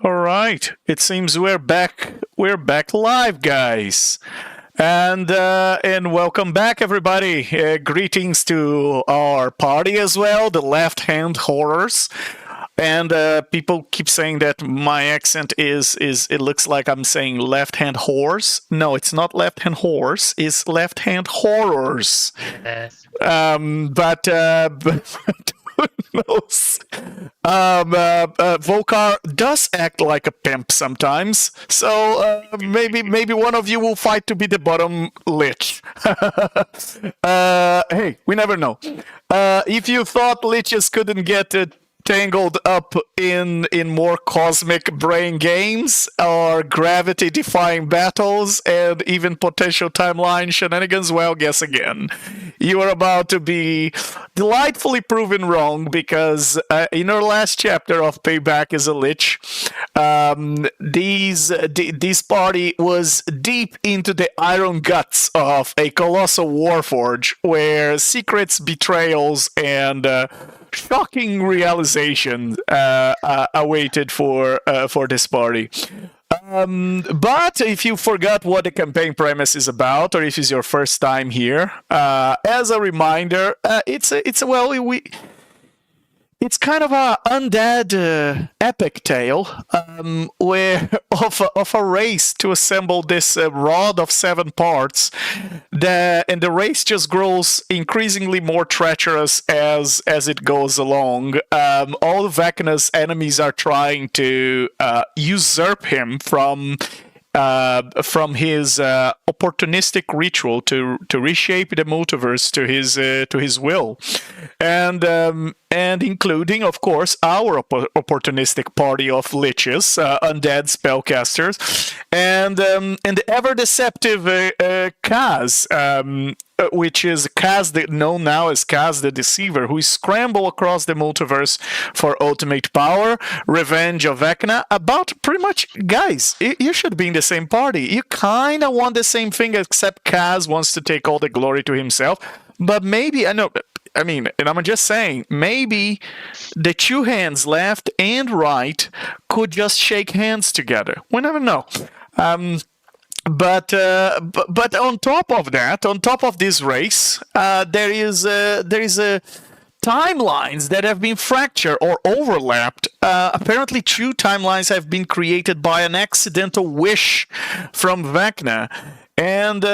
All right. It seems we're back. We're back live, guys. And welcome back, everybody. Greetings to our party as well, the Left Hand Horrors. And people keep saying that my accent is it looks like I'm saying left hand horse. No, it's not left hand horse. It's left hand horrors. Yes. But who knows? Volkar does act like a pimp sometimes, so maybe one of you will fight to be the bottom lich. Hey, we never know. If you thought liches couldn't get tangled up in more cosmic brain games or gravity-defying battles and even potential timeline shenanigans, well, guess again. You are about to be delightfully proven wrong because in our last chapter of Payback as a Lich, this party was deep into the iron guts of a colossal warforge where secrets, betrayals, and shocking realization awaited for this party. But if you forgot what the campaign premise is about, or if it's your first time here, as a reminder, it's kind of a undead epic tale where of a race to assemble this rod of 7 parts, and the race just grows increasingly more treacherous as it goes along. All Vecna's enemies are trying to usurp him from his opportunistic ritual to reshape the multiverse to his will, and including, of course, our opportunistic party of liches, undead spellcasters, and the ever deceptive Kaz, which is Kaz, known now as Kaz the Deceiver, who scramble across the multiverse for ultimate power, revenge of Vecna. About pretty much, guys, you should be in the same party. You kind of want the same thing, except Kaz wants to take all the glory to himself. But maybe, and I'm just saying, maybe the two hands, left and right, could just shake hands together. We never know. But on top of that, on top of this race, there is timelines that have been fractured or overlapped. Apparently, 2 timelines have been created by an accidental wish from Vecna. And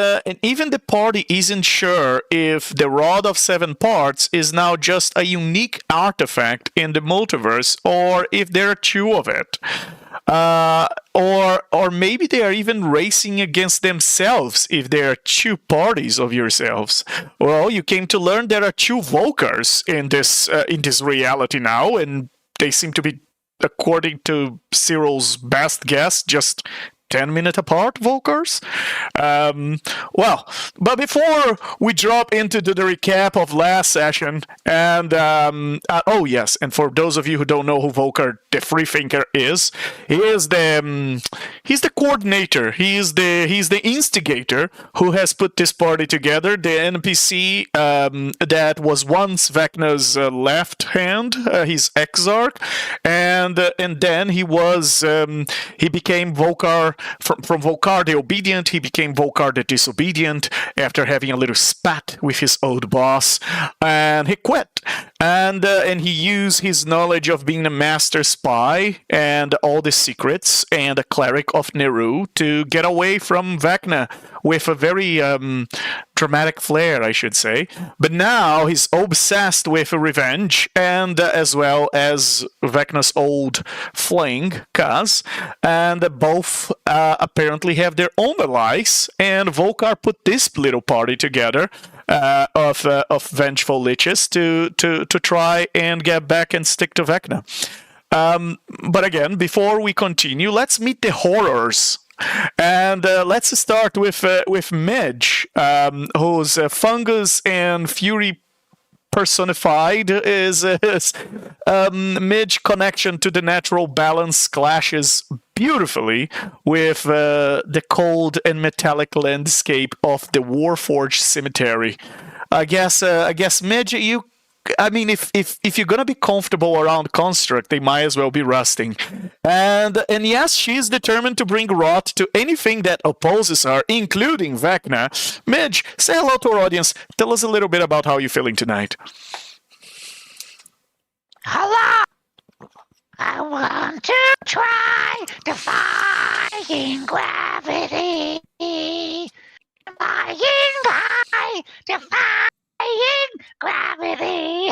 even the party isn't sure if the Rod of 7 Parts is now just a unique artifact in the multiverse, or if there are 2 of it. Or maybe they are even racing against themselves if there are 2 parties of yourselves. Well, you came to learn there are 2 Volkars in this reality now, and they seem to be, according to Cyril's best guess, just 10 minutes apart, Volkars? Well, but before we drop into the recap of last session, and oh yes, and for those of you who don't know who Volkar the Freethinker is, he's the coordinator, he's the instigator who has put this party together, the NPC that was once Vecna's left hand, his exarch, and then he became Volkar. From Volkar the Obedient, he became Volkar the Disobedient after having a little spat with his old boss, and he quit. And he used his knowledge of being a master spy and all the secrets and a cleric of Neru to get away from Vecna with a very dramatic flair, I should say. But now he's obsessed with revenge, and as well as Vecna's old fling, Kaz, and both apparently have their own allies, and Volkar put this little party together of vengeful liches to try and get back and stick to Vecna. But again, before we continue, let's meet the horrors. And let's start with Midge, whose fungus and fury personified is Midge connection to the natural balance clashes beautifully with the cold and metallic landscape of the Warforged cemetery. I guess Midge, you I mean, if you're gonna be comfortable around construct, they might as well be rusting. And yes, she's determined to bring rot to anything that opposes her, including Vecna. Midge, say hello to our audience. Tell us a little bit about how you're feeling tonight. Hello! I want to try defying gravity. Defying high, defying gravity.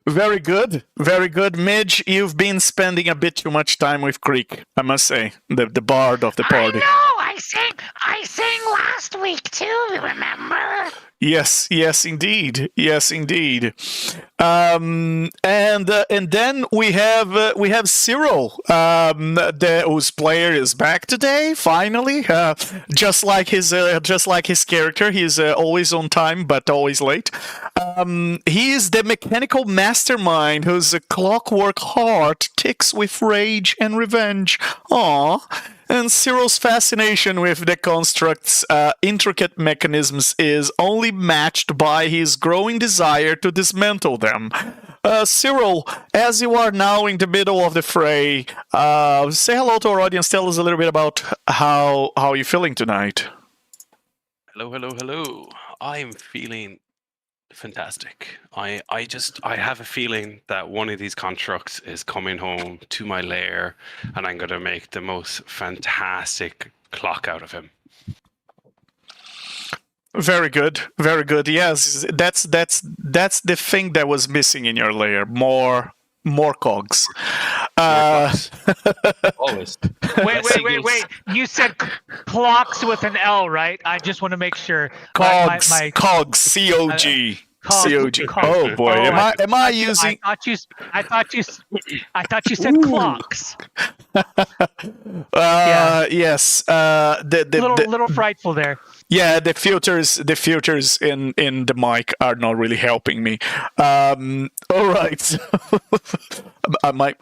Very good, very good. Midge, you've been spending a bit too much time with Creek, I must say, the bard of the party. I know, I sang last week too, remember? Yes, indeed. And then we have Cyril, whose player is back today. Finally, just like his character, he's always on time but always late. He is the mechanical mastermind whose clockwork heart ticks with rage and revenge. Aww. And Cyril's fascination with the construct's intricate mechanisms is only matched by his growing desire to dismantle them. Cyril, as you are now in the middle of the fray, say hello to our audience. Tell us a little bit about how you're feeling tonight. Hello. I'm feeling fantastic. I have a feeling that one of these constructs is coming home to my lair, and I'm going to make the most fantastic clock out of him. Very good. Yes, that's the thing that was missing in your lair. More cogs. Always. Wait. You said clocks with an L, right? I just want to make sure. Cogs. Cogs. C-O-G. C-O-G. Oh boy. Am I using? I thought you said clocks. Yes. Little frightful there. Yeah, the filters in the mic are not really helping me. All right. I might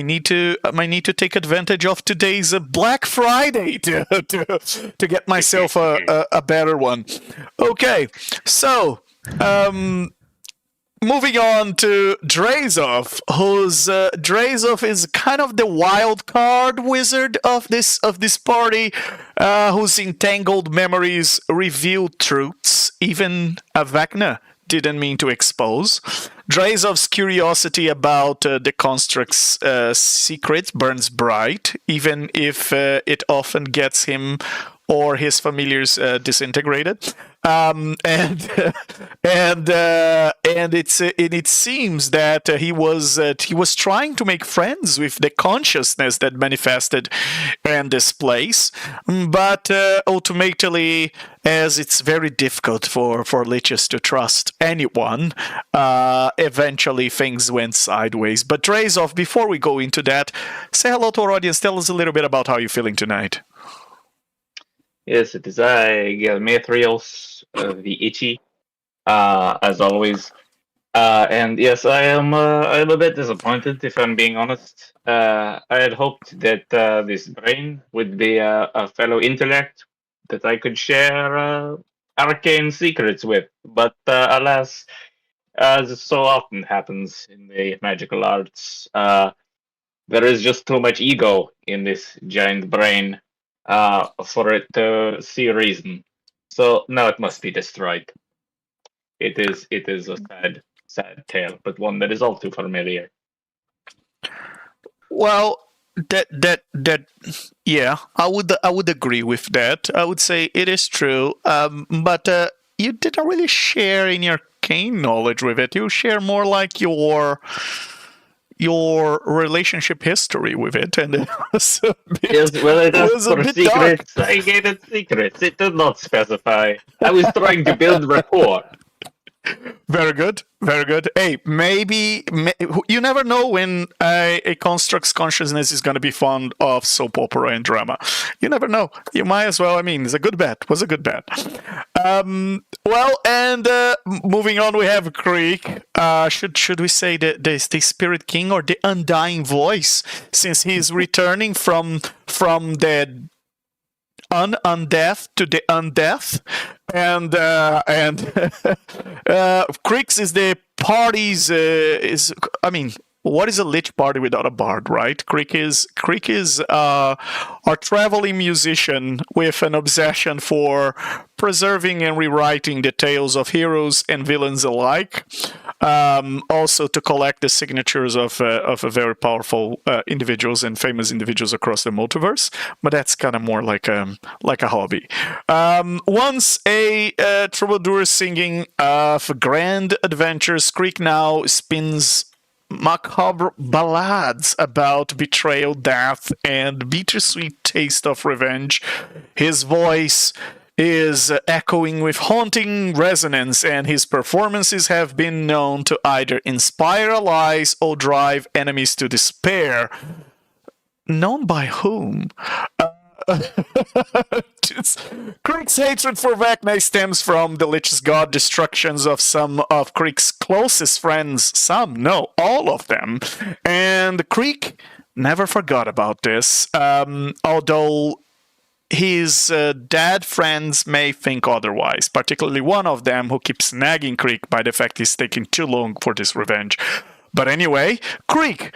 need to take advantage of today's Black Friday to get myself a better one. Okay. So, moving on to Drazov, who's Drazov is kind of the wild card wizard of this party, whose entangled memories reveal truths even Vecna didn't mean to expose. Drazov's curiosity about the construct's secret burns bright, even if it often gets him or his familiars disintegrated. And it seems that he was trying to make friends with the consciousness that manifested in this place, but ultimately, as it's very difficult for liches to trust anyone, eventually things went sideways. But Drazov, before we go into that, say hello to our audience. Tell us a little bit about how you're feeling tonight. Yes, it is I, Galmetrios, the Itchy, as always. And yes, I'm a bit disappointed, if I'm being honest. I had hoped that this brain would be a fellow intellect that I could share arcane secrets with. But alas, as so often happens in the magical arts, there is just too much ego in this giant brain for it to see reason. So now it must be destroyed. It is a sad tale, but one that is all too familiar. Well, that yeah, I would agree with that. I would say it is true. But you didn't really share in your arcane knowledge with it. You share more like your relationship history with it, and it was a bit, yes, well, it was a for bit secrets. dark. I gave it secrets. It did not specify. I was trying to build rapport. Very good. Hey, maybe you never know when a construct's consciousness is going to be fond of soap opera and drama. You never know. You might as well. I mean, it's a good bet. Was a good bet. Well, and moving on, we have Creek. Should we say the Spirit King or the Undying Voice, since he's returning from the undeath to the undeath, and Crix is the party's what is a Lich party without a bard, right? Crick is our traveling musician with an obsession for preserving and rewriting the tales of heroes and villains alike. Also to collect the signatures of a very powerful individuals and famous individuals across the multiverse. But that's kind of more like a hobby. Once a troubadour singing of grand adventures, Crick now spins macabre ballads about betrayal, death, and bittersweet taste of revenge. His voice is echoing with haunting resonance, and his performances have been known to either inspire allies or drive enemies to despair. Known by whom? Crick's hatred for Vecna stems from the Lich's god destructions of some of Crick's closest friends. All of them. And Crick never forgot about this, although his dead friends may think otherwise, particularly one of them who keeps nagging Crick by the fact he's taking too long for this revenge. But anyway, Crick,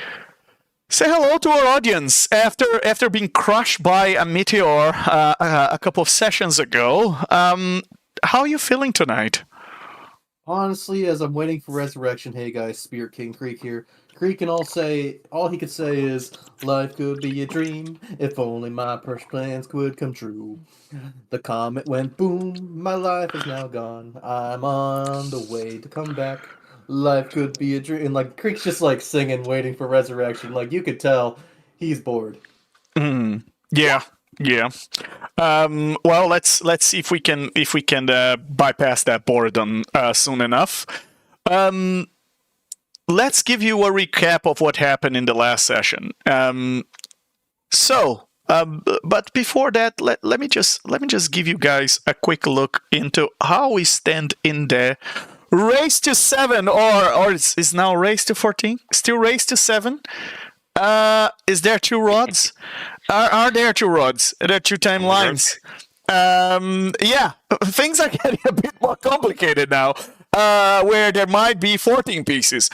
say hello to our audience. After being crushed by a meteor a couple of sessions ago, how are you feeling tonight? Honestly, as I'm waiting for resurrection, hey guys, Spirit King Creek here. Creek can all he could say is, life could be a dream, if only my perfect plans could come true. The comet went boom, my life is now gone, I'm on the way to come back. Life could be a dream. And like Creek's just like singing, waiting for resurrection. Like you could tell he's bored. Yeah. Well, let's see if we can bypass that boredom soon enough. Let's give you a recap of what happened in the last session. But before that, let me just give you guys a quick look into how we stand in the race to 7, or is now race to 14? Still race to 7? Is there 2 rods? Are there 2 rods? Are there 2 timelines? Yeah, things are getting a bit more complicated now. Where there might be 14 pieces.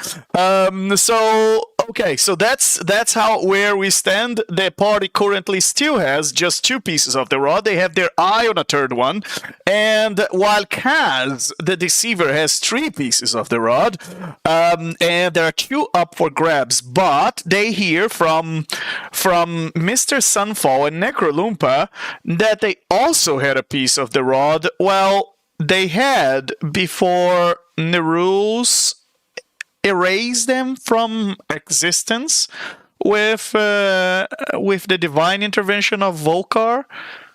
So that's where we stand. The party currently still has just 2 pieces of the rod. They have their eye on a third one, and while Kaz, the deceiver, has 3 pieces of the rod, and there are 2 up for grabs. But they hear from Mr. Sunfall and Necrolumpa that they also had a piece of the rod. Well, they had before Nerul's erased them from existence with the divine intervention of Volcar.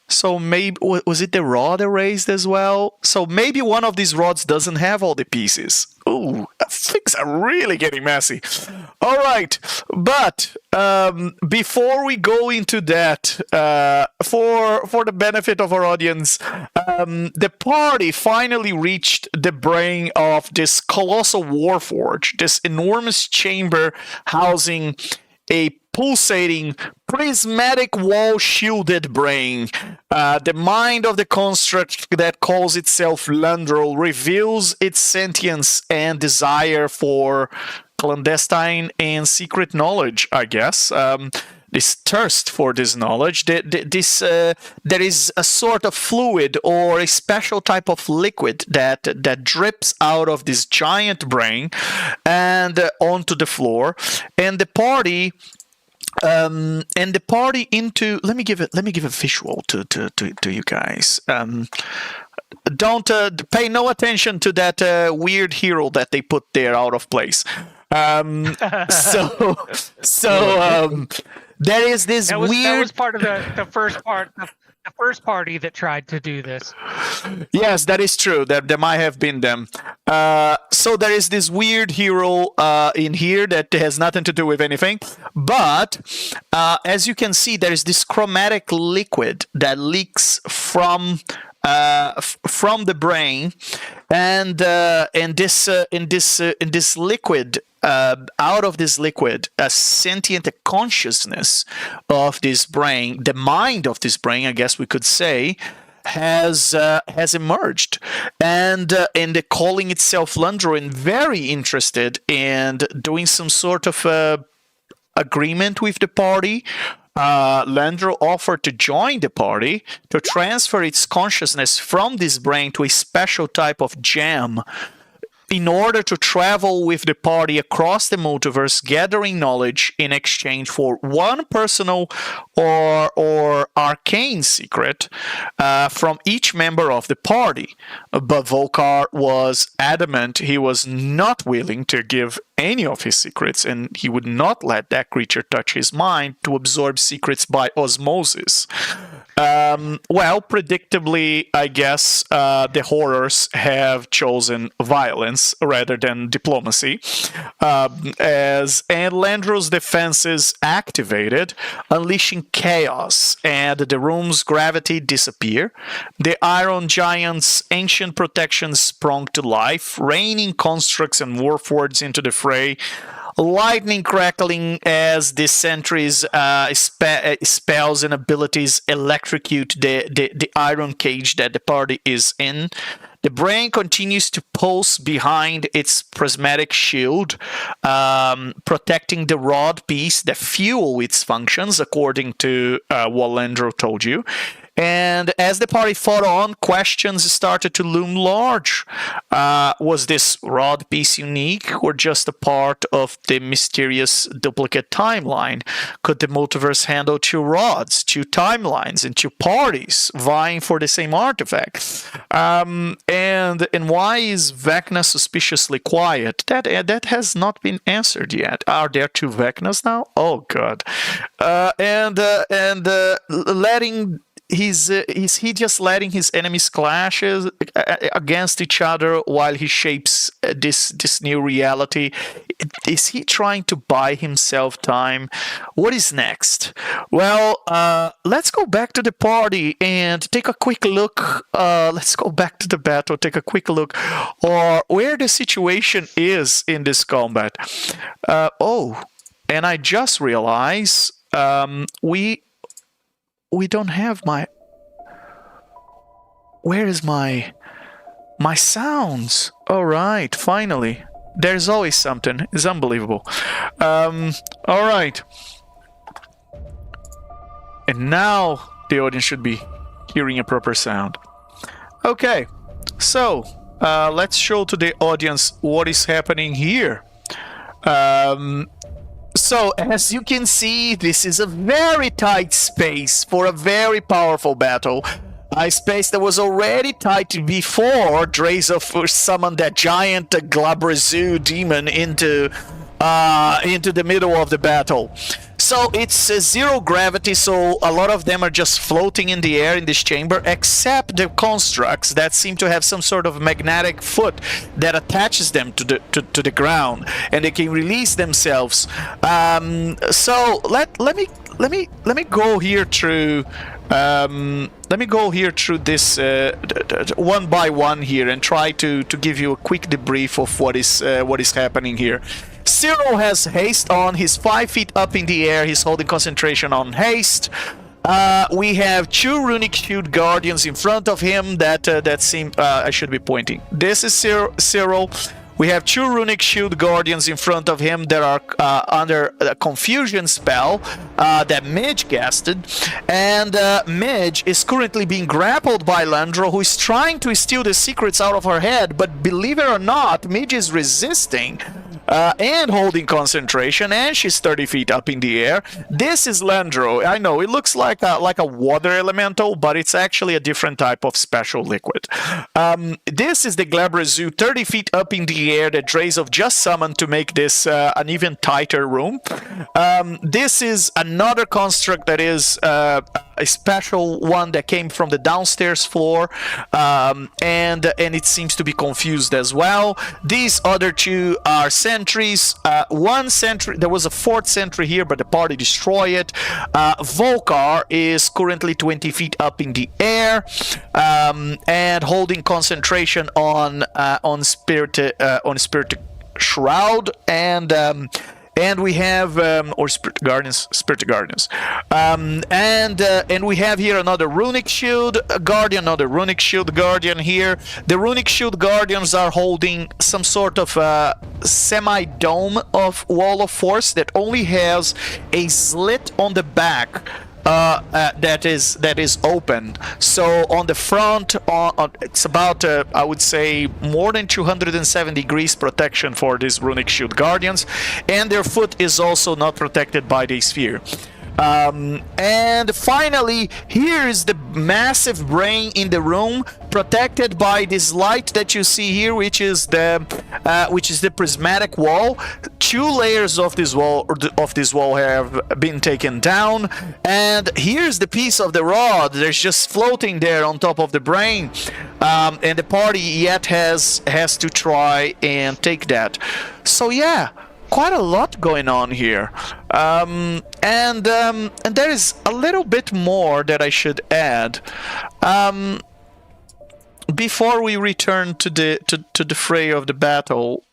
So maybe was it the rod erased as well? So maybe one of these rods doesn't have all the pieces. Ooh, things are really getting messy. All right, but before we go into that, for the benefit of our audience, the party finally reached the brain of this colossal warforge, this enormous chamber housing a pulsating, prismatic wall-shielded brain. The mind of the construct that calls itself Landro reveals its sentience and desire for clandestine and secret knowledge, I guess. This thirst for this knowledge. There is a sort of fluid or a special type of liquid that drips out of this giant brain and onto the floor, and the party. Into let me give a visual to you guys. Don't pay no attention to that weird hero that they put there out of place. There is this that weird. was part of the first part. The first party that tried to do this. Yes, that is true. There might have been them. So there is this weird hero in here that has nothing to do with anything. But as you can see, there is this chromatic liquid that leaks from the brain, and in this liquid, out of this liquid, a sentient consciousness of this brain, the mind of this brain, I guess we could say, has emerged, and calling itself Landro, and very interested in doing some sort of agreement with the party. Landro offered to join the party to transfer its consciousness from this brain to a special type of gem in order to travel with the party across the multiverse, gathering knowledge in exchange for one personal or arcane secret from each member of the party. But Volkar was adamant he was not willing to give any of his secrets, and he would not let that creature touch his mind to absorb secrets by osmosis. Well, predictably, I guess the horrors have chosen violence rather than diplomacy, and Landro's defenses activated, unleashing chaos, and the room's gravity disappeared. The Iron Giant's ancient protections sprung to life, raining constructs and warforged into the fray. Lightning crackling as the sentries' spells and abilities electrocute the iron cage that the party is in. The brain continues to pulse behind its prismatic shield, protecting the rod piece that fuel its functions, according to what Landro told you. And as the party fought on, questions started to loom large. Was this rod piece unique or just a part of the mysterious duplicate timeline? Could the multiverse handle two rods, two timelines, and two parties vying for the same artifact? And why is Vecna suspiciously quiet? That has not been answered yet. Are there two Vecnas now? Oh god. Letting is he just letting his enemies clash against each other while he shapes this new reality? Is he trying to buy himself time? What is next? Well, let's go back to the party and take a quick look. Let's go back to the battle, take a quick look, or where the situation is in this combat. Oh, and I just realized we don't have my... Where is my sounds? Alright, finally. There's always something. It's unbelievable. Alright. And now the audience should be hearing a proper sound. Okay, so let's show to the audience what is happening here. So, as you can see, this is a very tight space for a very powerful battle. A space that was already tight before Drazov summoned that giant Glabrazoo demon into the middle of the battle. So it's zero gravity, so a lot of them are just floating in the air in this chamber, except the constructs that seem to have some sort of magnetic foot that attaches them to the ground, and they can release themselves. So let me go here through. Let me go here through this one by one here and try to give you a quick debrief of what is happening here. Cyril has haste on. He's 5 feet up in the air. He's holding concentration on haste. We have two runic shield guardians in front of him that seem... I should be pointing. This is Cyril. We have two runic shield guardians in front of him that are under a confusion spell that Midge casted. And Midge is currently being grappled by Landro, who is trying to steal the secrets out of her head. But believe it or not, Midge is resisting and holding concentration, and she's 30 feet up in the air. This is Landro. I know, it looks like a water elemental, but it's actually a different type of special liquid. This is the Glabrazoo, 30 feet up in the air that Drazov just summoned to make this an even tighter room. This is another construct that is a special one that came from the downstairs floor, and it seems to be confused as well. These other two are sentries. One sentry, there was a fourth sentry here, but the party destroyed it. Volkar is currently 20 feet up in the air, and holding concentration on spirit shroud, and we have or spirit guardians, and we have here another runic shield guardian, another runic shield guardian here. The runic shield guardians are holding some sort of semi-dome of wall of force that only has a slit on the back. That is open. So on the front, it's about I would say more than 207 degrees protection for these runic shield guardians, and their foot is also not protected by the sphere. And finally, here is the massive brain in the room, protected by this light that you see here, which is the prismatic wall. 2 layers of this wall have been taken down, and here's the piece of the rod that's just floating there on top of the brain, and the party yet has to try and take that. So yeah, quite a lot going on here, and there is a little bit more that I should add before we return to the fray of the battle.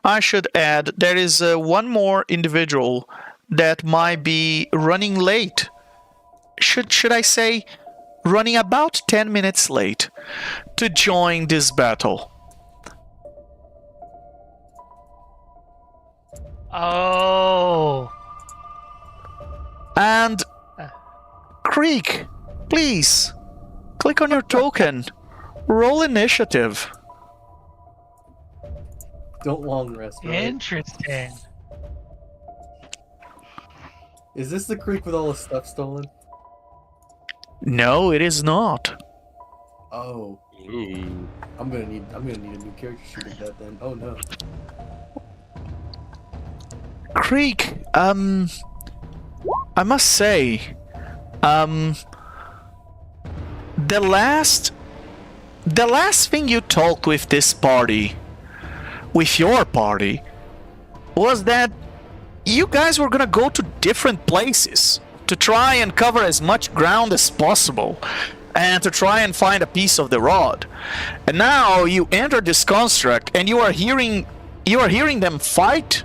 I should add there is one more individual that might be running late. Should I say running about 10 minutes late to join this battle. Oh. And Creek, please click on your token. Roll initiative. Don't long rest, right? Interesting. Is this the creek with all the stuff stolen? No, it is not. Oh. Ooh. I'm gonna need a new character sheet of that then. Oh no. Creek, I must say, the last thing you talked with this party, with your party, was that you guys were gonna go to different places to try and cover as much ground as possible and to try and find a piece of the rod. And now you enter this construct and you are hearing them fight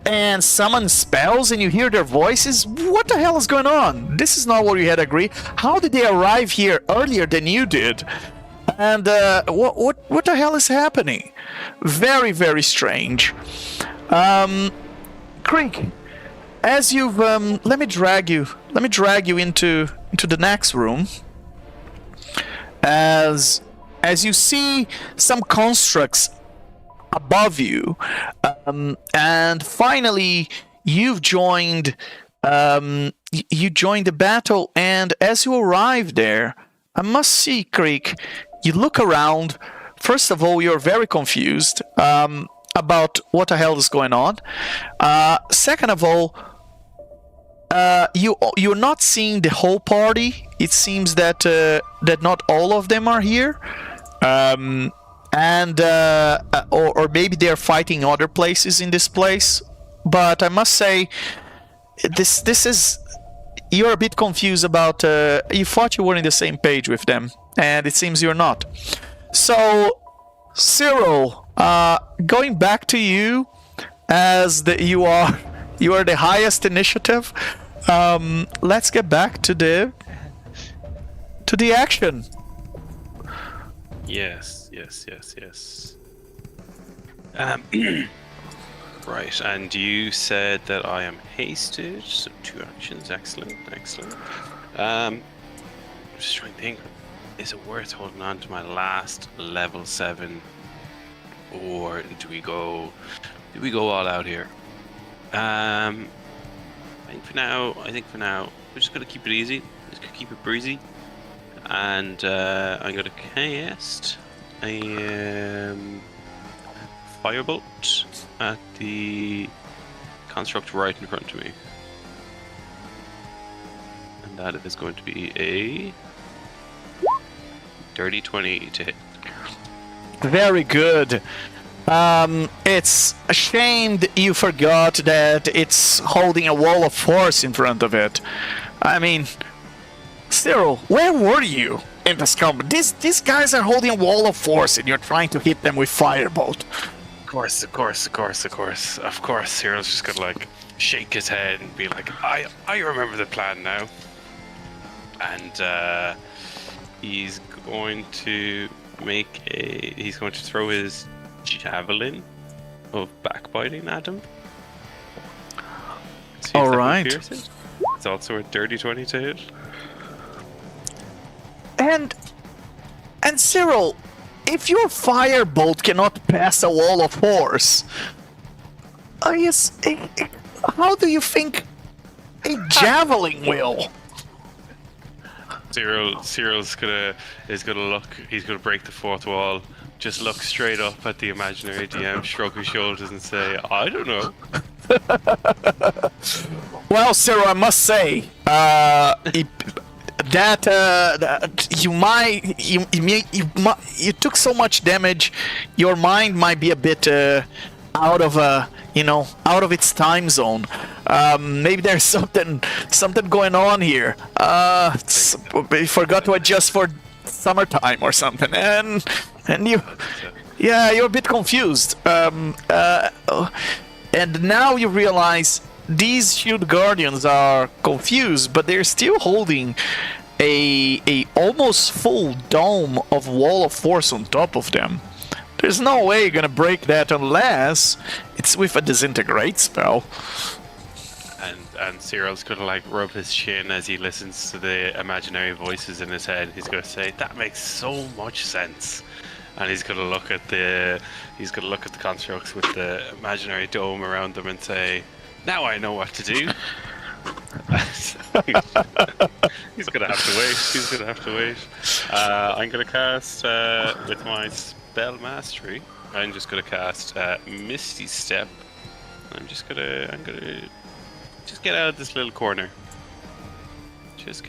and summon spells, and you hear their voices. What the hell is going on? This is not what we had agreed. How did they arrive here earlier than you did? And what the hell is happening? Very, very strange. Creek, as you've let me drag you into the next room. As you see some constructs above you, and finally you've joined the battle. And as you arrive there, I must see, Creek, you look around. First of all, you're very confused about what the hell is going on. Second of all, you're not seeing the whole party. It seems that not all of them are here. Or maybe they're fighting other places in this place. But I must say, this is, you're a bit confused about. You thought you were in the same page with them, and it seems you're not. So, Cyril, going back to you, as you are the highest initiative. Let's get back to the action. Yes. Right, and you said that I am hasted, so 2 actions. Excellent. Just trying to think, is it worth holding on to my last level 7, or do we go all out here? I think for now, we're just gonna keep it easy. Just gonna keep it breezy. And I'm gonna cast a firebolt at the construct right in front of me. And that is going to be a dirty 20 to hit. Very good. It's a shame that you forgot that it's holding a wall of force in front of it. I mean, Cyril, where were you in this combat? These guys are holding a wall of force and you're trying to hit them with firebolt. course. Cyril's just gonna like shake his head and be like, I remember the plan now. And he's going to throw his javelin of backbiting at him. See if All that will right. pierce it. It's also a dirty 20 to hit. And Cyril, if your firebolt cannot pass a wall of force, how do you think a javelin will? Cyril's gonna look. He's gonna break the fourth wall. Just look straight up at the imaginary DM, shrug his shoulders, and say, "I don't know." Well, Cyril, I must say, you took so much damage. Your mind might be a bit out of its time zone. Maybe there's something going on here. We forgot to adjust for summertime or something, and you're a bit confused. And now you realize these shield guardians are confused, but they're still holding a almost full dome of wall of force on top of them. There's no way you're gonna break that unless it's with a disintegrate spell. And Cyril's gonna like rub his chin as he listens to the imaginary voices in his head. He's gonna say, "That makes so much sense." And he's gonna look at the constructs with the imaginary dome around them and say, "Now I know what to do." He's gonna have to wait. I'm gonna cast with my spell mastery. I'm just gonna cast Misty Step. I'm gonna just get out of this little corner. Just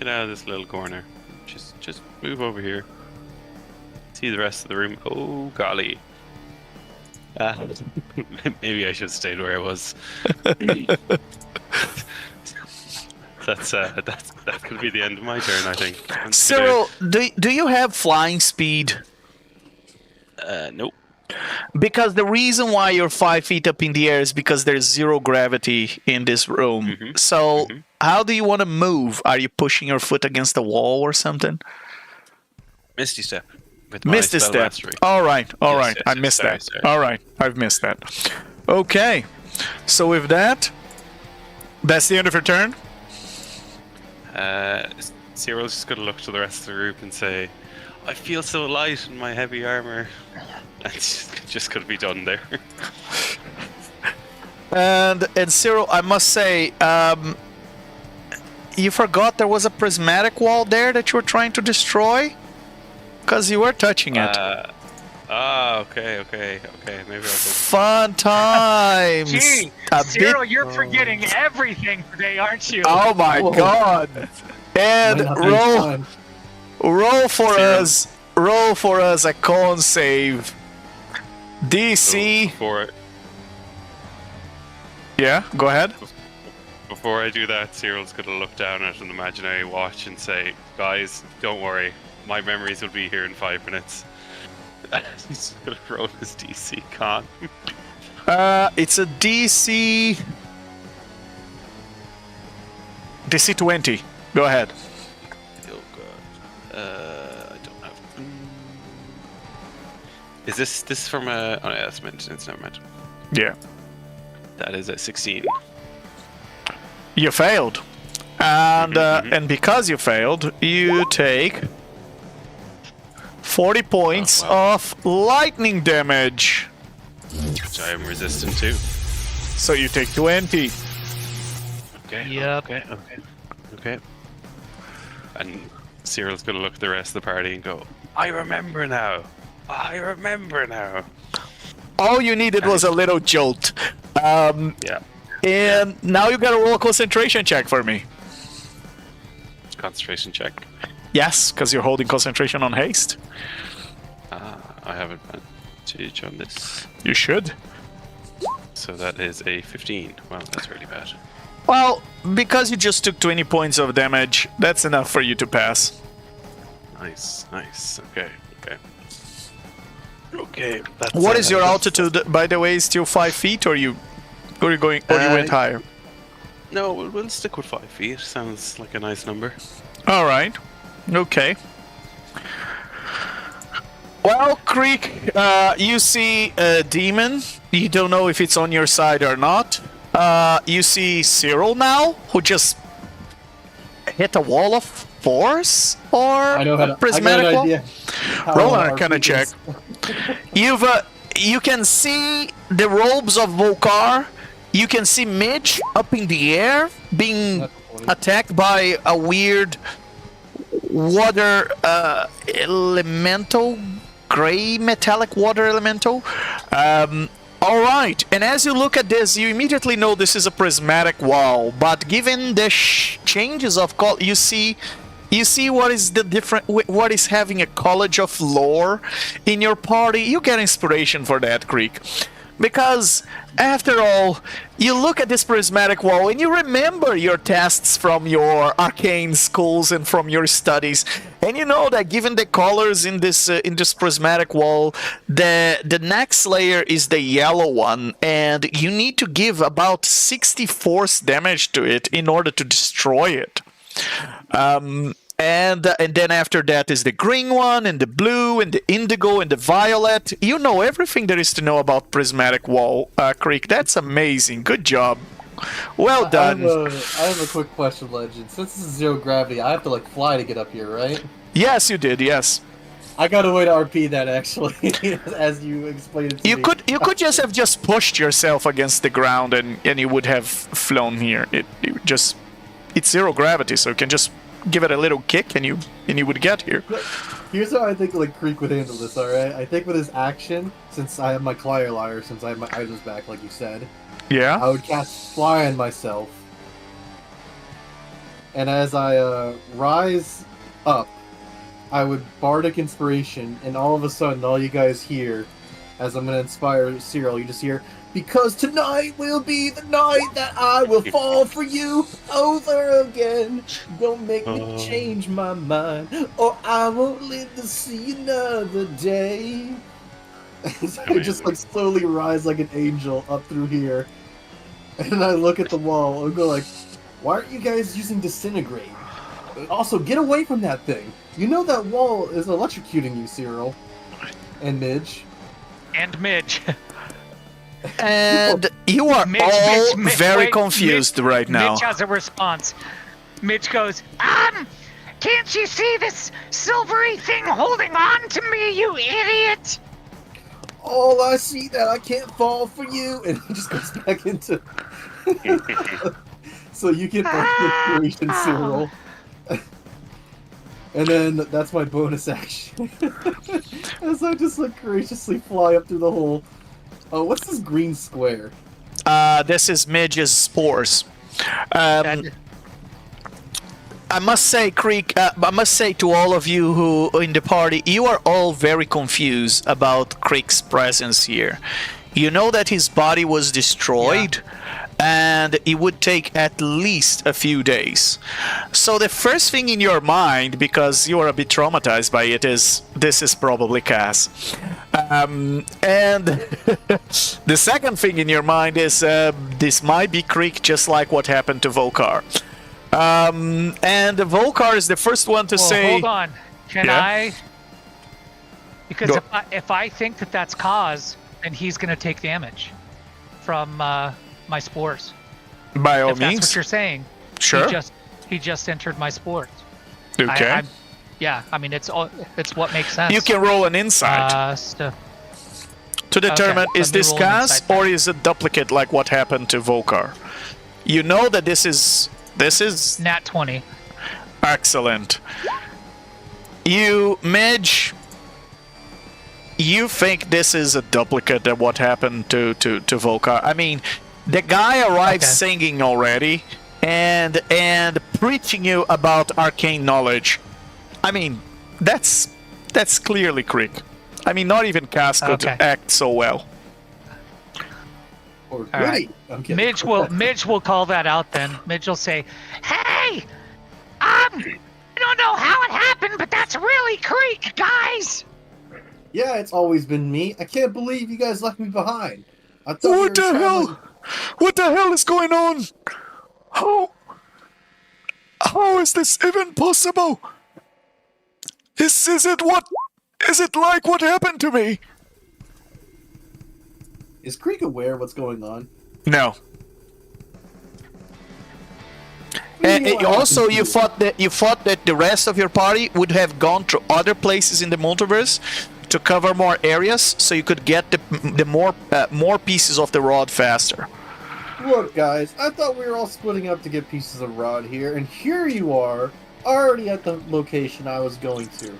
move over here. See the rest of the room. Oh golly. Maybe I should have stayed where I was. That's gonna be the end of my turn, I think. Cyril, do you have flying speed? Nope. Because the reason why you're 5 feet up in the air is because there's zero gravity in this room. So how do you want to move? Are you pushing your foot against the wall or something? Misty Step. With my Misty spell Step. mastery. All right. Yes, I missed sorry, that. sorry. All right. I've missed that. Okay. So with that, that's the end of your turn. Cyril's just gonna look to the rest of the group and say, "I feel so light in my heavy armor." And it's just gonna be done there. And Cyril, I must say, you forgot there was a prismatic wall there that you were trying to destroy? Because you were touching it. Okay. Maybe I'll go. Fun times! Gee, Cyril, you're forgetting everything today, aren't you? Oh my Whoa. god! And Might not be fun. roll for Cyril. us. Roll for us a con save. DC. Yeah, go ahead. Before I do that, Cyril's gonna look down at an imaginary watch and say, "Guys, don't worry. My memories will be here in 5 minutes." He's gonna roll his DC con. It's a DC 20. Go ahead. Oh god. I don't have. Is this from a? Oh, yeah, that's maintenance. Never mind. Yeah. That is a 16. You failed. And because you failed, you take 40 points of lightning damage. Which I am resistant to. So you take 20. Okay. Yep. Okay. And Cyril's gonna look at the rest of the party and go, "I remember now. All you needed was a little jolt. Yeah. And now you gotta roll a concentration check for me. Concentration check. Yes, because you're holding concentration on haste. I have advantage on this. You should. So that is a 15. Well, that's really bad. Well, because you just took 20 points of damage, that's enough for you to pass. Nice. Okay. Okay. That's, What is your altitude, by the way? Still 5 feet, or you went higher? No, we'll stick with 5 feet. Sounds like a nice number. All right. Okay. Well, Creek, you see a demon. You don't know if it's on your side or not. You see Cyril now, who just hit a wall of force or I know how to. I got prismatic an wall. idea. Roll an Arcana check. You can see the robes of Volkar. You can see Midge up in the air being attacked by a weird water elemental, gray metallic water elemental. All right, and as you look at this, you immediately know this is a prismatic wall. But given the changes of color, you see what is the different, what is having a college of lore in your party. You get inspiration for that, Creek, because after all, you look at this prismatic wall and you remember your tests from your arcane schools and from your studies, and you know that given the colors in this prismatic wall, the next layer is the yellow one, and you need to give about 60 force damage to it in order to destroy it. And then after that is the green one, and the blue, and the indigo, and the violet. You know everything there is to know about prismatic wall, Creek. That's amazing. Good job. Well done. I have a quick question, Legend. Since this is zero gravity, I have to like fly to get up here, right? Yes, you did. Yes. I got a way to RP that actually, as you explained it to You me. could just have pushed yourself against the ground, and you would have flown here. It's zero gravity, so you can just give it a little kick, and you would get here. Here's how I think like Creek would handle this. All right, I think with his action, since I have my Clier Liar, since I have my items back, like you said, Yeah. I would cast Fly on myself, and as I rise up, I would Bardic Inspiration, and all of a sudden, all you guys hear, as I'm gonna inspire Cyril, you just hear, "Because tonight will be the night that I will fall for you over again. Don't make me change my mind, or I won't live to see another day." So I just like slowly rise like an angel up through here, and I look at the wall and go like, "Why aren't you guys using Disintegrate? Also, get away from that thing. You know that wall is electrocuting you, Cyril and Midge." And Midge. And you are all very confused right now. Midge has a response. Midge goes, Can't you see this silvery thing holding on to me, you idiot? "All I see that I can't fall for you," and he just goes back into. So you get my inspiration, Cyril. And then that's my bonus action. As I just like graciously fly up through the hole. Oh, what's this green square? This is Midge's spores. I must say, Creek, I must say to all of you who in the party, you are all very confused about Creek's presence here. You know that his body was destroyed, and it would take at least a few days. So the first thing in your mind, because you are a bit traumatized by it, is this is probably Cass. And the second thing in your mind is this might be Creek, just like what happened to Volkar. And Volkar is the first one to say... Hold on. Can I... Because if I think that that's cause, then he's going to take damage from my spores. By all if means. that's what you're saying. Sure. He just entered my spores. Okay. I mean, it's what makes sense. You can roll an insight. To determine, is this Cass or is it duplicate like what happened to Volkar? You know that this is Nat 20. Excellent. Midge, you think this is a duplicate of what happened to Volkar. I mean, the guy arrives singing already and preaching you about arcane knowledge. I mean, that's clearly Creek. I mean, not even Cass could act so well. Or right. Midge will call that out then. Midge will say, "Hey, I don't know how it happened, but that's really Creek, guys." Yeah, it's always been me. I can't believe you guys left me behind. I thought we were What the traveling- hell? What the hell is going on? How is this even possible? Is it like what happened to me? Is Creek aware what's going on? No. What do you And mean, what also, happened to you thought that the rest of your party would have gone to other places in the multiverse to cover more areas, so you could get the more pieces of the rod faster. Look, guys, I thought we were all splitting up to get pieces of rod here, and here you are, already at the location I was going to.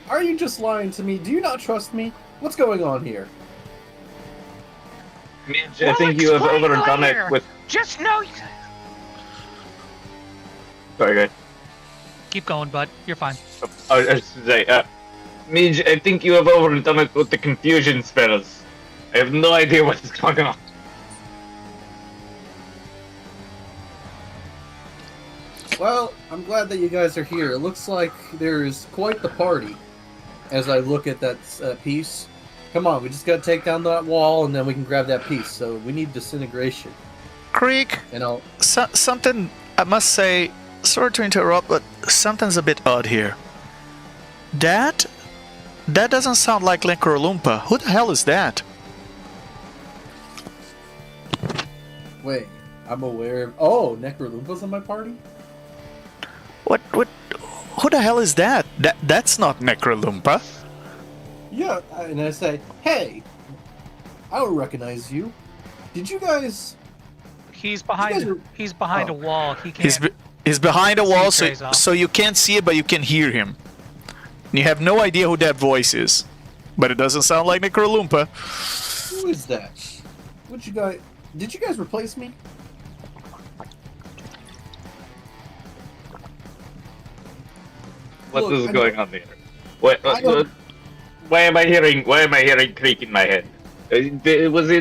Are you just lying to me? Do you not trust me? What's going on here? Midge, I think you have explain overdone later. it with... Just know. Sorry, guys. Keep going, bud. You're fine. I should say, Midge, I think you have overdone it with the confusion spells. I have no idea what is going on. Well, I'm glad that you guys are here. It looks like there's quite the party. As I look at that piece. Come on, we just gotta take down that wall and then we can grab that piece. So we need disintegration. Creek, And I'll... something I must say. Sorry to interrupt, but something's a bit odd here. That doesn't sound like Necrolumpa. Who the hell is that? Wait, I'm aware of... Oh, Necrolumpa's in my party? What? Who the hell is that? That's not Necrolumpa. Yeah, and I say, hey, I don't recognize you. Did you guys... He's You behind. guys are- He's behind Oh. a wall. He can't. He's behind a wall, See trays off. so you can't see it, but you can hear him. You have no idea who that voice is, but it doesn't sound like Necrolumpa. Who is that? What you guys... Did you guys replace me? What Look, is I going on there? I don't- Why am I hearing creak in my head? Was he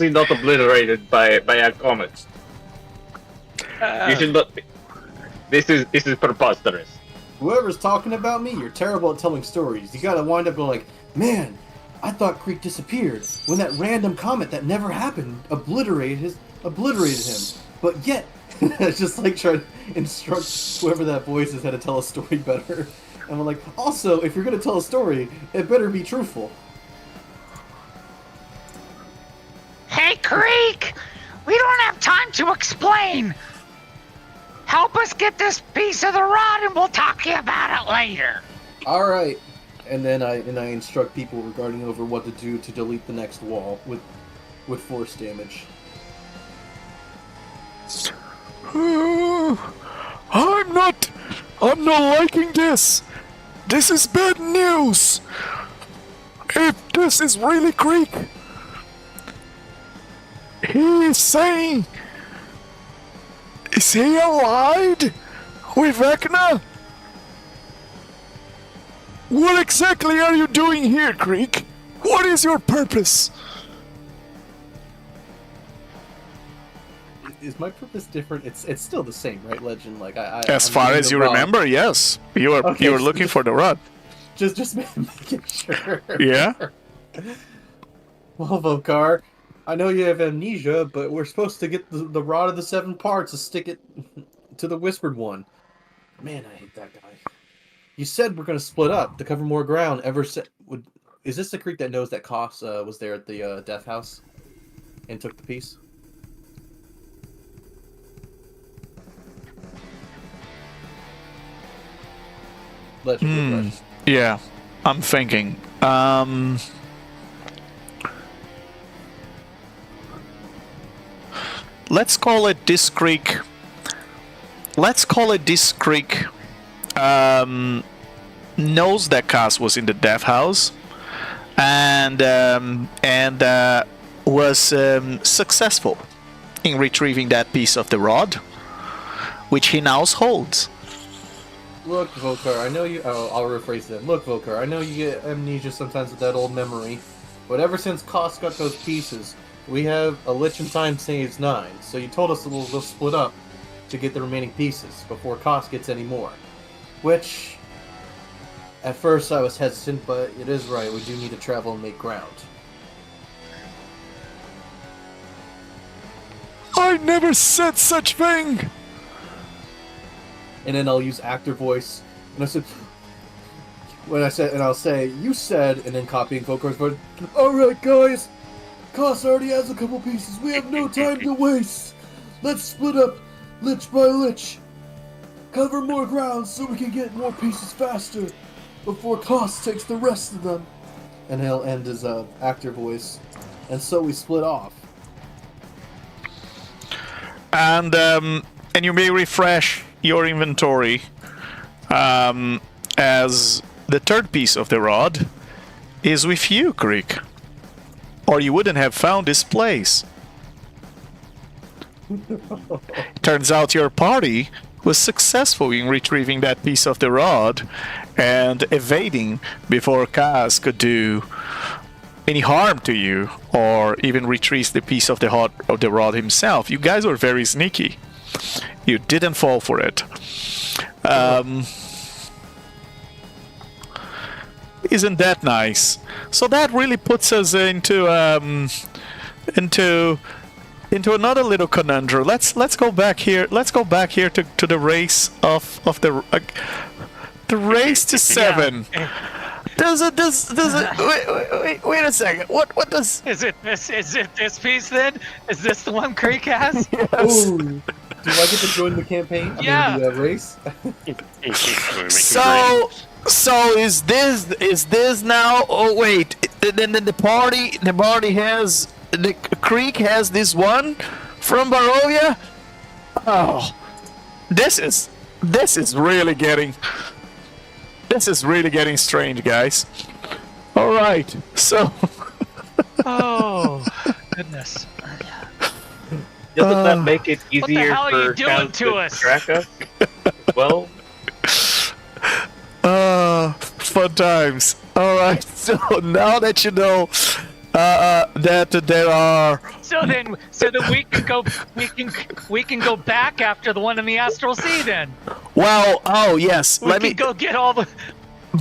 not obliterated by a comet? You should not. This is preposterous. Whoever's talking about me, you're terrible at telling stories. You gotta wind up going like, man, I thought Creek disappeared when that random comet that never happened obliterated him. But yet, it's just like trying to instruct whoever that voice is how to tell a story better. And we're like, also, if you're gonna tell a story, it better be truthful. Hey, Creek! We don't have time to explain! Help us get this piece of the rod and we'll talk to you about it later. Alright. And then I instruct people regarding over what to do to delete the next wall with force damage. I'm not liking this. This is bad news. If this is really Creek, he is saying, is he allied with Vecna? What exactly are you doing here, Creek? What is your purpose? Is my purpose different? It's still the same, right, Legend? Like As I'm far doing as the you rod. remember, yes. You were Okay, you were so looking for the rod. Just making sure. Yeah? Well, Vokar, I know you have amnesia, but we're supposed to get the rod of the 7 parts to stick it to the whispered one. Man, I hate that guy. You said we're gonna split up to cover more ground. Is this the Creek that knows that Koss was there at the Death House and took the piece? Legend. good question. Yeah, I'm thinking. Let's call it this Creek. Knows that Cass was in the Death House, and was successful in retrieving that piece of the rod, which he now holds. Look, Vokar, I know you... Oh, I'll rephrase that. Look, Vokar, I know you get amnesia sometimes with that old memory, but ever since Koss got those pieces, we have a Lich in time saves 9, so you told us that we'll split up to get the remaining pieces before Koss gets any more. Which... At first I was hesitant, but it is right. We do need to travel and make ground. I never said such thing! And then I'll use actor voice. And I'll say, you said, and then copying Vokar's voice. Alright guys, Koss already has a couple pieces. We have no time to waste. Let's split up lich by lich. Cover more ground so we can get more pieces faster before Koss takes the rest of them. And he'll end his actor voice. And so we split off. And you may refresh your inventory as the third piece of the rod is with you, Creek. Or you wouldn't have found this place. Turns out your party was successful in retrieving that piece of the rod and evading before Kaz could do any harm to you or even retrieve the piece of the rod himself. You guys were very sneaky. You didn't fall for it. Isn't that nice? So that really puts us into another little conundrum. Let's go back here. Let's go back here to the race of the race to 7. Yeah. Does it wait a second. What does Is it this piece then? Is this the one Creek has? yes. Ooh. Do I get to join the campaign? Yeah. The race? So is this now? Oh wait, then the party has the Creek has this one from Barovia. Oh, this is really getting strange, guys. All right, so Oh, goodness. Doesn't that make it What the easier hell are you for doing Kaz to us? track us? Well, fun times. All right, so now that you know that there are. So then we can go back after the one in the Astral Sea then. Well, oh yes, We can go get all the.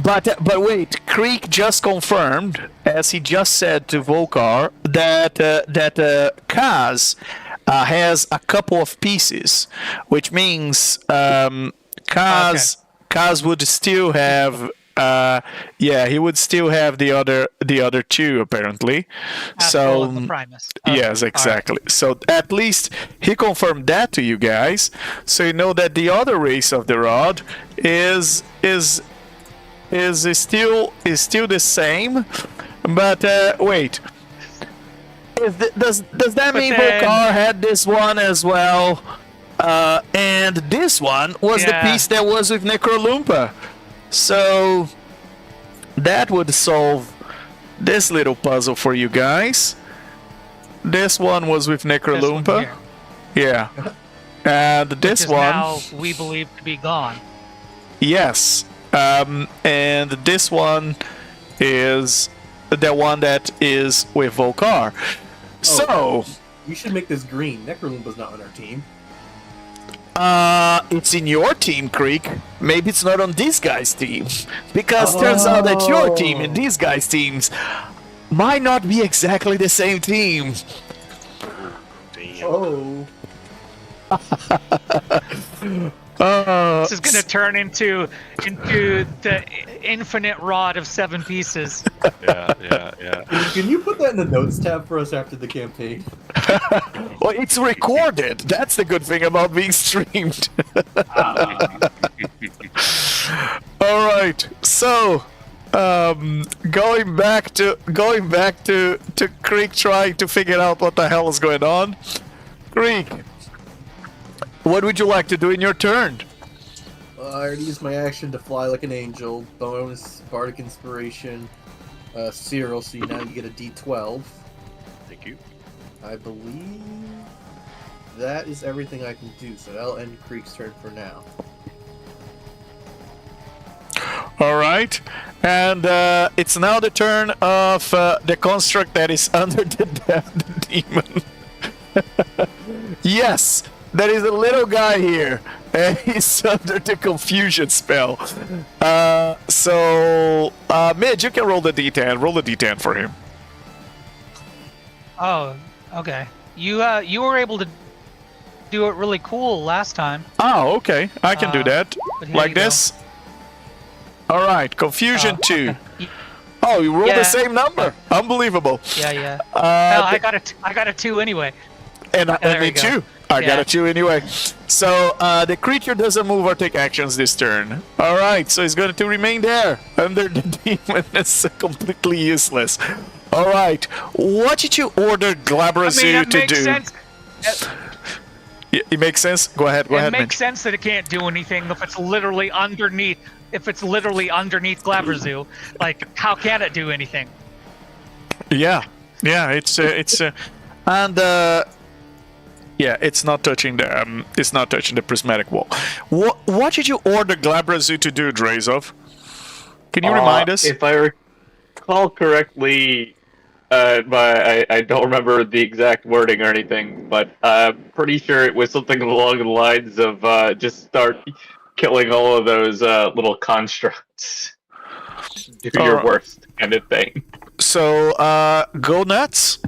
But wait, Creek just confirmed, as he just said to Volkar, that Kaz has a couple of pieces, which means Kaz would still have. He would still have the other two apparently. Astral and the Primus. Okay. Yes, exactly. All right. So at least he confirmed that to you guys, so you know that the other race of the rod is still the same. But wait, does that mean Volkar had this one as well? And this one was the piece that was with Necrolumpa. So that would solve this little puzzle for you guys. This one was with Necrolumpa. Yeah. And this Which is one now we believe to be gone. yes. And this one is the one that is with Volkar. So You should make this green. Necrolumpa's not on our team. it's in your team, Creek. Maybe it's not on these guys' team. Because turns out that your team and these guys' teams might not be exactly the same team. Oh. This is gonna turn into the infinite rod of 7 pieces. Yeah. Can you put that in the notes tab for us after the campaign? Well, it's recorded. That's the good thing about being streamed. All right. So, going back to Creek trying to figure out what the hell is going on. Creek, what would you like to do in your turn? I already used my action to fly like an angel. Bonus bardic inspiration. Cyril, so now you get a D12. Thank you. I believe that is everything I can do, so that'll end Creek's turn for now. All right, and it's now the turn of the construct that is under the demon. Yes, there is a little guy here, and he's under the confusion spell. Midge, you can roll the D10. Roll the D10 for him. Oh, okay. You were able to do it really cool last time. Oh, okay. I can do that. but here Like you go. this. All right, confusion 2. okay. Oh, you rolled Yeah. the same number. Unbelievable. Yeah. Well, I got a 2 anyway. And there me you go. too. I got Yeah. a 2 anyway. So the creature doesn't move or take actions this turn. All right, so it's going to remain there under the demon. It's completely useless. All right, what did you order Glabrazu it to makes do? sense. It makes sense. Go ahead. Go It ahead, makes Mitch. sense that it can't do anything if it's literally underneath. If it's literally underneath Glabrazu, like how can it do anything? Yeah. It's not touching the prismatic wall. What did you order Glabrazu to do, Drazov? Can you remind us? If I recall correctly, I don't remember the exact wording or anything, but I'm pretty sure it was something along the lines of just start killing all of those little constructs. Do your worst kind of thing. So, go nuts.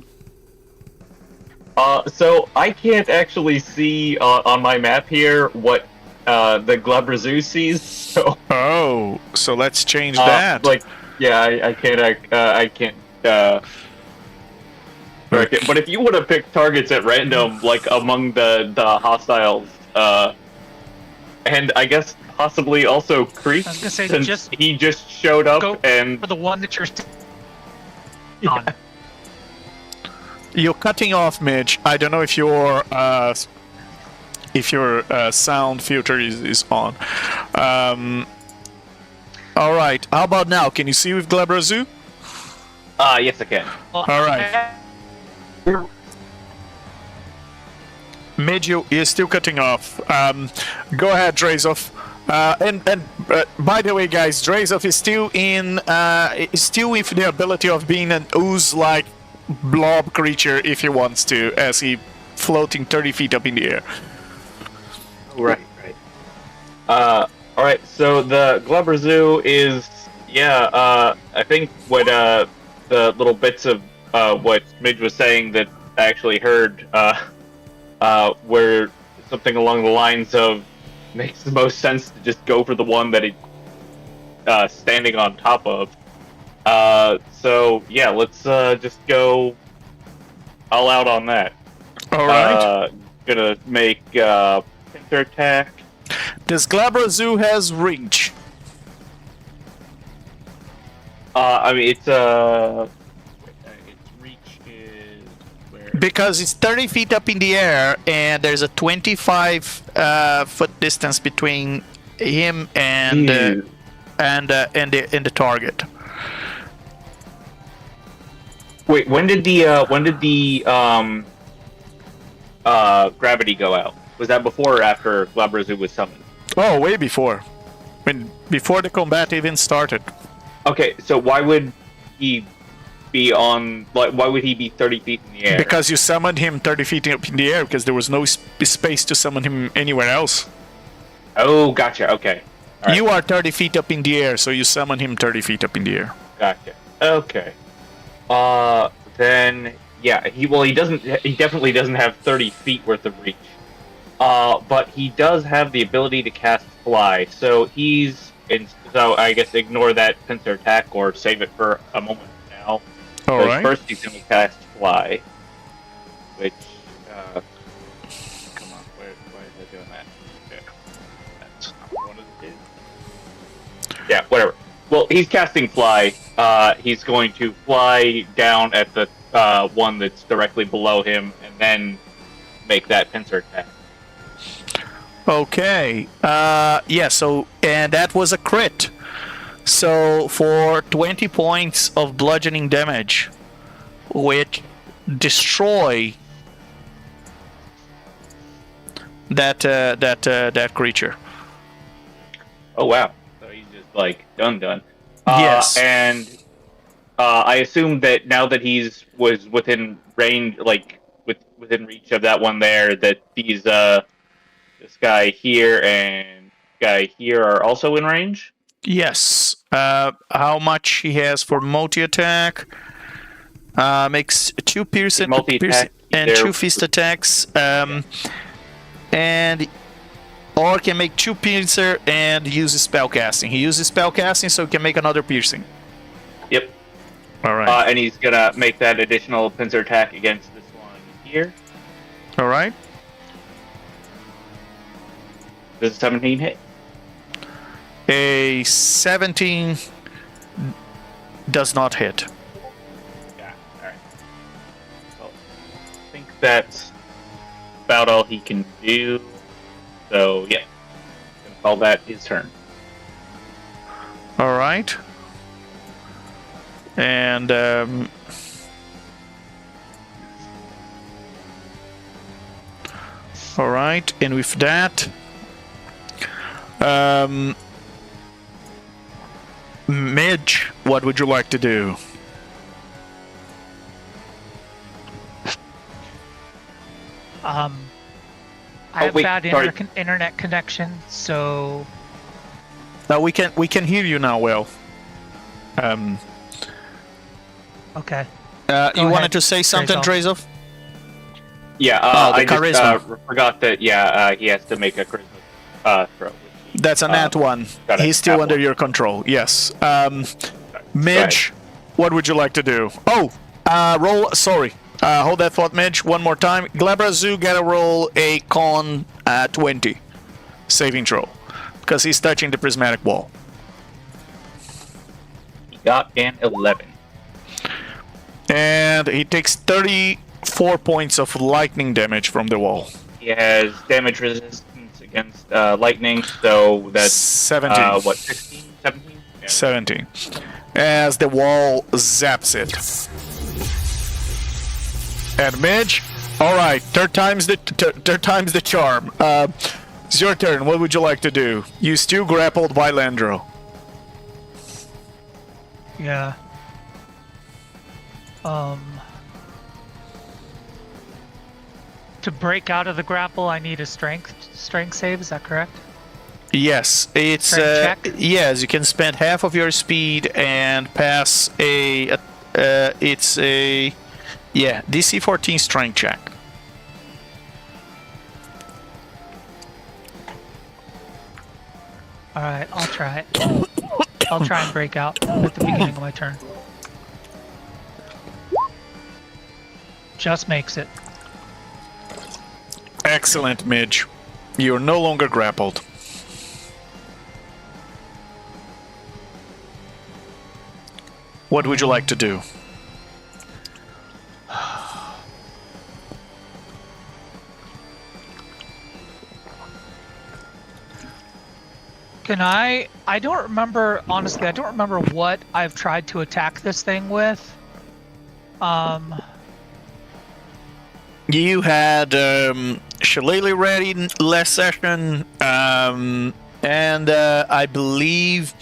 So I can't actually see on my map here what the Glabrazu sees. So So let's change that. I can't. But if you would have picked targets at random, like among the hostiles, and I guess possibly also Creek, I was gonna say, since he just showed up go and for the one that you're on. You're cutting off, Mitch. I don't know if your sound filter is on. All right. How about now? Can you see with Glabrazu? yes, I can. Well, All right. Midge, you're still cutting off. Go ahead, Drazov. And by the way, guys, Drazov is still with the ability of being an ooze-like blob creature if he wants to, as he floating 30 feet up in the air. Right. All right. So the Glabrazu is, I think what the little bits of what Midge was saying that I actually heard were something along the lines of makes the most sense to just go for the one that it's standing on top of. Let's just go all out on that. All right. Gonna make pincer attack. This Glabrazu has reach. Its reach is where? Because it's 30 feet up in the air, and there's a 25 foot distance between him and the target. Wait, when did the gravity go out? Was that before or after Glabrazu was summoned? Oh, way before. Before the combat even started. Okay, so why would he be why would he be 30 feet in the air? Because you summoned him 30 feet up in the air, because there was no space to summon him anywhere else. Oh, gotcha. Okay. All right. You are 30 feet up in the air, so you summon him 30 feet up in the air. Gotcha. Okay. Then he definitely doesn't have 30 feet worth of reach. But he does have the ability to cast fly. So so I guess ignore that pincer attack or save it for a moment now. All right. First he's going to cast fly, which come on, why is that doing that? Okay. That's not what it is. Yeah, whatever. Well, he's casting fly. He's going to fly down at the one that's directly below him, and then make that pincer attack. Okay. And that was a crit. So for 20 points of bludgeoning damage, which destroy that creature. Oh wow! So he's just like done. Yes. And I assume that now that was within range, like within reach of that one there. That these this guy here and guy here are also in range. Yes. How much he has for multi-attack? Makes 2 piercing, Multi-attack and either- 2 fist attacks. And or can make 2 piercer and use spellcasting. He uses spellcasting, so he can make another piercing. Yep. All right. And he's gonna make that additional pincer attack against this one here. All right. Does a 17 hit? A 17 does not hit. Yeah. All right. Well, I think that's about all he can do. So yeah, gonna call that his turn. All right. And all right, and with that, Midge, what would you like to do? I have wait, bad sorry. internet connection, so Now we can hear you now. Well, okay. you ahead, wanted to say something, Drazov. Drazov? Yeah. Oh, the I just charisma. forgot that. Yeah. He has to make a charisma throw. That's a nat one. got it, He's still nat under one. your control. Yes. Midge, what would you like to do? Oh, roll. Sorry. Hold that thought, Midge. One more time. Glabrazu gotta roll a con 20 saving throw because he's touching the prismatic wall. He got an 11. And he takes 34 points of lightning damage from the wall. He has damage resistance against lightning, so that's 17. what, 16, 17? Yeah. 17. As the wall zaps it. And Midge, all right, third time's the charm. It's your turn. What would you like to do? You still grappled by Landro. Yeah. To break out of the grapple, I need a strength save. Is that correct? Yes, it's Strength check? yes. You can spend half of your speed and pass a. It's a DC 14 strength check. All right, I'll try it. I'll try and break out at the beginning of my turn. Just makes it. Excellent, Midge. You're no longer grappled. What would you like to do? Can I don't remember, honestly, I don't remember what I've tried to attack this thing with. You had Shillelagh ready last session, and I believe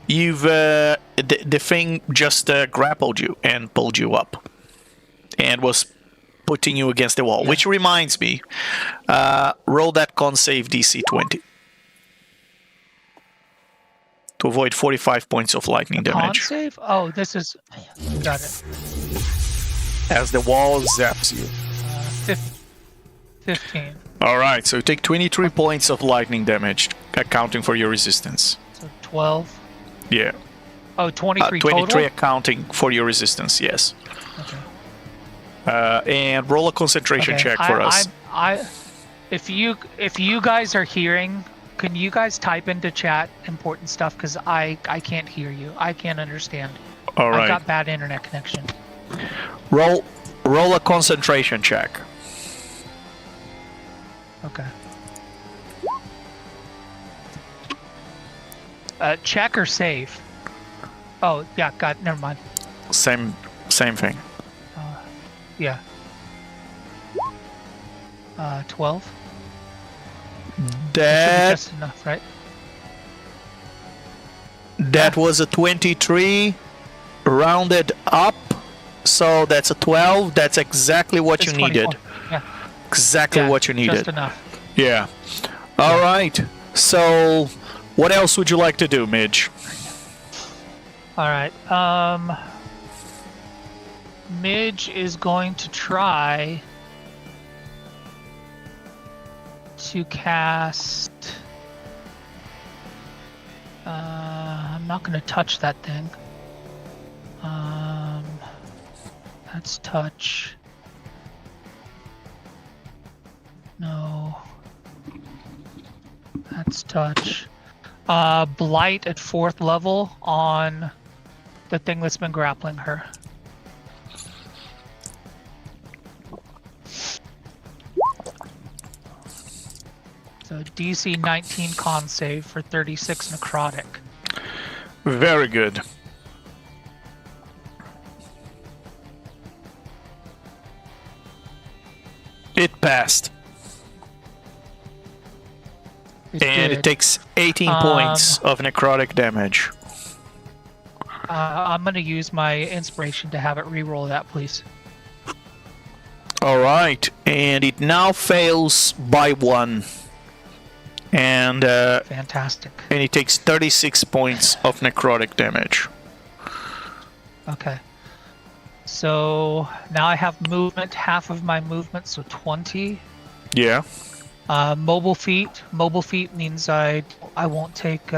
you've the thing just grappled you and pulled you up, and was putting you against the wall. Yeah. Which reminds me, roll that con save DC 20 to avoid 45 points of lightning Con damage save? Oh, this is... Got it. as the wall zaps you. 15. All right, so you take 23 points of lightning damage, accounting for your resistance. So 12. Yeah. Oh, 23 23 total? accounting for your resistance, yes. Okay. And roll a concentration Okay, check for us. If you guys are hearing, can you guys type into chat important stuff? Because I can't hear you. I can't understand. All I've right. got bad internet connection. Roll a concentration check. Okay. Check or save? Oh, yeah, never mind. Same thing. Yeah. 12? That Just enough, right? was a 23 rounded up So that's a 12. That's exactly what It's you needed. 24. Yeah. Exactly Yeah, what you needed. Just enough. Yeah. All right. So, what else would you like to do, Midge? All right. Midge is going to try to cast. I'm not going to touch that thing. That's touch. No. That's touch. Blight at 4th level on the thing that's been grappling her. So DC 19 con save for 36 necrotic. Very good. It passed. And it takes 18 points of necrotic damage. I'm going to use my inspiration to have it reroll that, please. Alright, and it now fails by 1. And Fantastic. and it takes 36 points of necrotic damage. Okay. So now I have movement, half of my movement, so 20. Yeah. Mobile feet. Mobile feet means I won't take.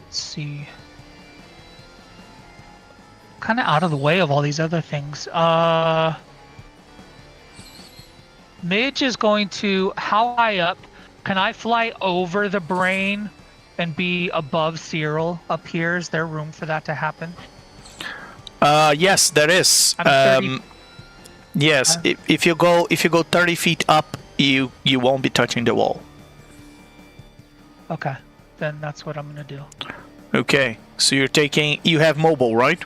Let's see. Kind of out of the way of all these other things. Midge is going to. How high up? Can I fly over the brain and be above Cyril up here? Is there room for that to happen? Yes, there is. I'm 30. Yes, if you go 30 feet up, you won't be touching the wall. Okay, then that's what I'm gonna do. Okay, so you have mobile, right?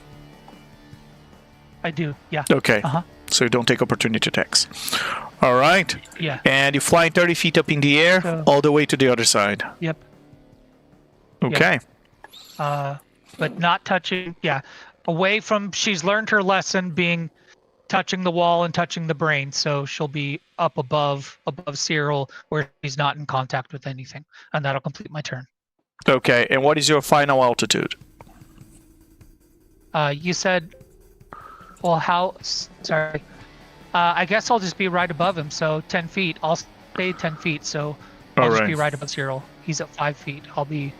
I do, yeah. Okay. Uh-huh. So you don't take opportunity attacks. All right. Yeah. And you fly 30 feet up in the air, So- all the way to the other side. Yep. Okay. But not touching. Yeah, away from. She's learned her lesson, being touching the wall and touching the brain. So she'll be up above Cyril, where he's not in contact with anything, and that'll complete my turn. Okay. And what is your final altitude? You said. Well, how? Sorry. I guess I'll just be right above him. So 10 feet. I'll stay 10 feet. So I'll just be right above Cyril. He's at 5 feet. I'll be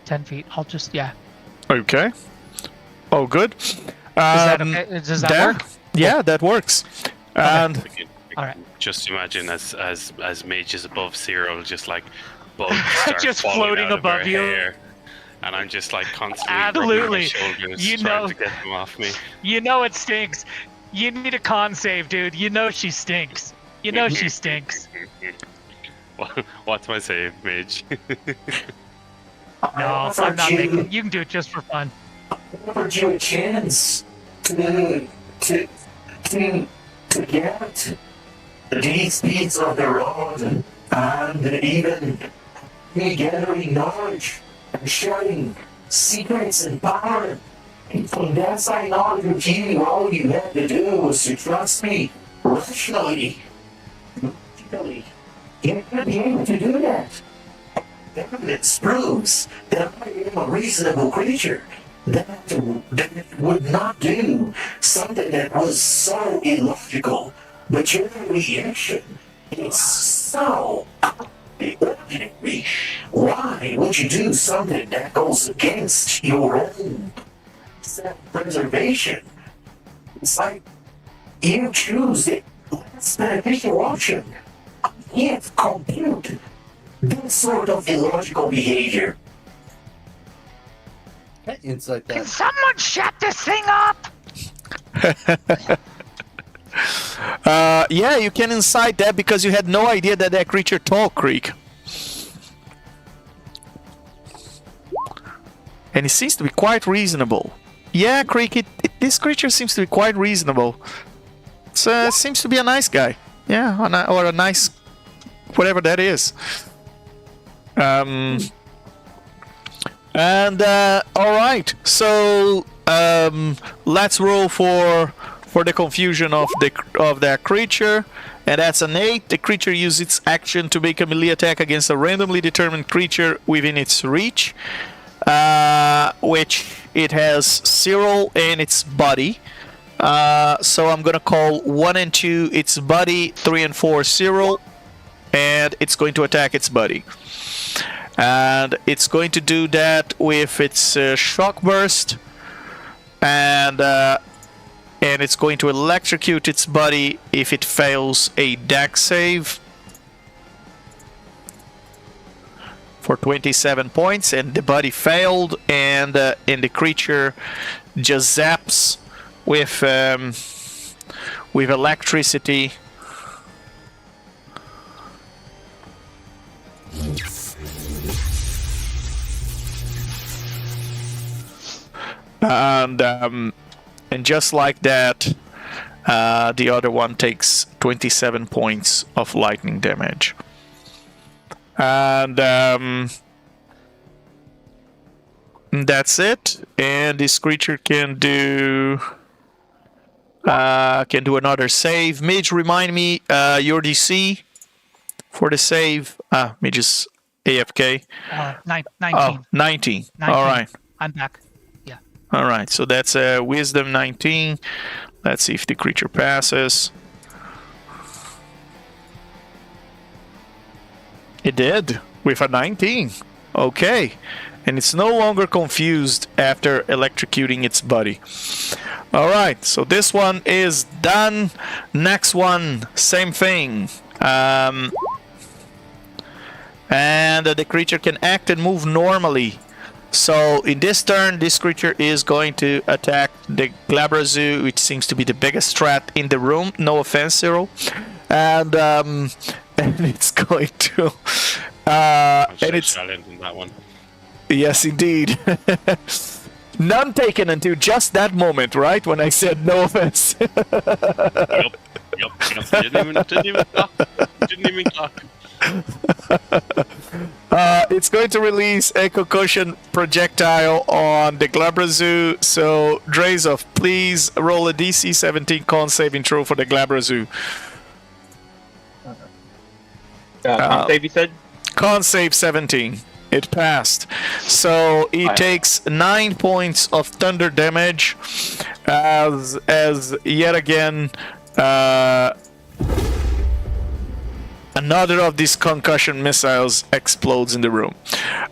10 feet. I'll just Okay. Oh, good. Is that okay? Does that work? Yeah, that works. And All right. Just imagine as Mage is above Cyril, just like bugs start Just falling floating out of her above you. hair. And I'm just like constantly Absolutely. rubbing my shoulders, You trying know- to get them off me. You know it stinks. You need a con save, dude. You know she stinks. You know she stinks. What's my save, Mage? No, I'm not making. You can do it just for fun. offered you a chance to get these beats of the road and even gathering knowledge and sharing secrets and power. And from that side on with you, all you had to do was to trust me rationally. Logically. You're gonna be able to do that. Evidence proves that I am a reasonable creature that would not do something that was so illogical. But your reaction is so ordinary. Why would you do something that goes against your own self-preservation? It's like you choose the less beneficial option. I can't compute this sort of illogical behavior. Insight Can that. someone shut this thing up? yeah, you can incite that because you had no idea that creature talked, Creek. And it seems to be quite reasonable. Yeah, Creek, this creature seems to be quite reasonable. It seems to be a nice guy. Yeah, or a nice... whatever that is. And all right, so let's roll for the confusion of that creature, and that's an 8. The creature uses its action to make a melee attack against a randomly determined creature within its reach, which it has Cyril and its buddy. So I'm gonna call 1 and 2 its buddy, 3 and 4 Cyril, and it's going to attack its buddy. And it's going to do that with its shock burst, and it's going to electrocute its buddy if it fails a dex save for 27 points, and the buddy failed, and the creature just zaps with electricity. And just like that, the other one takes 27 points of lightning damage. And that's it. And this creature can do another save. Midge, remind me your DC for the save. Midge is AFK. 19. Oh, 19. All right. I'm back. All right, so that's a wisdom 19. Let's see if the creature passes. It did, with a 19. Okay, and it's no longer confused after electrocuting its buddy. All right, so this one is done. Next one, same thing. And the creature can act and move normally. So in this turn, this creature is going to attack the Glabrazoo, which seems to be the biggest threat in the room. No offense, Cyril. And it's going to and it's challenging that one. Yes, indeed. None taken until just that moment, right? When I said no offense. Yep. Didn't even clock. It's going to release a concussion projectile on the Glabrazoo. So, Drazov, please roll a DC 17 con saving throw for the Glabrazoo. Con save, you said? Con save 17. It passed. So it takes 9 points of thunder damage as yet again another of these concussion missiles explodes in the room.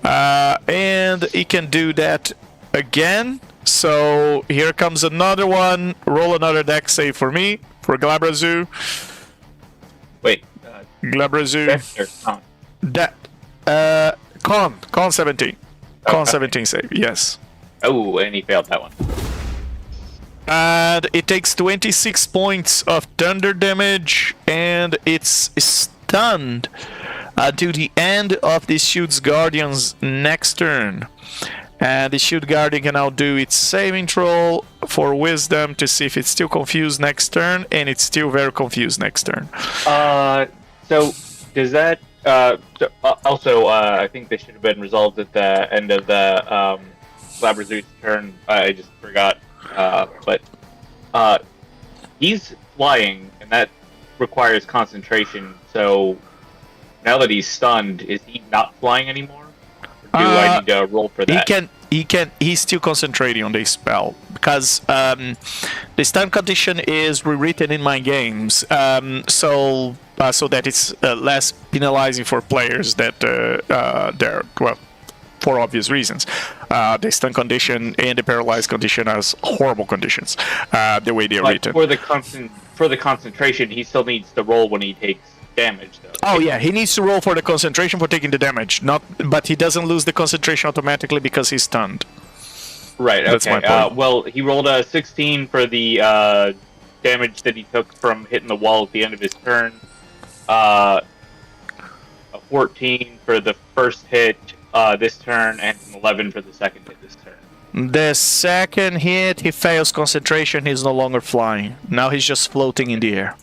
And it can do that again. So here comes another one. Roll another dex save for me, for Glabrazoo. Wait. Glabrazoo. That, Con 17. Con 17 save, yes. Oh, and he failed that one. And it takes 26 points of thunder damage, and it's stunned to the end of the Shield's Guardian's next turn. And the Shield Guardian can now do its saving throw for wisdom to see if it's still confused next turn, and it's still very confused next turn. So does that also I think this should have been resolved at the end of the Glabrazoo's turn. I just forgot. But he's flying, and that requires concentration. So now that he's stunned, is he not flying anymore? Or do I need to roll for that? He's still concentrating on the spell because the stun condition is rewritten in my games, so that it's less penalizing for players that they're for obvious reasons. The stun condition and the paralyzed condition as horrible conditions, the way they're written. For the concentration, he still needs to roll when he takes damage, though. Oh yeah, he needs to roll for the concentration for taking the damage, but he doesn't lose the concentration automatically because he's stunned. Right. That's okay. my point. Well, he rolled a 16 for the damage that he took from hitting the wall at the end of his turn. A 14 for the first hit this turn, and an 11 for the second hit this turn. The second hit, he fails concentration. He's no longer flying. Now he's just floating in the air.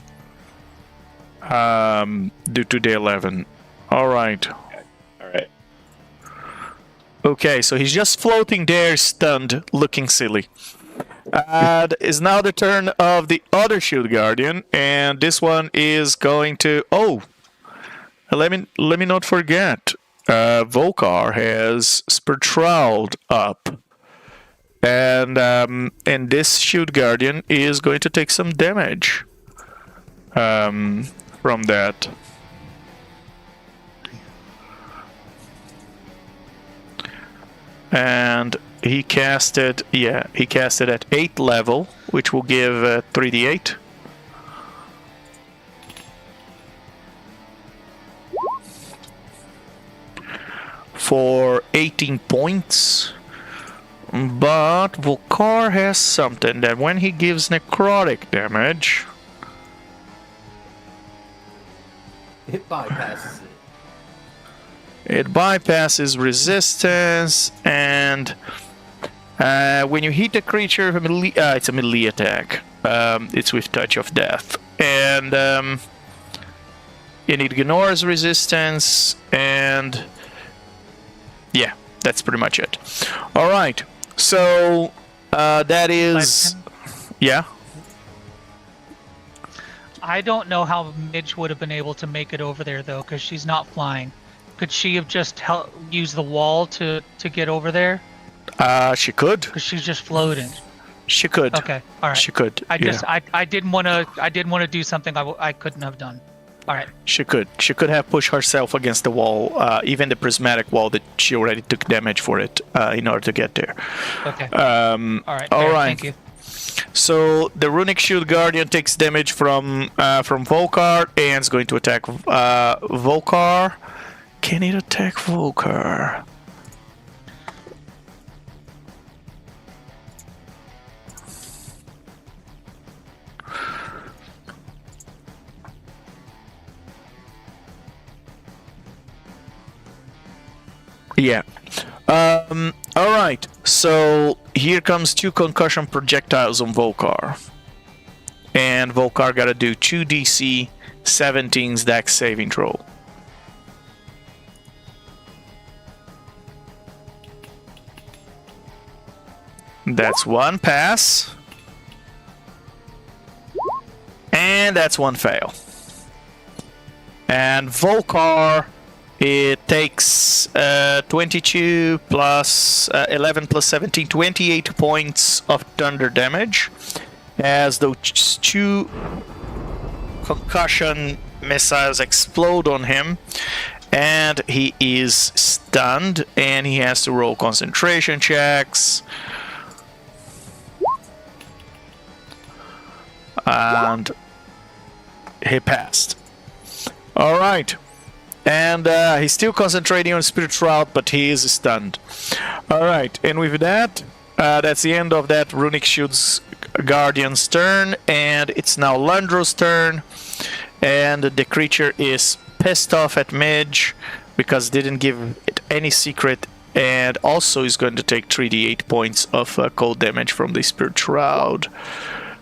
Due to the 11. All right. Okay. All right. Okay, so he's just floating there, stunned, looking silly. Is now the turn of the other Shield Guardian, and this one is going to... Oh! Let me not forget. Volkar has Spiritualed up. And this Shield Guardian is going to take some damage from that. And he cast it at 8th level, which will give 3d8. For 18 points. But Volkar has something that when he gives necrotic damage, It bypasses it. it bypasses resistance, and when you hit a creature, it's a melee attack. It's with Touch of Death, and it ignores resistance, and yeah, that's pretty much it. All right, so that is, yeah. I don't know how Midge would have been able to make it over there though, because she's not flying. Could she have just used the wall to get over there? She could. Because she's just floating. She could. Okay, all right. She could. I didn't want to do something I couldn't have done. All right. She could have pushed herself against the wall, even the prismatic wall that she already took damage for it, in order to get there. Okay. All right. All fair, right. Thank you. So the Runic Shield Guardian takes damage from Volkar and is going to attack Volkar. Can it attack Volkar? Yeah. Alright, so here comes 2 concussion projectiles on Volkar. And Volkar gotta do 2 DC 17's dex saving throw. That's 1 pass. And that's 1 fail. And Volkar, it takes 22 plus 11 plus 17, 28 points of thunder damage, as those 2 concussion missiles explode on him, and he is stunned, and he has to roll concentration checks. And he passed. All right. And he's still concentrating on Spiritual, but he is stunned. Alright, and with that, that's the end of that Runic Shield's Guardian's turn, and it's now Landro's turn, and the creature is pissed off at Midge, because didn't give it any secret, and also is going to take 3d8 points of cold damage from the Spirit Shroud.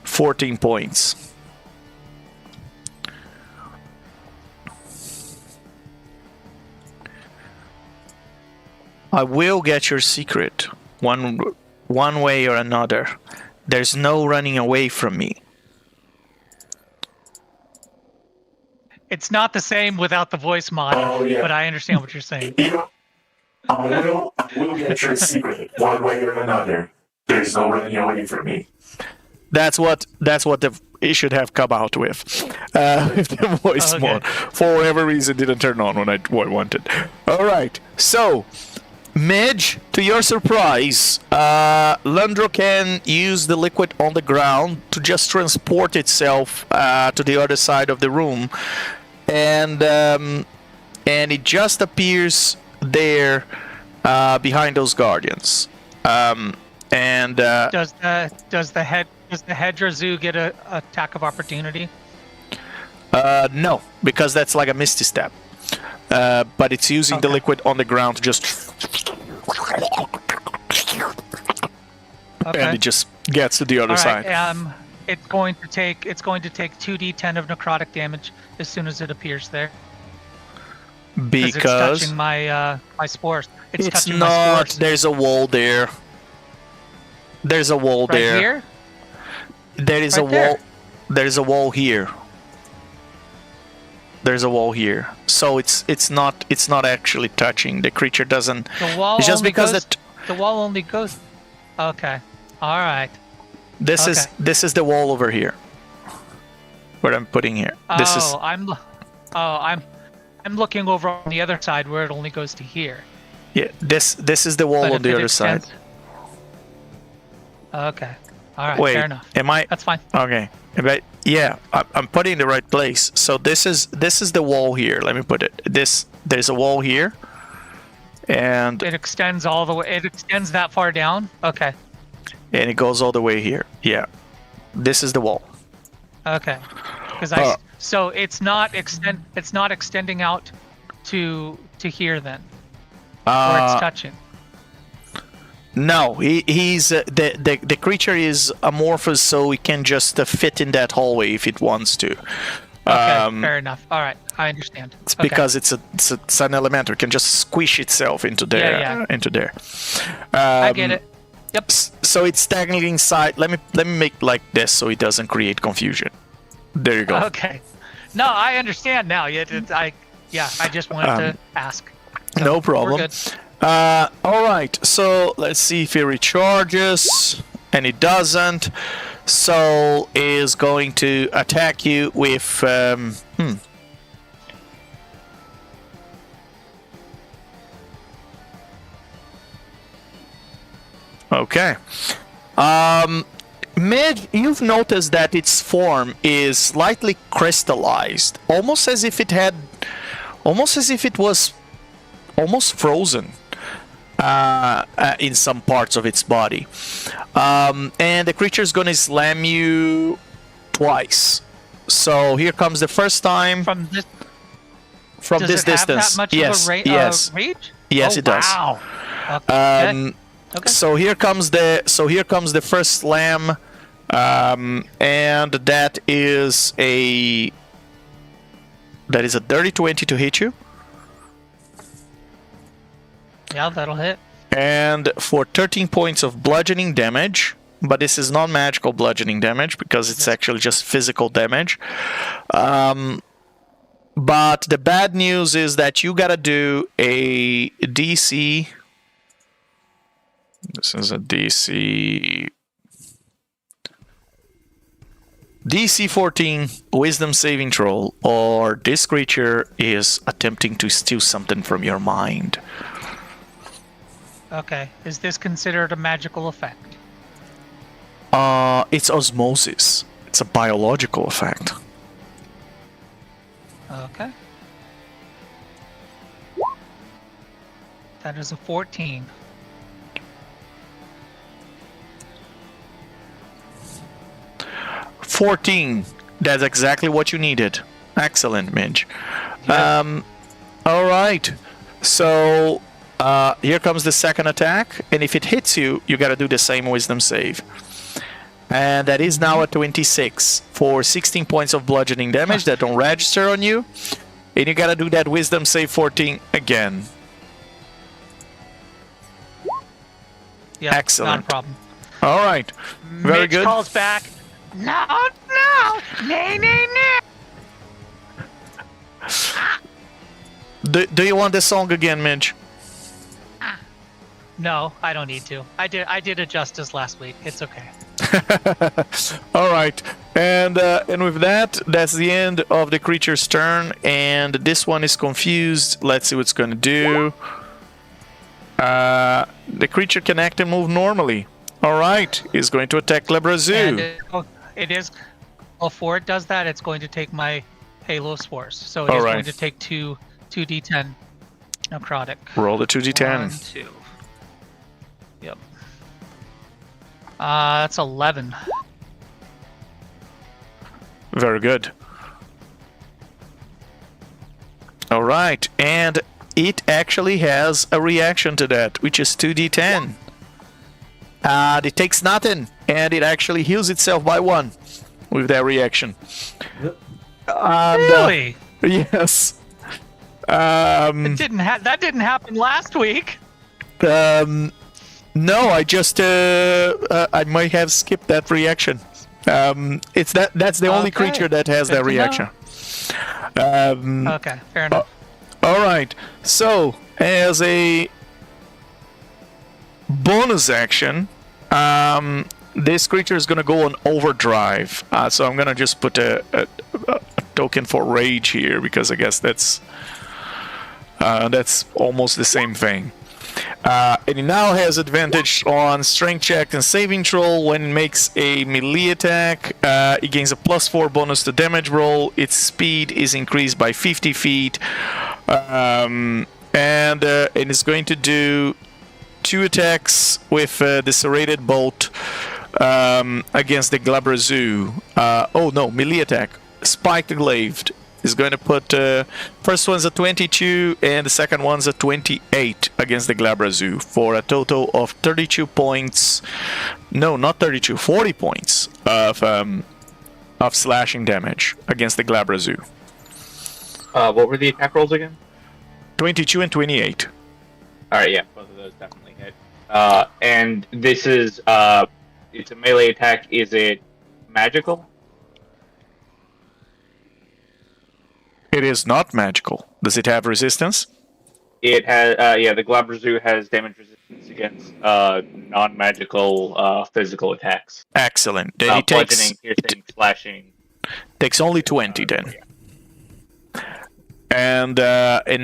14 points. I will get your secret, one way or another. There's no running away from me. It's not the same without the voice mod, but I understand what you're saying. I will get your secret, one way or another. There's no running away from me. That's what it should have come out with. If the voice mod, for whatever reason, didn't turn on when I wanted. All right, so Midge, to your surprise, Landro can use the liquid on the ground to just transport itself to the other side of the room, and it just appears there behind those guardians. Does the Hedra Zoo get a attack of opportunity? No, because that's like a Misty Step. But it's using the liquid on the ground to just... And it just gets to the other side. It's going to take 2d10 of necrotic damage as soon as it appears there. it's Because touching my my spores. It's it's touching my not. spores. There's a wall there. There's a wall Right there. here? There is a Right there. wall. There's a wall here. There's a wall here. So it's not actually touching. The creature doesn't. The wall It's just only because goes, the wall only goes. Okay. All right. this is Okay. this is the wall over here. What I'm putting here. This is I'm looking over on the other side where it only goes to here. yeah. This is the wall But on if the it other side. extends- Okay. All right. Wait, Fair enough. am I That's fine. okay? But yeah, I'm putting in the right place. So this is the wall here. Let me put it. There's a wall here, and It extends all the way. It extends that far down. Okay. it goes all the way here. Yeah, this is the wall. Okay. Because Oh. so it's not extending out to here then, where it's touching. No, he's the creature is amorphous, so it can just fit in that hallway if it wants to. Okay. Fair enough. All right. I understand. It's Okay. because it's an elemental. It can just squish itself into there. Yeah. Into there. I get it. Yep. So it's technically inside. Let me make like this so it doesn't create confusion. There you go. Okay. No, I understand now. I just wanted to ask. So, No we're problem. good. All right. So let's see if it recharges, and it doesn't. So is going to attack you with. Okay. Midge, you've noticed that its form is slightly crystallized, almost as if it was almost frozen in some parts of its body. And the creature is going to slam you twice. So here comes the first time From this, from does this it have distance. that much Yes, of a yes, range? yes, Oh, it does. Wow. Okay. Okay. So here comes the first slam, and that is a dirty 20 to hit you. Yeah, that'll hit. And for 13 points of bludgeoning damage, but this is not magical bludgeoning damage because it's actually just physical damage. But the bad news is that you gotta do a DC. This is a DC 14 wisdom saving throw, or this creature is attempting to steal something from your mind. Okay. Is this considered a magical effect? It's osmosis. It's a biological effect. Okay. That is a 14. That's exactly what you needed. Excellent, Midge. All right. So here comes the second attack, and if it hits you, you gotta do the same wisdom save. And that is now a 26 for 16 points of bludgeoning damage that don't register on you. And you gotta do that wisdom save 14 again. Yeah. Excellent. Not a problem. All right. Very Mitch good. calls back. No, nay, nay, nay. Do you want the song again, Midge? No, I don't need to. I did it justice last week. It's okay. All right, and with that, that's the end of the creature's turn, and this one is confused. Let's see what it's going to do. The creature can act and move normally. All right, it's going to attack And Lebrazu. it is. Before it does that, it's going to take my Halo of Spores. So it All is right. going to take 2d10 necrotic. Roll the 2d10. 1, 2. Yep. That's 11. Very good. All right, and it actually has a reaction to that, which is 2d10. It takes nothing, and it actually heals itself by 1 with that reaction. And, Really? yes. That didn't happen last week. No, I just I might have skipped that reaction. That's the only Okay, creature that has good that to know. reaction. Okay, fair enough. All right. So, as a bonus action, this creature is going to go on overdrive. So I'm going to just put a token for rage here because I guess that's almost the same thing. And it now has advantage on strength check and saving throw when it makes a melee attack. It gains a +4 bonus to damage roll. Its speed is increased by 50 feet. And it's going to do 2 attacks with the serrated bolt against the Glabrazoo. Melee attack. Spiked glaive is going to put first one's a 22 and the second one's a 28 against the Glabrazoo for a total of 32 points. No, not 32, 40 points of slashing damage against the Glabrazoo. What were the attack rolls again? 22 and 28. Alright, yeah, both of those definitely hit. And this is, it's a melee attack. Is it magical? It is not magical. Does it have resistance? It has, the Glabrazoo has damage resistance against non-magical physical attacks. Excellent. Then it Bludgeoning, piercing, slashing. takes only 20 then. And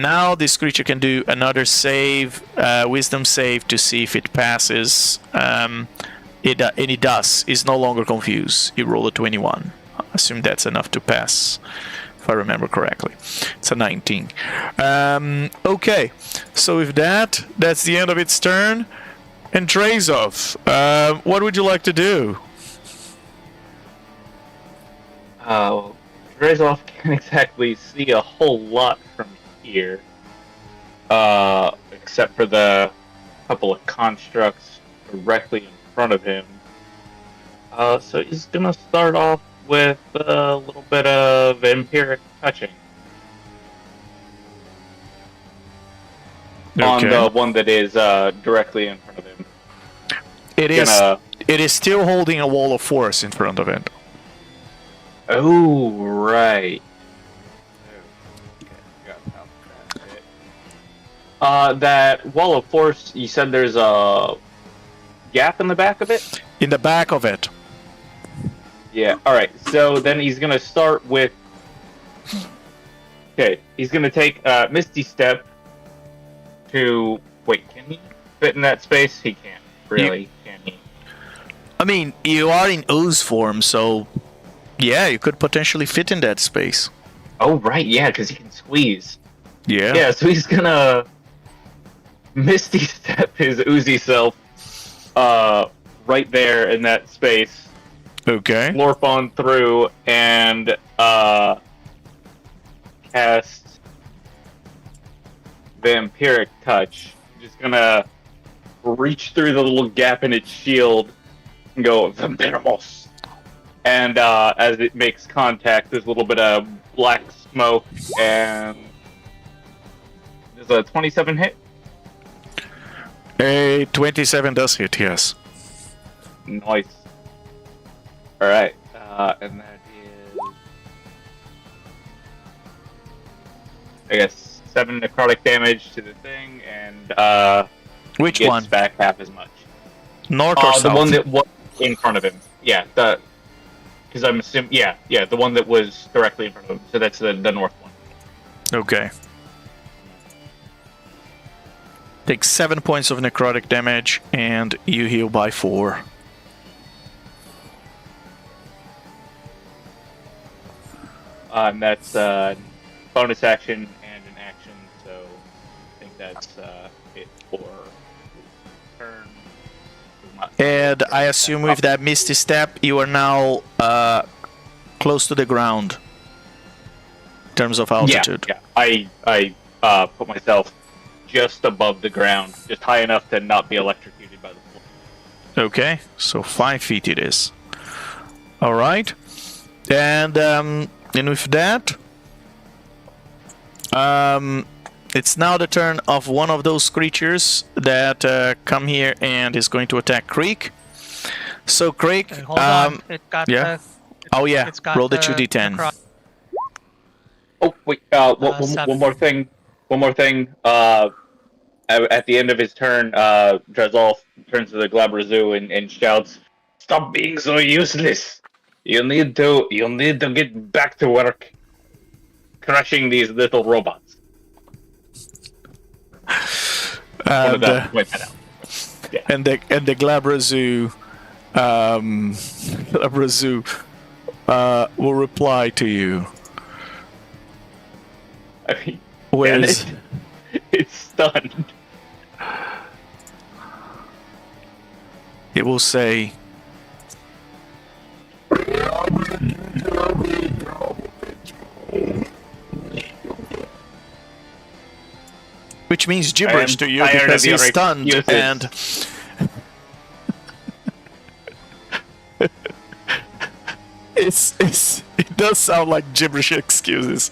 now this creature can do another save, wisdom save, to see if it passes. And it does. It's no longer confused. You roll a 21. I assume that's enough to pass, if I remember correctly. It's a 19. Okay, so with that, that's the end of its turn. And Drazov, what would you like to do? Drazov can't exactly see a whole lot from here, except for the couple of constructs directly in front of him. So he's gonna start off with a little bit of empiric touching on the one that is directly in front of him. It is still holding a wall of force in front of it. Oh, right. That wall of force, you said there's a gap in the back of it? In the back of it. Yeah, alright. So then he's going to start with... Okay, he's going to take Misty Step to... Wait, can he fit in that space? He can't, really, can he? I mean, you are in ooze form, so... Yeah, you could potentially fit in that space. Oh, right, yeah, because he can squeeze. Yeah. Yeah, so he's gonna Misty Step his oozy self right there in that space. Okay. Lorp on through and cast Vampiric Touch. Just gonna reach through the little gap in its shield and go Vampiramos. And as it makes contact, there's a little bit of black smoke, and there's a 27 hit. A 27 does hit, yes. Nice. Alright, and that is, I guess, 7 necrotic damage to the thing, and Which gets one? back half as much. North or south? The one that was in front of him. Yeah, because I'm assuming, yeah, the one that was directly in front of him. So that's the north one. Okay. Take 7 points of necrotic damage, and you heal by 4. And that's bonus action and an action, so I think that's it for turn. And I assume with that Misty Step, you are now close to the ground in terms of altitude. Yeah. I put myself just above the ground, just high enough to not be electrocuted by the floor. Okay, so 5 feet it is. Alright. And with that, It's now the turn of one of those creatures that come here and is going to attack Creek. So Creek, Okay, hold on. It got yeah. it's got Roll the 2d10. Oh wait, one seven. more thing. One more thing. At the end of his turn, Drazolf turns to the Glabrazoo and shouts, "Stop being so useless! You need to get back to work, crushing these little robots." And, Point that out. Yeah. and the Glabrazoo, will reply to you. I mean, With it's stunned. it will say, which means gibberish to you tired because of your he's stunned excuses. and it does sound like gibberish excuses.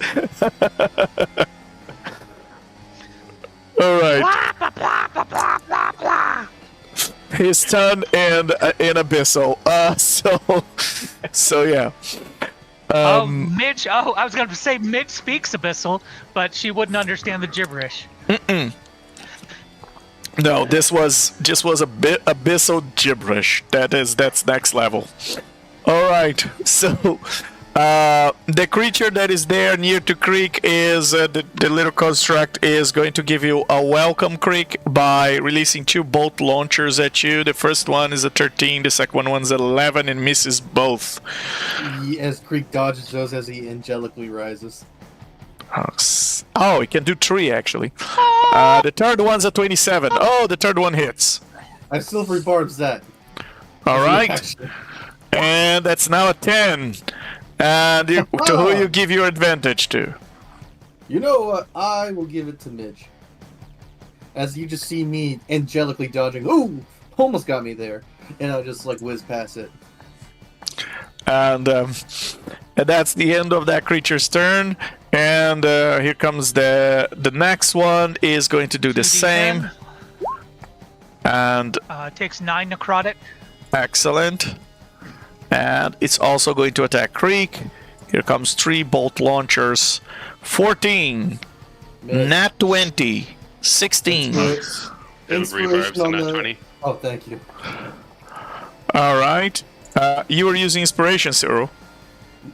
All right. Blah, blah, blah, blah, blah, blah, blah. His turn and in abyssal. So yeah. Midge. Oh, I was going to say Midge speaks Abyssal, but she wouldn't understand the gibberish. No, this was a bit abyssal gibberish. That's next level. All right. So the creature that is there near to Creek is the little construct is going to give you a welcome, Creek, by releasing 2 bolt launchers at you. The first one is a 13, the second one's 11 and misses both. As Creek dodges those as he angelically rises. Oh, it can do 3 actually. The third one's a 27. Oh, the third one hits. I silvery barbs that. All right. And that's now a 10. And to who you give your advantage to? You know what? I will give it to Midge. As you just see me angelically dodging. Ooh! Almost got me there. And I'll just like whiz past it. And that's the end of that creature's turn. And here comes the next one is going to do the 2d10. same. And It takes 9 necrotic. excellent. And it's also going to attack Creek. Here comes 3 bolt launchers. 14. Miss. Nat 20. 16. Inspiration Reverbs on on that the- 20. Oh, thank you. All right. You were using inspiration, Cyril.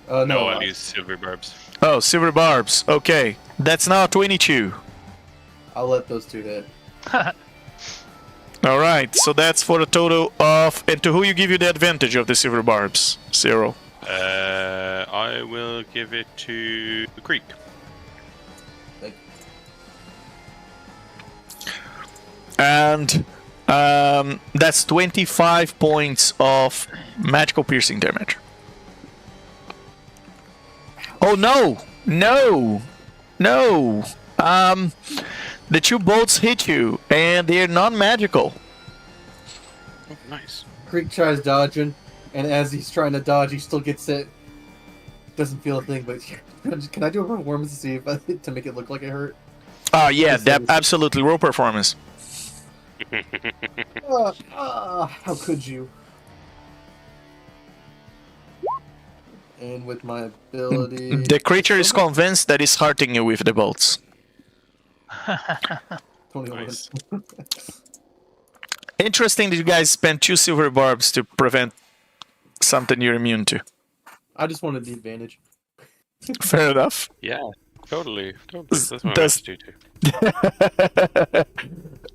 No, I'll use silver barbs. Oh, silver barbs. Okay. That's now 22. I'll let those 2 hit. All right. So that's for a total of... And to who you give you the advantage of the silver barbs, Cyril? I will give it to the Creek. Thank you. And that's 25 points of magical piercing damage. Oh, no! No! No! The 2 bolts hit you, and they're non-magical. Oh, nice. Creek tries dodging, and as he's trying to dodge, he still gets it. Doesn't feel a thing, but can I do a performance to see if to make it look like it hurt? Yeah, absolutely. Roll performance. How could you? And with my ability... The creature is convinced that it's hurting you with the bolts. 21. Nice. Interesting that you guys spent 2 silver barbs to prevent something you're immune to. I just wanted the advantage. Fair enough. Yeah, totally. That's what I Does- want to do too.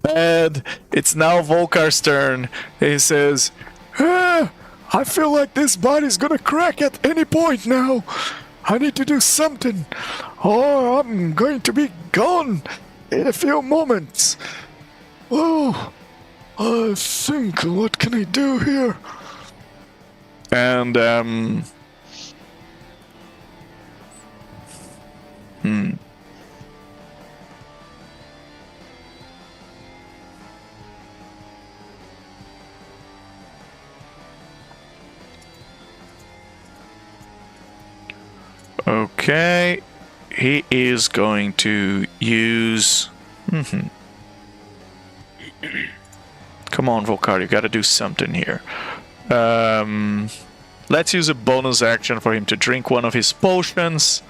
And it's now Volkar's turn. He says, I feel like this body's gonna crack at any point now. I need to do something, or I'm going to be gone in a few moments. Oh, I think, what can I do here? And, Okay. he is going to use... Come on, Volkar, you gotta do something here. Let's use a bonus action for him to drink one of his potions.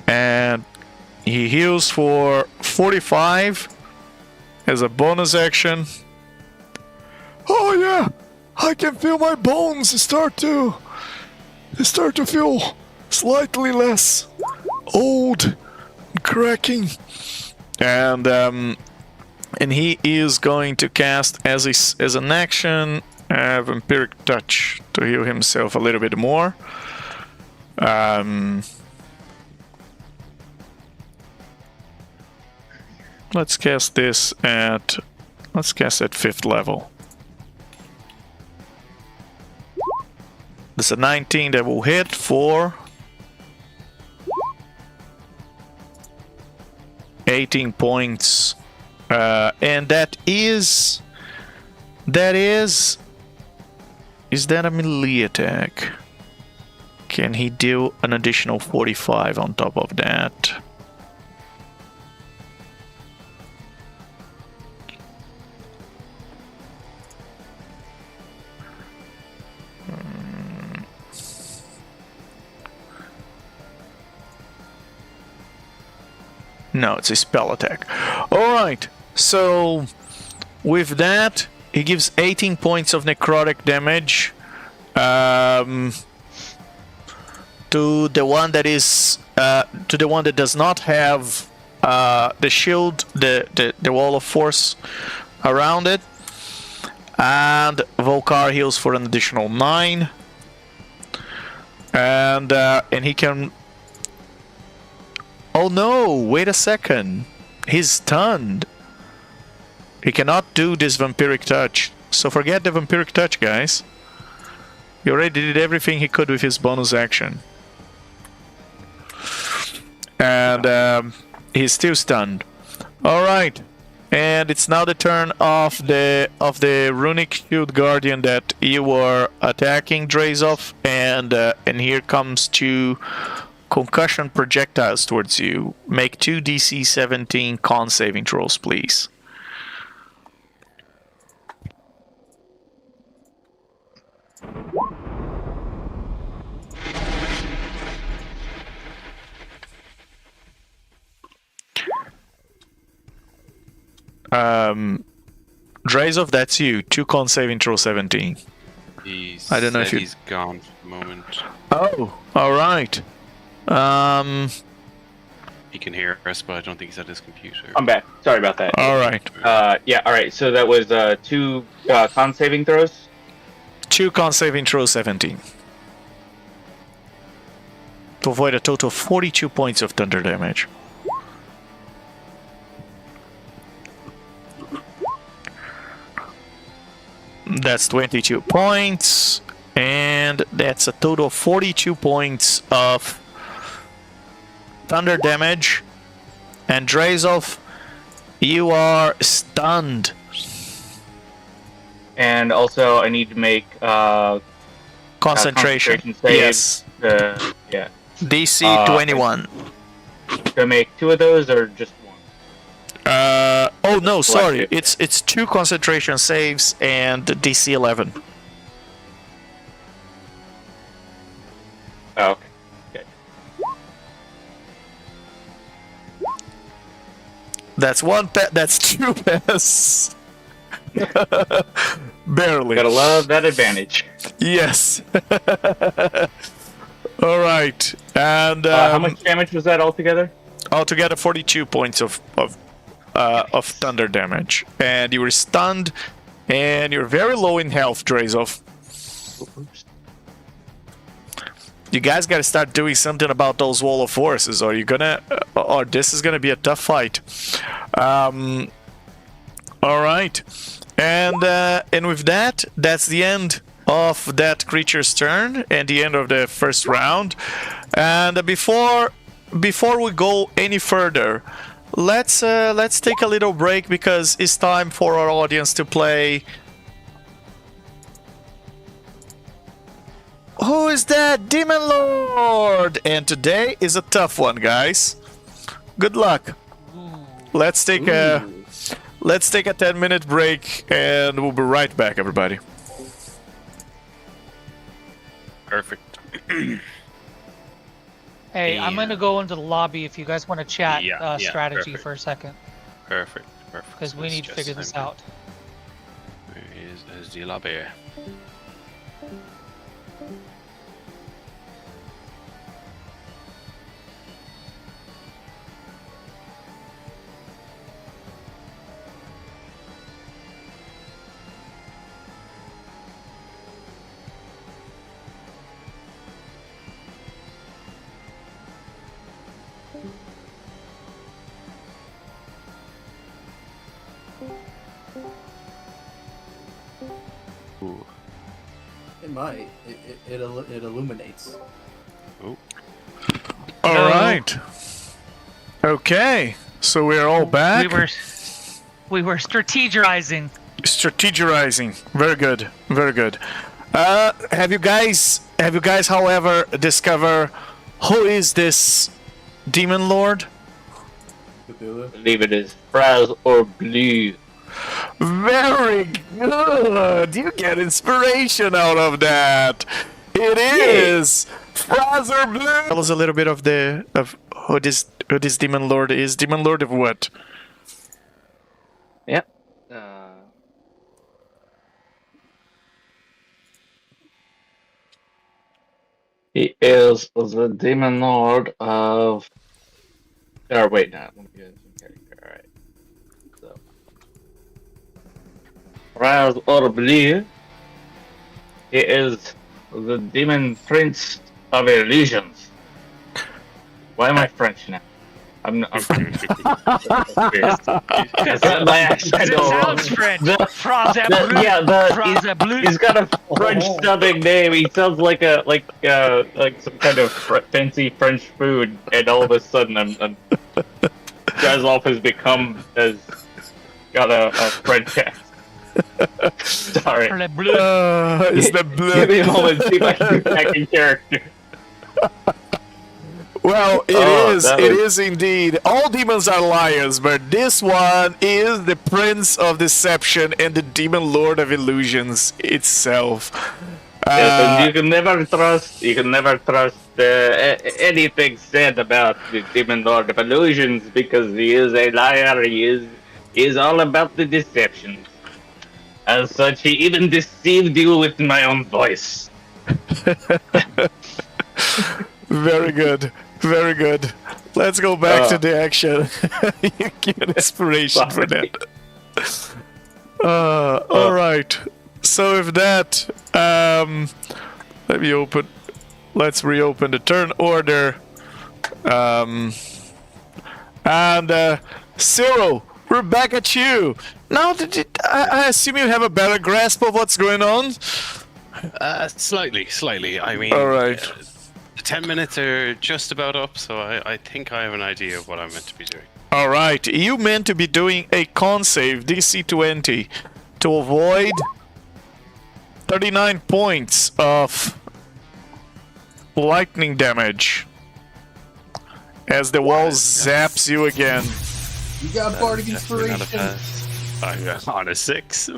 And he heals for 45 as a bonus action. Oh yeah, I can feel my bones start to feel slightly less old, cracking, and he is going to cast as an action vampiric touch to heal himself a little bit more. Let's cast this at 5th level. This is a 19 that will hit for 18 points. And that is that a melee attack? Can he deal an additional 45 on top of that? No, it's a spell attack. Alright, so with that, he gives 18 points of necrotic damage to the one that does not have the shield, the wall of force around it. And Volkar heals for an additional 9. And he can... Oh no, wait a second. He's stunned. He cannot do this vampiric touch. So forget the vampiric touch, guys. He already did everything he could with his bonus action. And he's still stunned. Alright. And it's now the turn of the runic shield guardian that you were attacking, Drazov, and here comes 2 concussion projectiles towards you. Make 2 DC 17 con saving throws, please. Drazov, that's you. 2 con saving throw 17. I don't know if he's gone for the moment. Oh, alright. He can hear us, but I don't think he's at his computer. I'm back. Sorry about that. Alright. Yeah, alright. So that was 2 con saving throws? 2 con saving throw 17. To avoid a total of 42 points of thunder damage. That's 22 points. And that's a total of 42 points of thunder damage. And Drazov, you are stunned. And also, I need to make concentration saves. Yes. Yeah. DC 21. Do I make 2 of those or just 1? Oh no, sorry. It's 2 concentration saves and DC 11. Oh, okay. That's 1 that's 2 passes. Barely. Gotta love that advantage. Yes. All right. And how much damage was that altogether? Altogether 42 points of thunder damage. And you were stunned, and you're very low in health, Drazov. You guys gotta start doing something about those wall of forces, or this is gonna be a tough fight. All right, and with that, that's the end of that creature's turn and the end of the first round. And before before we go any further, let's take a little break because it's time for our audience to play. Who is that? Demon Lord! And today is a tough one, guys. Good luck. Let's take a 10-minute break and we'll be right back, everybody. Perfect. Hey, I'm gonna go into the lobby if you guys want to chat Yeah, strategy perfect. for a second, Perfect. because we need to figure this out. Where is the lobby? Ooh. It might. It illuminates. Oh. All right. Okay. So we are all back. We were strategizing. Strategizing. Very good. Very good. Have you guys, however, discovered who is this demon lord? Cthulhu. I believe it is Fraz or Blue. Very good. You get inspiration out of that. It is Fraser Blue. Tell us a little bit of who this demon lord is. Demon lord of what? Yep. He is the demon lord of. Or wait, no. Let me get some character. All right. So, Fraz or Blue. He is the demon prince of illusions. Why am I French now? I'm not. That's my accent. It sounds French. Fraser bleu. Fraser bleu. He's got a French sounding name. He sounds like some kind of fancy French food, and all of a sudden, Gazolf has got a French accent. Sorry. Le bleu. It's the blue. Give me a moment. See if I can get back in character. Well, it that is indeed. All demons are liars, but this one is the Prince of Deception and the Demon Lord of Illusions itself. Yes, and you can never trust anything said about the Demon Lord of Illusions because he is a liar. He is all about the deceptions. As such, he even deceived you with my own voice. Very good. Very good. Let's go back to the action. You get inspiration for that. All right. So with that, let's reopen the turn order. And Cyril, we're back at you. Now, I assume you have a better grasp of what's going on? Slightly. I mean, All right. The 10 minutes are just about up, so I think I have an idea of what I'm meant to be doing. All right. You meant to be doing a con save, DC 20, to avoid 39 points of lightning damage as the wall zaps you again. You got bardic inspiration. I'm on a 6.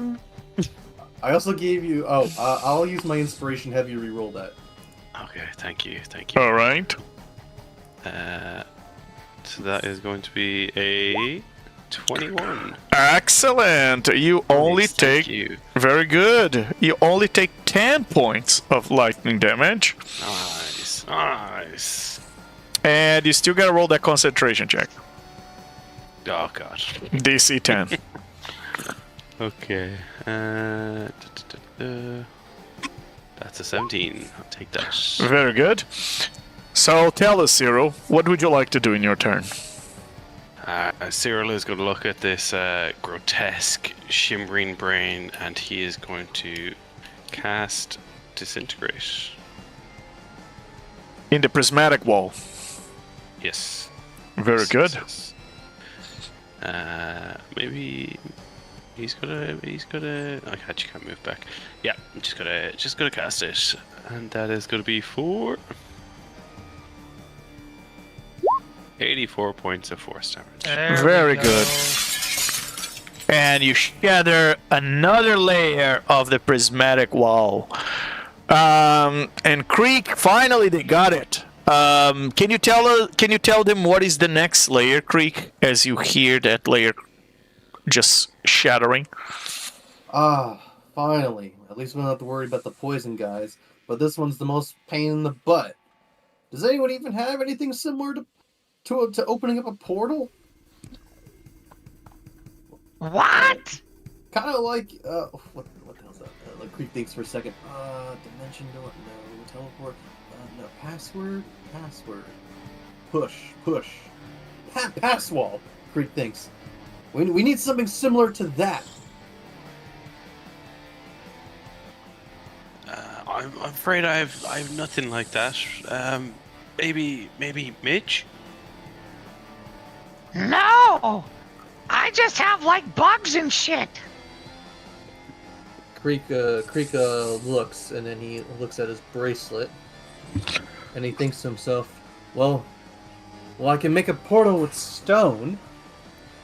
I also gave you. I'll use my inspiration. Have you re-roll that? Okay, thank you. All right. So that is going to be a 21. Excellent. You only Nice, take. thank you. Very good. You only take 10 points of lightning damage, Nice. and you still gotta roll that concentration check. Oh god. DC 10. Okay. That's a 17. I'll take that. Very good. So tell us, Cyril, what would you like to do in your turn? Cyril is going to look at this grotesque shimmering brain, and he is going to cast Disintegrate. In the prismatic wall. Yes. Very good. Yes. Maybe he's gonna. I can't move back. Yeah, I'm just gonna cast it, and that is gonna be for 84 points of force damage. There Very we go. good. And you shatter another layer of the prismatic wall. And Creek, finally they got it. Can you tell them what is the next layer, Creek, as you hear that layer just shattering? Finally. At least we don't have to worry about the poison guys. But this one's the most pain in the butt. Does anyone even have anything similar to opening up a portal? What? Kind of like what the hell's that? Like Creek thinks for a second. Dimension door? No. Teleport? No. Password? Push. Pass wall. Creek thinks. We need something similar to that. I'm afraid I've nothing like that. Maybe Midge. No! I just have like bugs and shit. Creek looks, and then he looks at his bracelet, and he thinks to himself, well, I can make a portal with stone.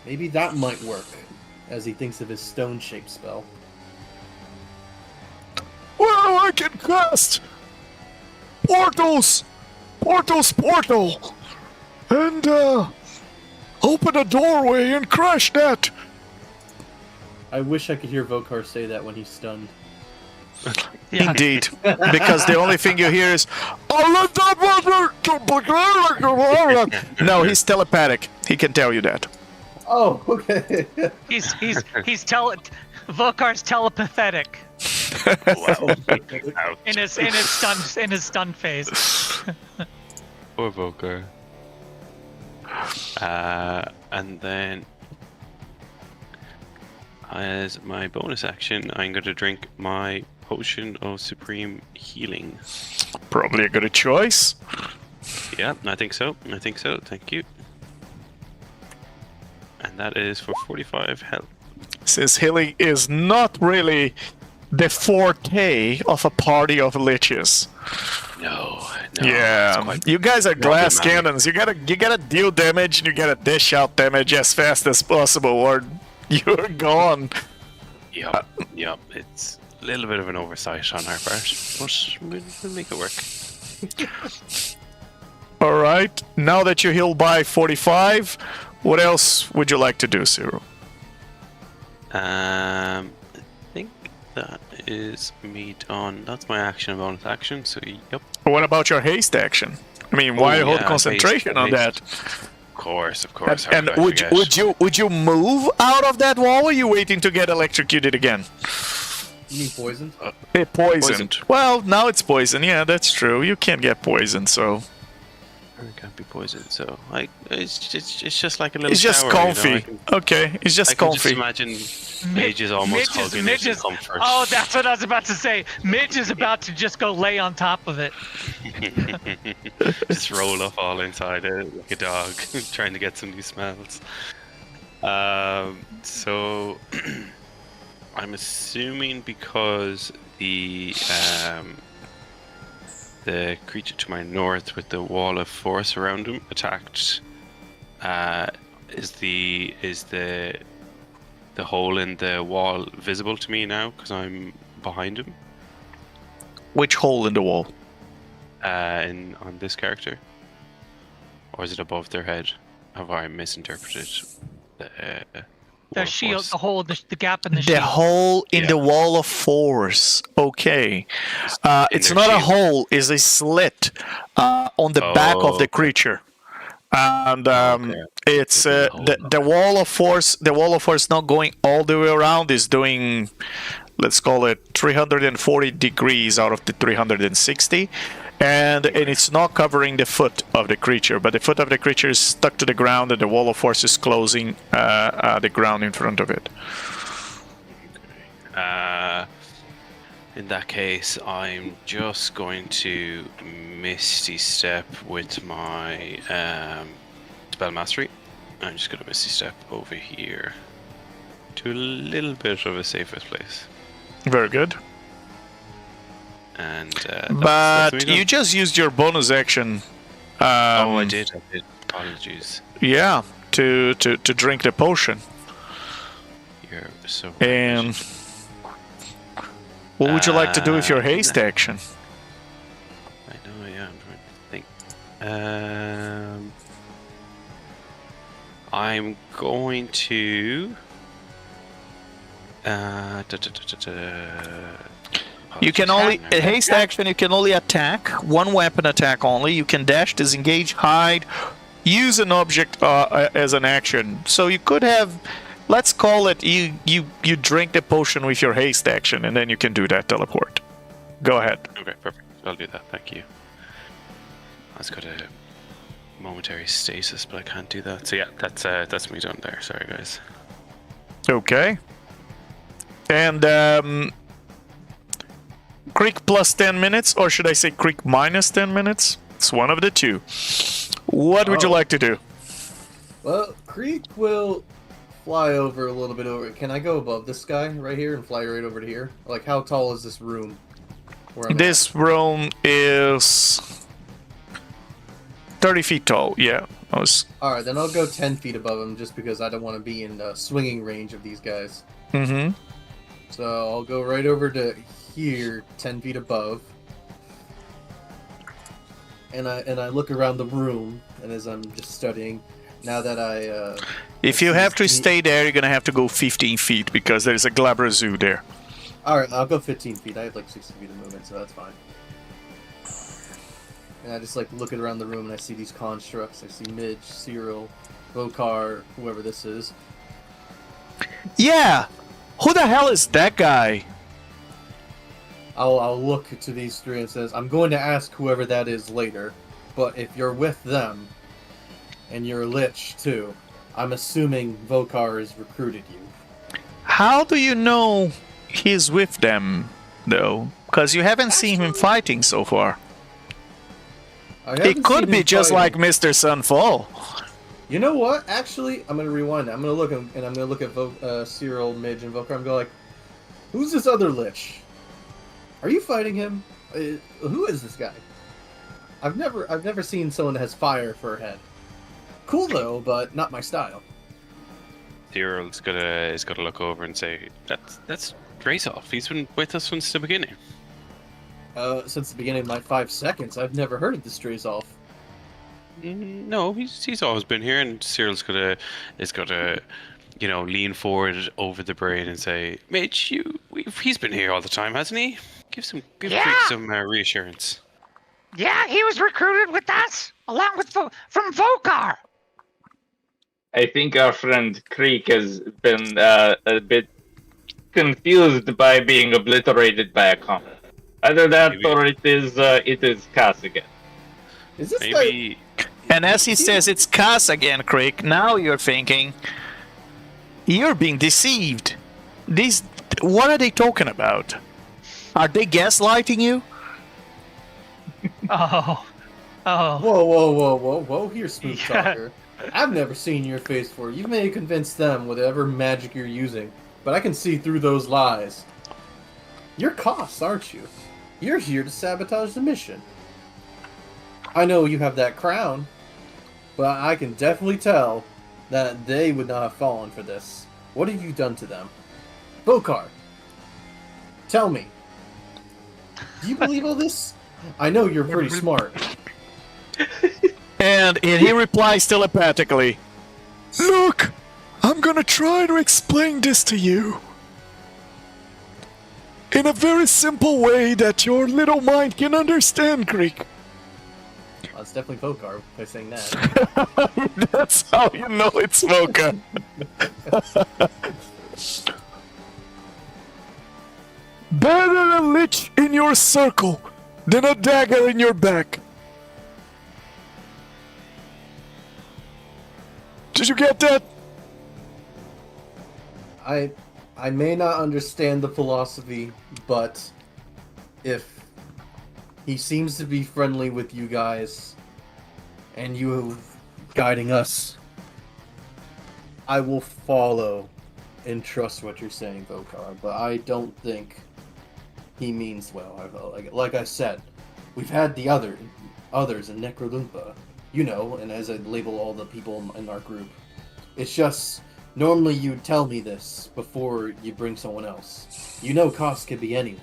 Maybe that might work, as he thinks of his stone-shaped spell. Well, I can cast portal, and open a doorway and crash that. I wish I could hear Vokar say that when he's stunned. Yeah. Indeed, because the only thing you hear is, no, he's telepathic. He can tell you that. Oh, okay. Vokar's telepathic Wow. in his stunned phase. Poor Volker. And then, as my bonus action, I'm going to drink my potion of supreme healing. Probably a good choice. Yeah, I think so. Thank you. And that is for 45 health. Since healing is not really the forte of a party of liches. No. Yeah, you guys are glass problematic. cannons. You gotta deal damage and you gotta dish out damage as fast as possible, or you're gone. Yep. It's a little bit of an oversight on our part, but we'll make it work. All right. Now that you heal by 45, what else would you like to do, Cyril? I think that is me done. That's my action and bonus action. So yep. What about your haste action? I mean, why hold yeah, concentration on haste. that? Of course. How And could I forget? would you move out of that wall, or are you waiting to get electrocuted again? You mean poisoned? Poisoned. Well, now it's poison. Yeah, that's true. You can't get poisoned, so It can't be poisoned. So it's just like a little. it's just shower, comfy. You know? I can, Okay, it's just I can comfy. just imagine Midge is almost hugging it in comfort. Oh, that's what I was about to say. Midge is about to just go lay on top of it. Just roll up all inside it like a dog, trying to get some new smells. So I'm assuming because the creature to my north with the wall of force around him attacked. Is the hole in the wall visible to me now because I'm behind him? Which hole in the wall? On this character, or is it above their head? Have I misinterpreted the The wall of shield, force? the hole, the gap in the The shield. hole in Yeah. the wall of force. Okay. It's their not a shield. hole, it's a slit on the back of the Okay. creature. And Okay. it's There's a hole. the wall of force. The wall of force not going all the way around, is doing, let's call it 340 degrees out of the 360, and it's not covering the foot of the creature, but the foot of the creature is stuck to the ground, and the wall of force is closing the ground in front of it. In that case, I'm just going to Misty Step with my Spell Mastery. I'm just going to Misty Step over here to a little bit of a safer place. Very good. And But that's me you done. just used your bonus action. I did. Apologies. Yeah, to drink the potion. You're so And what would you like to do with your haste action? I know, yeah, I'm trying to think. I'm going to. You can only haste action. You can only attack one weapon attack only. You can dash, disengage, hide, use an object as an action. So you could have, let's call it you drink the potion with your haste action, and then you can do that teleport. Go ahead. Okay, perfect. I'll do that. Thank you. I was got a momentary stasis, but I can't do that. So yeah, that's me done there. Sorry, guys. Okay. And Creek plus 10 minutes, or should I say Creek minus 10 minutes? It's one of the two. What would you like to do? Well, Creek will fly over a little bit over. Can I go above this guy right here and fly right over to here? Like, how tall is this room? Where I'm This room is 30 feet tall. Yeah. Alright, then I'll go 10 feet above him just because I don't want to be in swinging range of these guys. Mm-hmm. So I'll go right over to here, 10 feet above. And I look around the room, and as I'm just studying, now that If you have to stay there, you're gonna have to go 15 feet because there's a Glabra Zoo there. Alright, I'll go 15 feet. I have like 60 feet of movement, so that's fine. And I just like looking around the room and I see these constructs. I see Midge, Cyril, Vokar, whoever this is. Yeah! Who the hell is that guy? I'll look to these three and says, I'm going to ask whoever that is later, but if you're with them, and you're a Lich too, I'm assuming Vokar has recruited you. How do you know he's with them, though? Because you haven't seen him fighting so far. It could be just like Mr. Sunfall. You know what? Actually, I'm gonna rewind. I'm gonna look and I'm gonna look at Cyril, Midge, and Vokar. I'm going like, who's this other Lich? Are you fighting him? Who is this guy? I've never seen someone that has fire for a head. Cool though, but not my style. Cyril's gotta look over and say, that's Drazov. He's been with us since the beginning. Since the beginning of my 5 seconds, I've never heard of this Drazov. No, he's always been here, and Cyril's gotta lean forward over the brain and say, Mitch, he's been here all the time, hasn't he? Give Creek some reassurance. Yeah, he was recruited with us, along with from Vokar. I think our friend Creek has been a bit confused by being obliterated by a comet. Either that, Maybe. or it is Cass again. Is this Maybe. And as he says, it's Cass again, Crick. Now you're thinking, you're being deceived. What are they talking about? Are they gaslighting you? Oh. Whoa, here, Smooth Yeah. Talker. I've never seen your face before. You may convince them with whatever magic you're using, but I can see through those lies. You're Koss, aren't you? You're here to sabotage the mission. I know you have that crown, but I can definitely tell that they would not have fallen for this. What have you done to them? Vokar, tell me. Do you believe all this? I know you're pretty smart. And he replies telepathically, Look, I'm gonna try to explain this to you. In a very simple way that your little mind can understand, Creek. Well, it's definitely Vokar by saying that. That's how you know it's Mocha. Better a lich in your circle than a dagger in your back. Did you get that? I may not understand the philosophy, but if he seems to be friendly with you guys and you guiding us, I will follow and trust what you're saying, Vokar, but I don't think he means well. Like I said, we've had the others in Necrolumpa, you know, and as I label all the people in our group. It's just, normally you'd tell me this before you bring someone else. You know Koss could be anyone.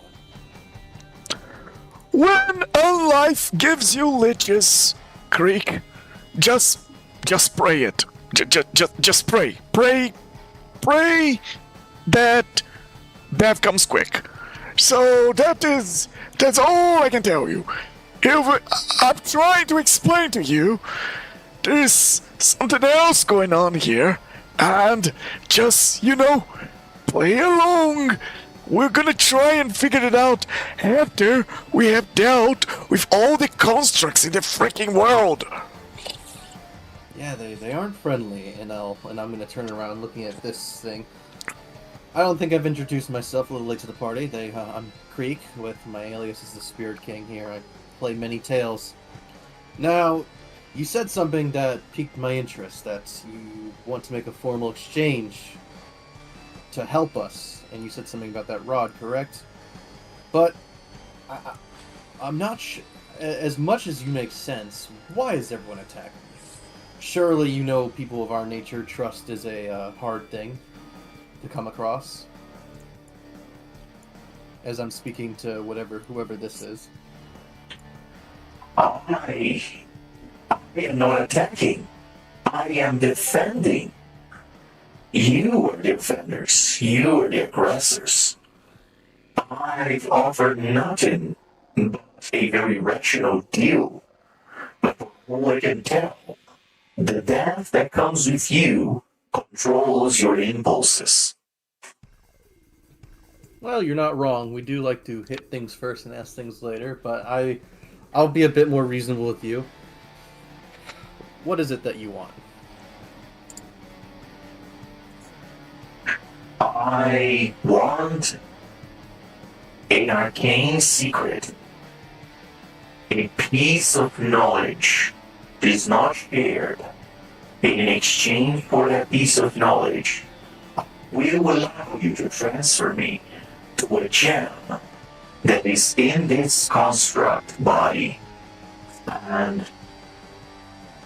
When a life gives you liches, Creek, just pray it. Just pray. Pray that death comes quick. So that's all I can tell you. I'm trying to explain to you, there's something else going on here, and just, play along. We're gonna try and figure it out after we have dealt with all the constructs in the freaking world. Yeah, they aren't friendly, and I'm gonna turn around looking at this thing. I don't think I've introduced myself a little late to the party. I'm Creek, with my alias is the Spirit King here. I play many tales. Now, you said something that piqued my interest, that you want to make a formal exchange to help us, and you said something about that rod, correct? But I'm not sure. As much as you make sense, why is everyone attacking you? Surely you know people of our nature, trust is a hard thing to come across. As I'm speaking to whoever this is. I am not attacking. I am defending. You are the offenders. You are the aggressors. I've offered nothing but a very rational deal. But from all I can tell, the death that comes with you controls your impulses. Well, you're not wrong. We do like to hit things first and ask things later, but I'll be a bit more reasonable with you. What is it that you want? I want an arcane secret. A piece of knowledge is not shared. In exchange for that piece of knowledge, I will allow you to transfer me to a gem that is in this construct body. And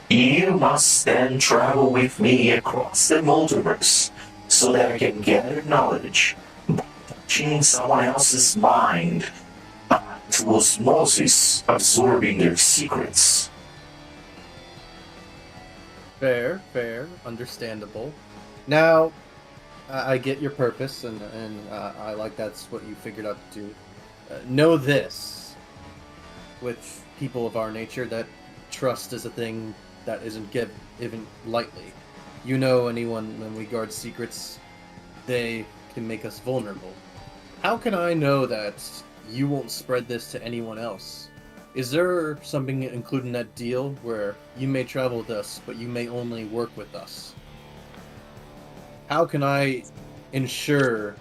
you must then travel with me across the multiverse so that I can gather knowledge by touching someone else's mind to osmosis, absorbing their secrets. Fair, understandable. Now, I get your purpose, and I like that's what you figured out to do. Know this, with people of our nature, that trust is a thing that isn't given lightly. You know, anyone, when we guard secrets, they can make us vulnerable. How can I know that you won't spread this to anyone else? Is there something included in that deal where you may travel with us, but you may only work with us? How can I ensure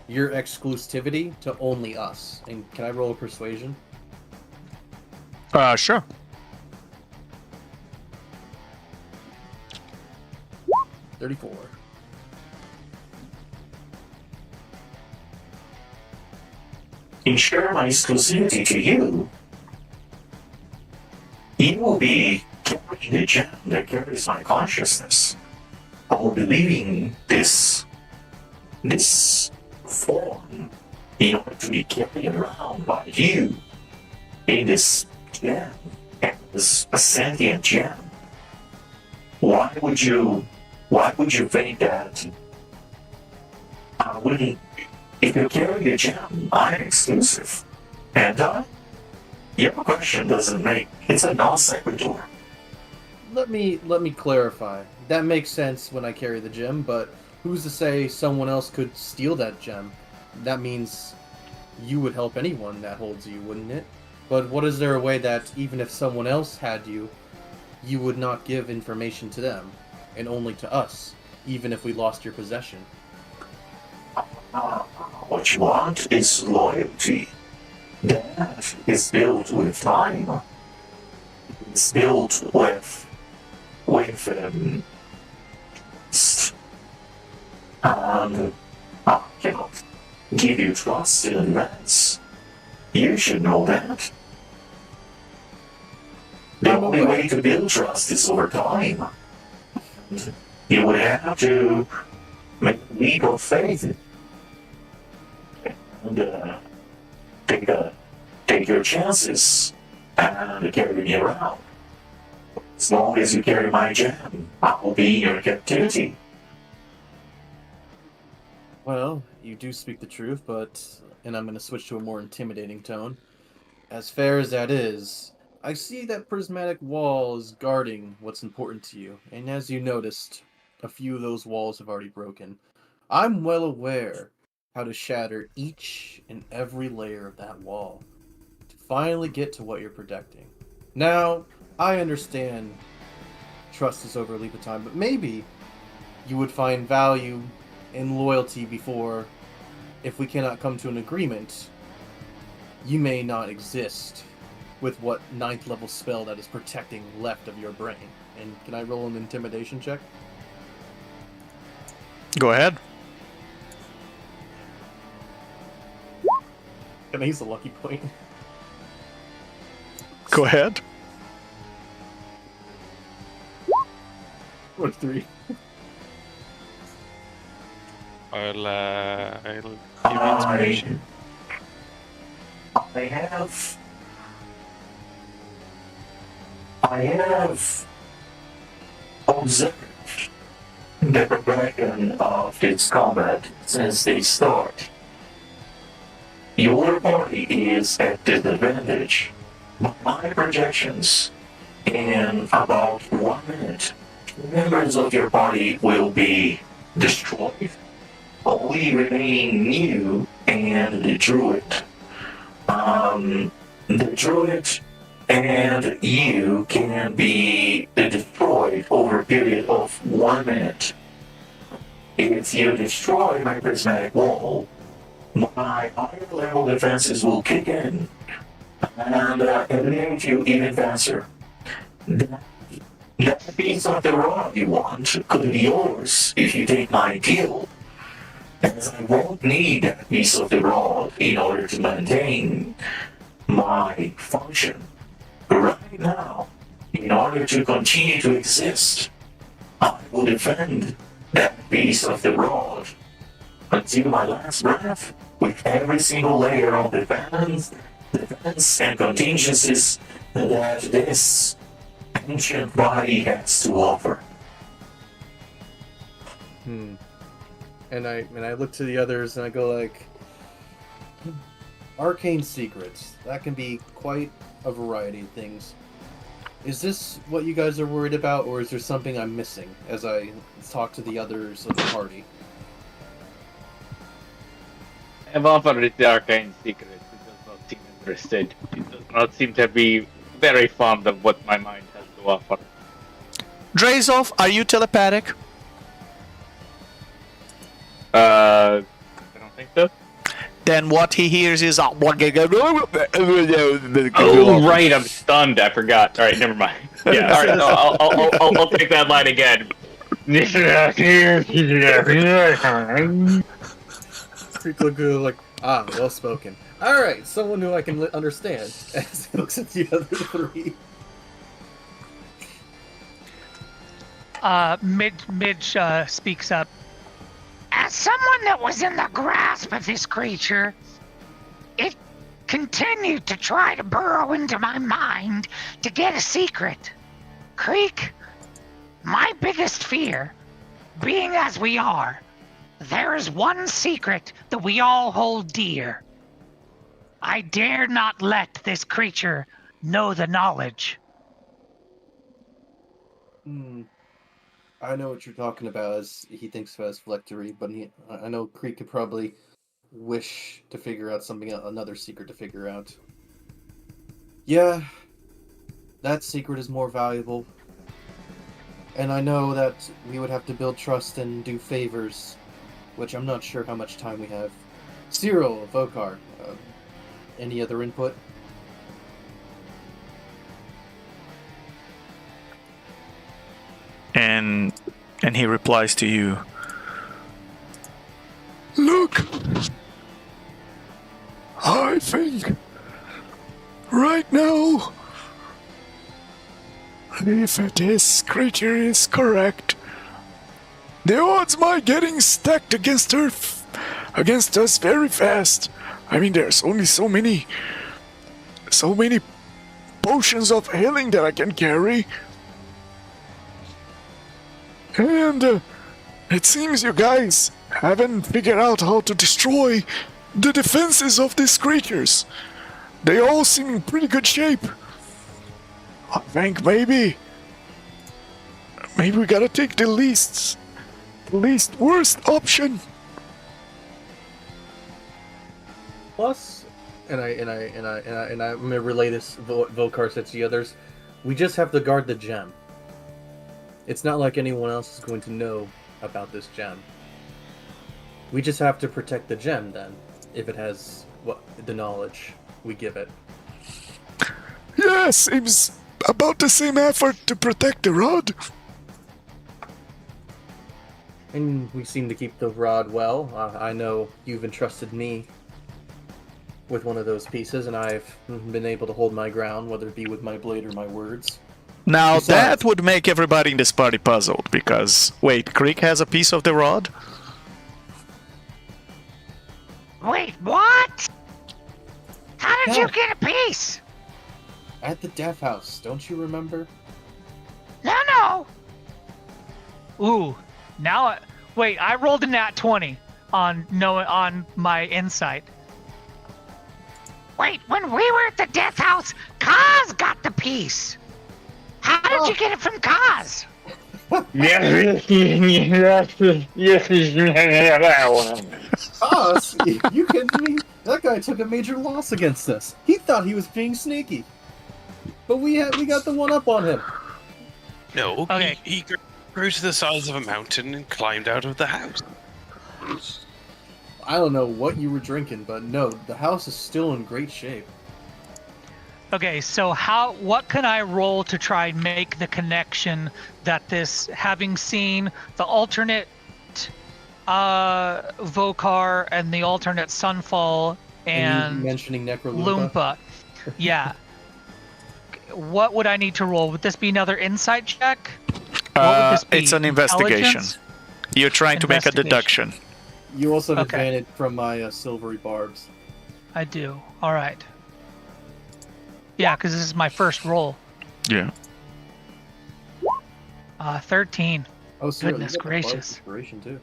your exclusivity to only us? And can I roll a persuasion? Sure. $34. Ensure my exclusivity to you. You will be carrying the gem that carries my consciousness. I will be leaving this form in order to be carried around by you in this gem, as a sentient gem. Why would you think that I wouldn't? If you carry the gem, I'm exclusive. And your question doesn't make, it's a non sequitur. Let me clarify. That makes sense when I carry the gem, but who's to say someone else could steal that gem? That means you would help anyone that holds you, wouldn't it? But what is there a way that even if someone else had you, you would not give information to them, and only to us, even if we lost your possession? What you want is loyalty. That is built with time. It's built with trust. And I cannot give you trust in advance. You should know that. The only way to build trust is over time. You would have to make a leap of faith and take your chances and carry me around. As long as you carry my gem, I will be in your captivity. Well, you do speak the truth, and I'm going to switch to a more intimidating tone. As fair as that is, I see that prismatic wall is guarding what's important to you, and as you noticed, a few of those walls have already broken. I'm well aware how to shatter each and every layer of that wall to finally get to what you're protecting. Now, I understand trust is over a leap of time, but maybe you would find value in loyalty before, if we cannot come to an agreement, you may not exist with what 9th level spell that is protecting left of your brain. And can I roll an intimidation check? Go ahead. Can I use a lucky point? Go ahead. 43. I'll give you inspiration. I have observed the progression of this combat since they start. Your party is at disadvantage. My projections, in about 1 minute, members of your party will be destroyed. Only remaining you and the druid. The druid and you can be destroyed over a period of 1 minute. If you destroy my prismatic wall, my higher level defenses will kick in and eliminate you even faster. That piece of the rod you want could be yours if you take my deal, as I won't need that piece of the rod in order to maintain my function. Right now, in order to continue to exist, I will defend that piece of the rod until my last breath, with every single layer of defense and contingencies that this ancient body has to offer. And I look to the others and I go like, arcane secrets. That can be quite a variety of things. Is this what you guys are worried about, or is there something I'm missing as I talk to the others of the party? I've offered it the arcane secrets. It does not seem interested. It does not seem to be very fond of what my mind has to offer. Drazov, are you telepathic? I don't think so. Then what he hears is Oh, right, I'm stunned. I forgot. All right, never mind. Yeah, all right, no, I'll take that line again. People go like, well spoken. All right, someone who I can understand. As he looks at the other three. Midge speaks up. As someone that was in the grasp of this creature, it continued to try to burrow into my mind to get a secret. Creek, my biggest fear, being as we are, there is one secret that we all hold dear. I dare not let this creature know the knowledge. I know what you're talking about as he thinks of as phylactery, but I know Creek could probably wish to figure out another secret to figure out. Yeah, that secret is more valuable. And I know that we would have to build trust and do favors, which I'm not sure how much time we have. Cyril, Vokar, Any other input? And he replies to you. Look, I think right now, if this creature is correct, the odds might getting stacked against against us very fast. I mean, there's only so many potions of healing that I can carry. And it seems you guys haven't figured out how to destroy the defenses of these creatures. They all seem in pretty good shape. I think maybe we gotta take the least worst option. Plus, and I'm gonna relay this. Volkar said to the others, we just have to guard the gem. It's not like anyone else is going to know about this gem. We just have to protect the gem then, if it has the knowledge we give it. Yeah, seems about the same effort to protect the rod. And we seem to keep the rod well. I know you've entrusted me with one of those pieces, and I've been able to hold my ground, whether it be with my blade or my words. Now Besides, that would make everybody in this party puzzled, because, wait, Creek has a piece of the rod? Wait, what? How did you Yeah. get a piece? at the death house, don't you remember? No. Ooh, now wait, I rolled a nat 20 on my insight. Wait, when we were at the death house, Kaz got the piece. How did you get it from Kaz? Us? You kidding me? That guy took a major loss against us. He thought he was being sneaky. But we got the one up on him. No, Okay. he grew to the size of a mountain and climbed out of the house. I don't know what you were drinking, but no, the house is still in great shape. Okay, so what can I roll to try and make the connection that this, having seen the alternate Vokar and the alternate Sunfall And and you mentioning Necrolumpa. Loompa, yeah. What would I need to roll? Would this be another insight check? What would this be? It's an investigation. Intelligence? You're trying to make a Investigation. deduction. You also have Okay. advantage from my silvery barbs. I do. All right. Yeah, because this is my first roll. Yeah. 13. Oh, Cyril, Goodness you got the bard's gracious. inspiration too.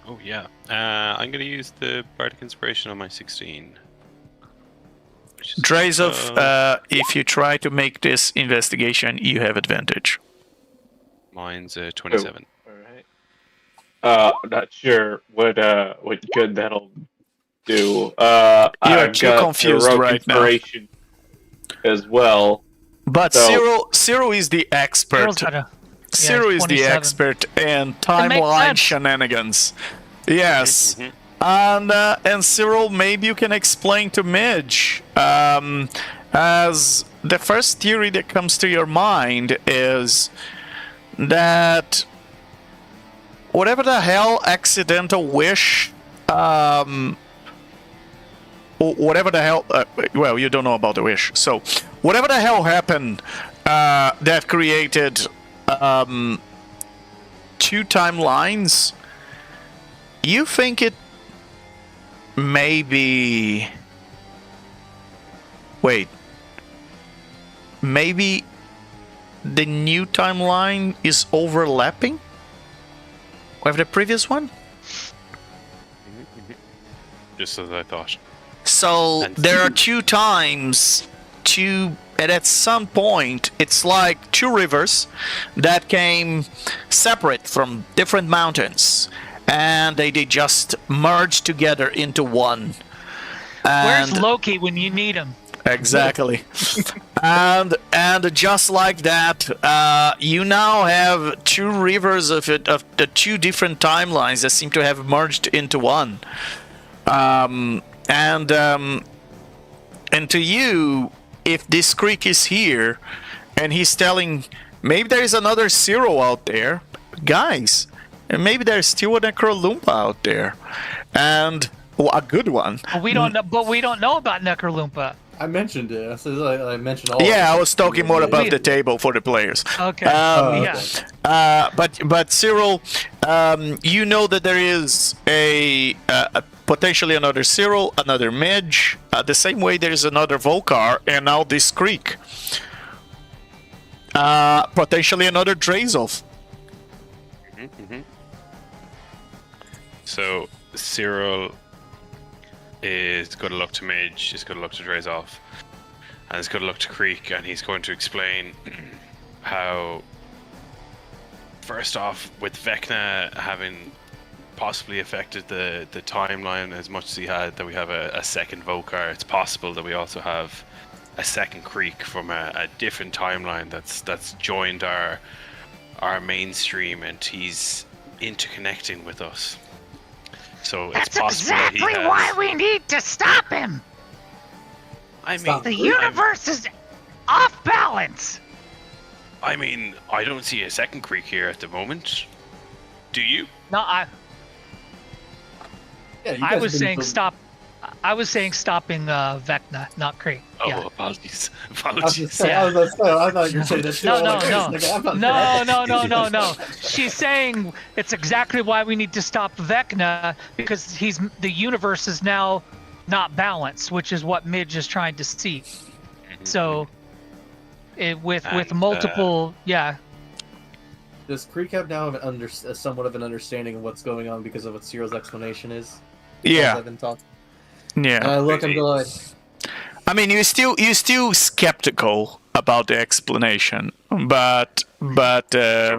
Oh yeah. I'm gonna use the bardic inspiration on my 16. which is, Drazov, if you try to make this investigation, you have advantage. mine's 27. Alright. Not sure what good that'll do. You're I've too got confused heroic right now. inspiration as well. But So- Cyril is the expert. Cyril's got a- Cyril is the 27. expert in makes timeline sense. shenanigans. Yes. Mhm. And Cyril, maybe you can explain to Midge, as the first theory that comes to your mind is that whatever the hell accidental wish, whatever the hell, well, you don't know about the wish, so whatever the hell happened that created two timelines, you think it maybe... Wait. Maybe the new timeline is overlapping with the previous one? Just as I thought. So And- there are two times, and at some point it's like two rivers that came separate from different mountains, and they just merged together into one. Where's And Loki when you need him? exactly. and just like that, you now have two rivers of the two different timelines that seem to have merged into one. And to you, if this creek is here, and he's telling, maybe there is another Cyril out there, guys, and maybe there's still a Necrolumpa out there, and a good one. But we don't know. But we don't know about Necrolumpa. I mentioned it. I mentioned all. Yeah, of I was talking more about the table for the players. Okay. Yeah. But Cyril, you know that there is a potentially another Cyril, another Midge, the same way there is another Volcar, and now this creek. Potentially another Drazov. So Cyril is going to look to Midge, he's going to look to Drazov, and he's going to look to Creek, and he's going to explain how, first off, with Vecna having possibly affected the timeline as much as he had, that we have a second Volcar. It's possible that we also have a second Creek from a different timeline that's joined our mainstream, and he's interconnecting with us. So That's it's possible exactly that he has, why we need to stop him. I mean, Stop. The universe is off balance. I mean, I don't see a second Creek here at the moment. Do you? No, Yeah, you I guys was have been saying so- stop. I was saying stopping Vecna, not Creek. Oh, Yeah. apologies. I was Apologies. just saying, I thought you were saying that too. No, I'm no, like, no. wait a second, I'm not No. She's saying it's exactly why we need to stop Vecna, because the universe is now not balanced, which is what Midge is trying to see. So, with And, multiple, Does Creek have now somewhat of an understanding of what's going on because of what Cyril's explanation is? As Yeah, I've been talking. yeah. And I look and go like, I mean, you're still skeptical about the explanation, but I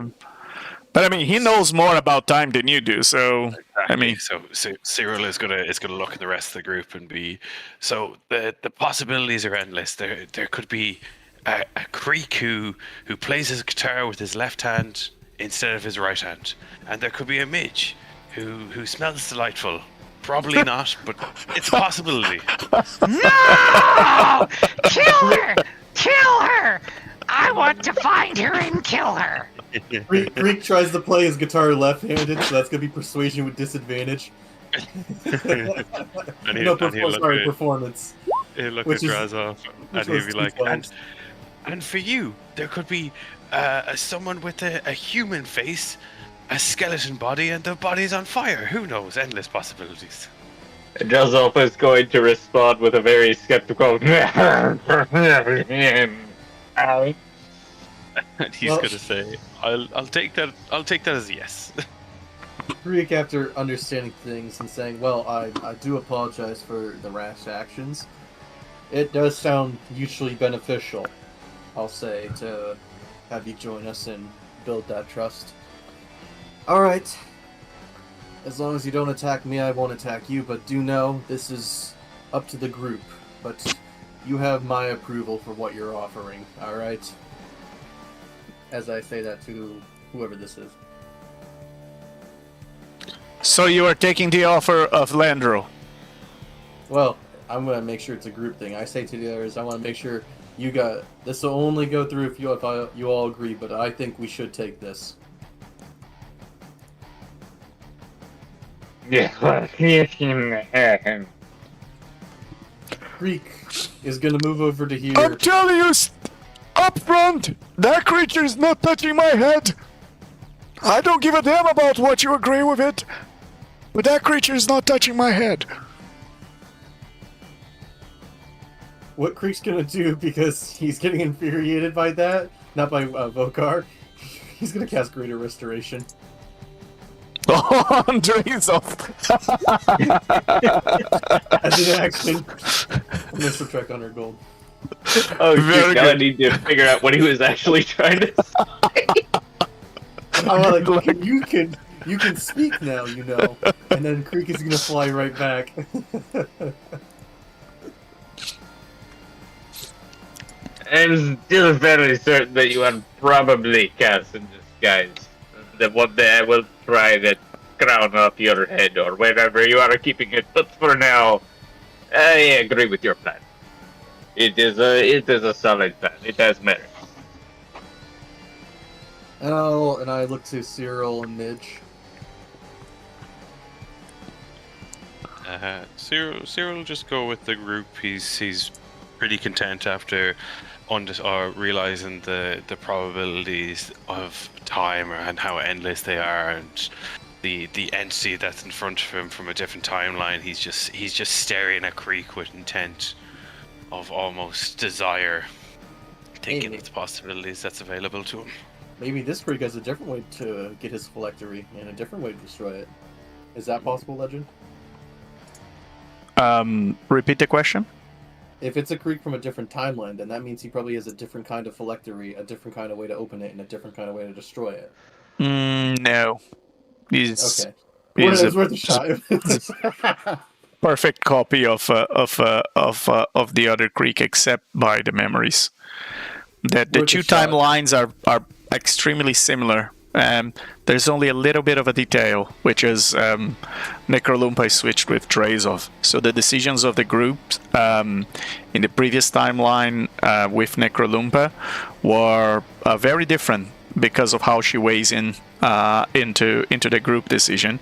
mean, he knows more about time than you do. So I mean, so Cyril is gonna look at the rest of the group and be, so the possibilities are endless. There could be a Creek who plays his guitar with his left hand instead of his right hand, and there could be a Midge who smells delightful. Probably not, but it's a possibility. No! Kill her! Kill her! I want to find her and kill her. Creek tries to play his guitar left-handed, so that's gonna be persuasion with disadvantage. And No, performance. He'll look Which at is- Drazov, which and he'll was be two like, times. and for you, there could be someone with a human face, a skeleton body, and the body's on fire. Who knows? Endless possibilities. Drazov is going to respond with a very skeptical. And he's Well- gonna say, "I'll take that. I'll take that as a yes." Creek, after understanding things and saying, well, I do apologize for the rash actions. It does sound mutually beneficial, I'll say, to have you join us and build that trust. Alright. As long as you don't attack me, I won't attack you, but do know this is up to the group. But you have my approval for what you're offering, alright? As I say that to whoever this is. so you are taking the offer of Landro. Well, I'm gonna make sure it's a group thing. I say to the others, I want to make sure you got this. Will only go through if you all agree. But I think we should take this. Greek is gonna move over to here. I'm telling you, up front, that creature is not touching my head. I don't give a damn about what you agree with it, but that creature is not touching my head. What Creek's gonna do, because he's getting infuriated by that, not by Vokar, he's gonna cast Greater Restoration. Oh, Drazov. As an action, I'm gonna subtract 100 gold. Oh, Very shoot, now I good. need to figure out what he was actually trying to say. I'm like, you can speak now, you know. And then Creek is gonna fly right back. I'm still very certain that you are probably cast in disguise. That one day I will try to crown up your head or wherever you are keeping it, but for now, I agree with your plan. It is a solid plan. It has merit. And I look to Cyril and Midge. Cyril will just go with the group. He's pretty content after realizing the probabilities of time and how endless they are, and the entity that's in front of him from a different timeline. He's just staring at Creek with intent of almost desire, thinking of the possibilities that's available to him. Maybe this creek has a different way to get his phylactery and a different way to destroy it. Is that possible, Legend? Repeat the question. If it's a creek from a different timeline, then that means he probably has a different kind of phylactery, a different kind of way to open it, and a different kind of way to destroy it. No. He's Okay. Well, it was worth a shot. perfect copy of the other creek, except by the memories. That the Worth a two shot. timelines are extremely similar. There's only a little bit of a detail, which is Necrolumpa is switched with Drazov. So the decisions of the group in the previous timeline with Necrolumpa were very different because of how she weighs in into the group decision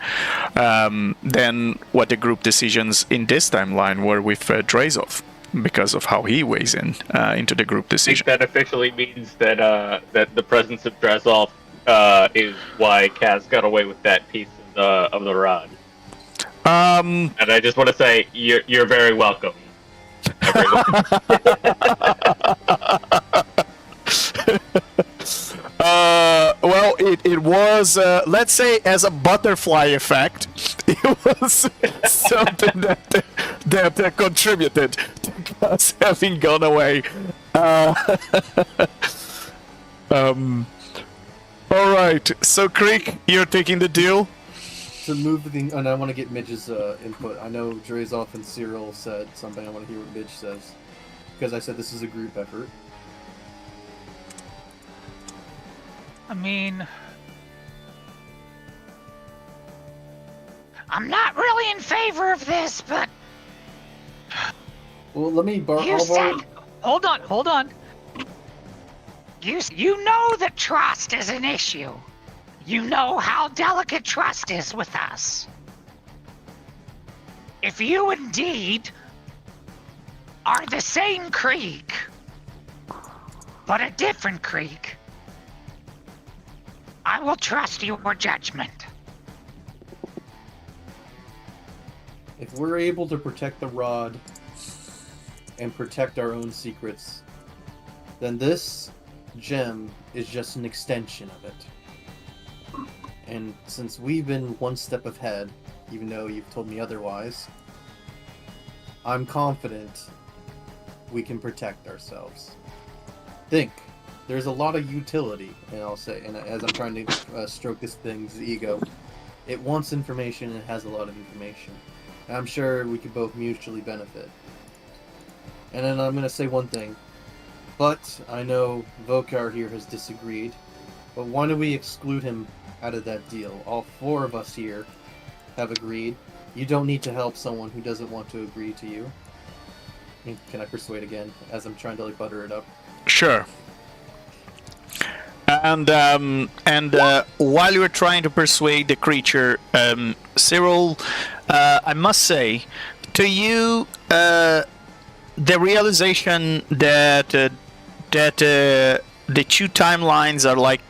than what the group decisions in this timeline were with Drazov, because of how he weighs in into the group I think decision. that officially means that that the presence of Drazov is why Kaz got away with that piece of the rod. And I just want to say you're very welcome, everyone. Well, it was, let's say, as a butterfly effect, it was something that contributed to us having gone away. All right, so Creek, you're taking the deal? To move the thing, and I want to get Midge's input. I know Drazov and Cyril said something. I want to hear what Midge says, because I said this is a group effort. I mean, I'm not really in favor of this, but Well, let me borrow. you said hold on. you know that trust is an issue. You know how delicate trust is with us. If you indeed are the same creek, but a different creek, I will trust your judgment. If we're able to protect the rod and protect our own secrets, then this gem is just an extension of it. And since we've been one step ahead, even though you've told me otherwise, I'm confident we can protect ourselves. Think, there's a lot of utility, and I'll say, and as I'm trying to stroke this thing's ego, it wants information and it has a lot of information. And I'm sure we could both mutually benefit. And then I'm going to say one thing. But I know Vokar here has disagreed. But why don't we exclude him out of that deal? All four of us here have agreed. You don't need to help someone who doesn't want to agree to you. Can I persuade again, as I'm trying to like butter it up? Sure. And while you were trying to persuade the creature, Cyril, I must say, to you, the realization that the two timelines are like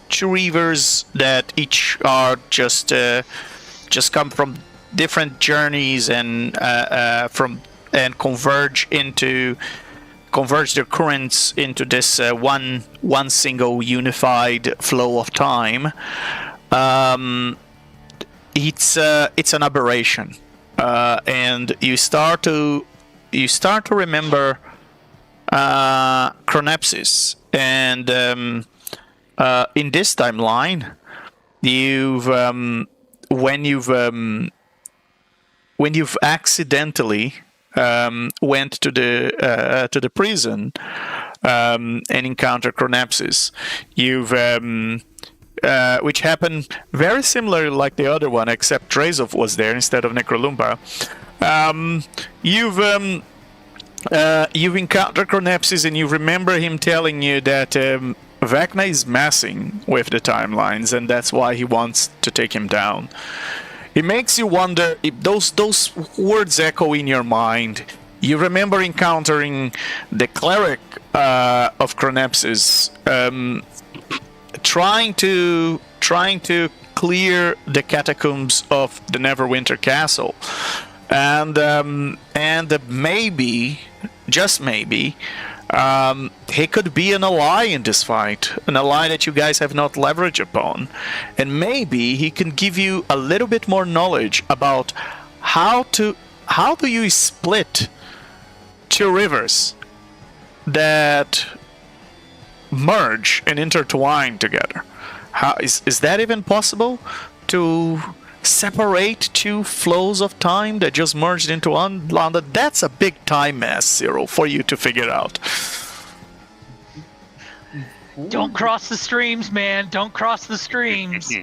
two rivers that each are just come from different journeys and converge their currents into this one single unified flow of time. It's an aberration, and you start to remember chronapsis, and in this timeline, when you've accidentally went to the prison and encountered chronapsis, which happened very similar like the other one, except Drazov was there instead of Necrolumpa. You've encountered Chronepsis and you remember him telling you that Vecna is messing with the timelines and that's why he wants to take him down. It makes you wonder if those words echo in your mind. You remember encountering the cleric of Chronepsis trying to clear the catacombs of the Neverwinter Castle. And maybe, just maybe, he could be an ally in this fight, an ally that you guys have not leveraged upon, and maybe he can give you a little bit more knowledge about how do you split two rivers that merge and intertwine together. How is that even possible to separate two flows of time that just merged into one? That's a big time mess, Cyril, for you to figure out. Don't cross the streams, man. Don't cross the streams.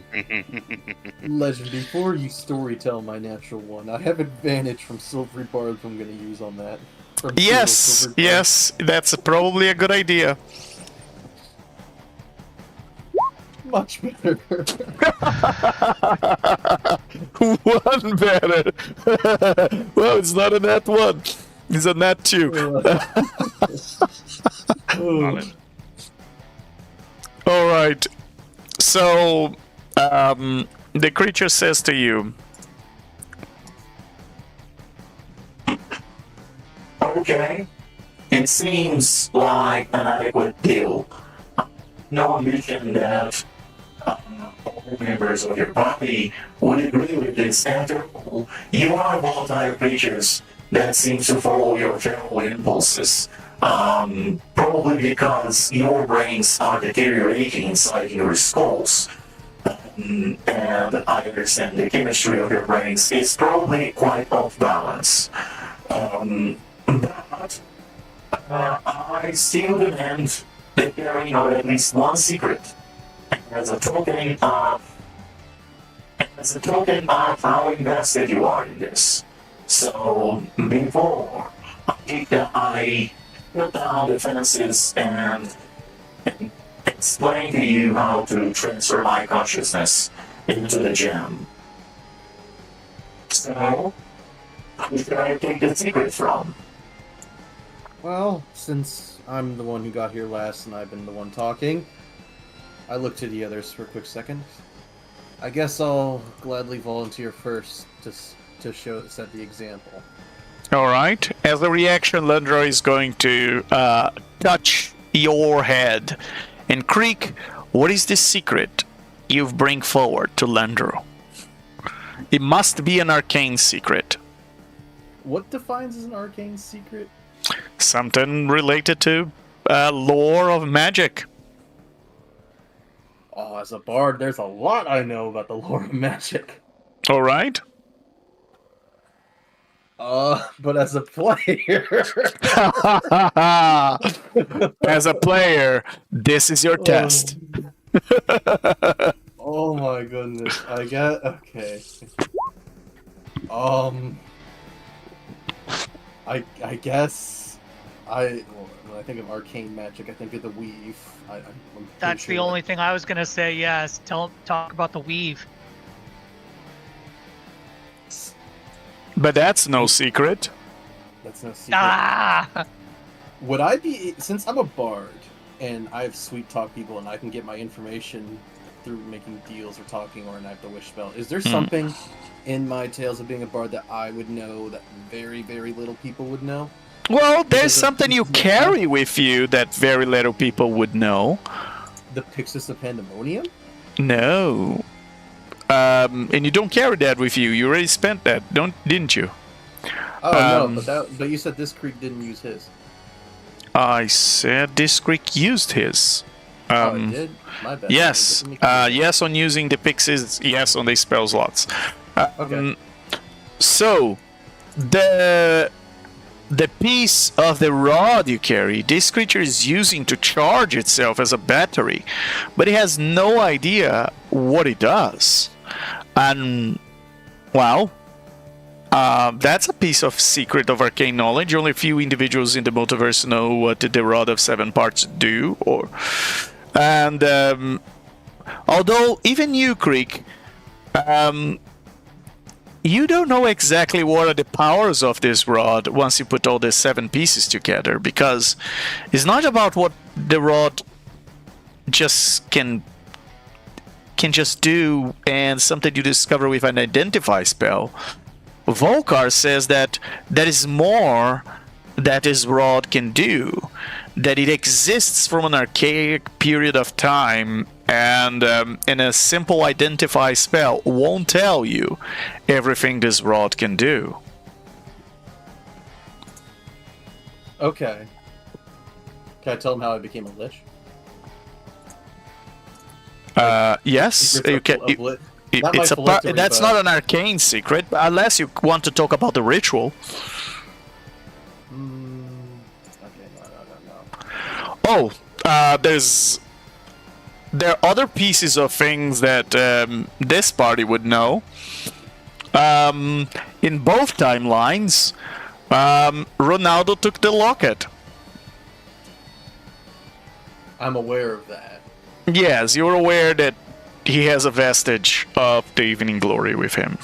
Legend, before you storytell my natural one, I have advantage from Silvery Bard I'm going to use on that. From Yes, yes, that's probably a good idea. Much better. One better. Well, it's not a nat 1. It's a nat 2. All right. So, the creature says to you, Okay. It seems like an adequate deal. No ambition that all members of your party would agree with this. After all, you are volatile creatures that seem to follow your feral impulses. Probably because your brains are deteriorating inside your skulls. And I understand the chemistry of your brains is probably quite off balance. But I still demand the carrying of at least one secret as a token of how invested you are in this. So before I put down defenses and explain to you how to transfer my consciousness into the gem. So, who should I take the secret from? Well, since I'm the one who got here last and I've been the one talking, I look to the others for a quick second. I guess I'll gladly volunteer first to set the example. all right. As a reaction, Landro is going to touch your head. And Creek, what is the secret you bring forward to Landro? It must be an arcane secret. What defines as an arcane secret? Something related to lore of magic. Oh, as a bard, there's a lot I know about the lore of magic. All right. But as a player... As a player, this is your test. Oh my goodness. I get... Okay. I guess... when I think of arcane magic, I think of the weave. I'm That's the only thing I was gonna say. Yes, talk about the weave. But that's no secret. That's no secret. Ah! Would I be... Since I'm a bard, and I have sweet talk people, and I can get my information through making deals or talking, or I have the wish spell, is there something in my tales of being a bard that I would know that very, very little people would know? Well, there's something you carry with you that very little people would know. The Pyxis of Pandemonium? No. And you don't carry that with you. You already spent that, didn't you? Oh, no, but you said this creek didn't use his. I said this creek used his. Oh, it did? My bad. Yes. Yes on using the pixies, yes on the spell slots. Okay. So, the piece of the rod you carry, this creature is using to charge itself as a battery, but it has no idea what it does. And, well, That's a piece of secret of arcane knowledge. Only a few individuals in the multiverse know what the Rod of Seven Parts do. Although even you, Creek, you don't know exactly what are the powers of this rod once you put all the 7 pieces together, because it's not about what the rod just can just do and something you discover with an identify spell. Volkar says that there is more that his rod can do, that it exists from an archaic period of time, and a simple identify spell won't tell you everything this rod can do. Okay. Can I tell him how I became a Lich? Yes, you can. That's not an arcane secret, unless you want to talk about the ritual. Okay, no. Oh, there are other pieces of things that this party would know. In both timelines, Ronaldo took the locket. I'm aware of that. Yes, you're aware that he has a vestige of the Evening Glory with him.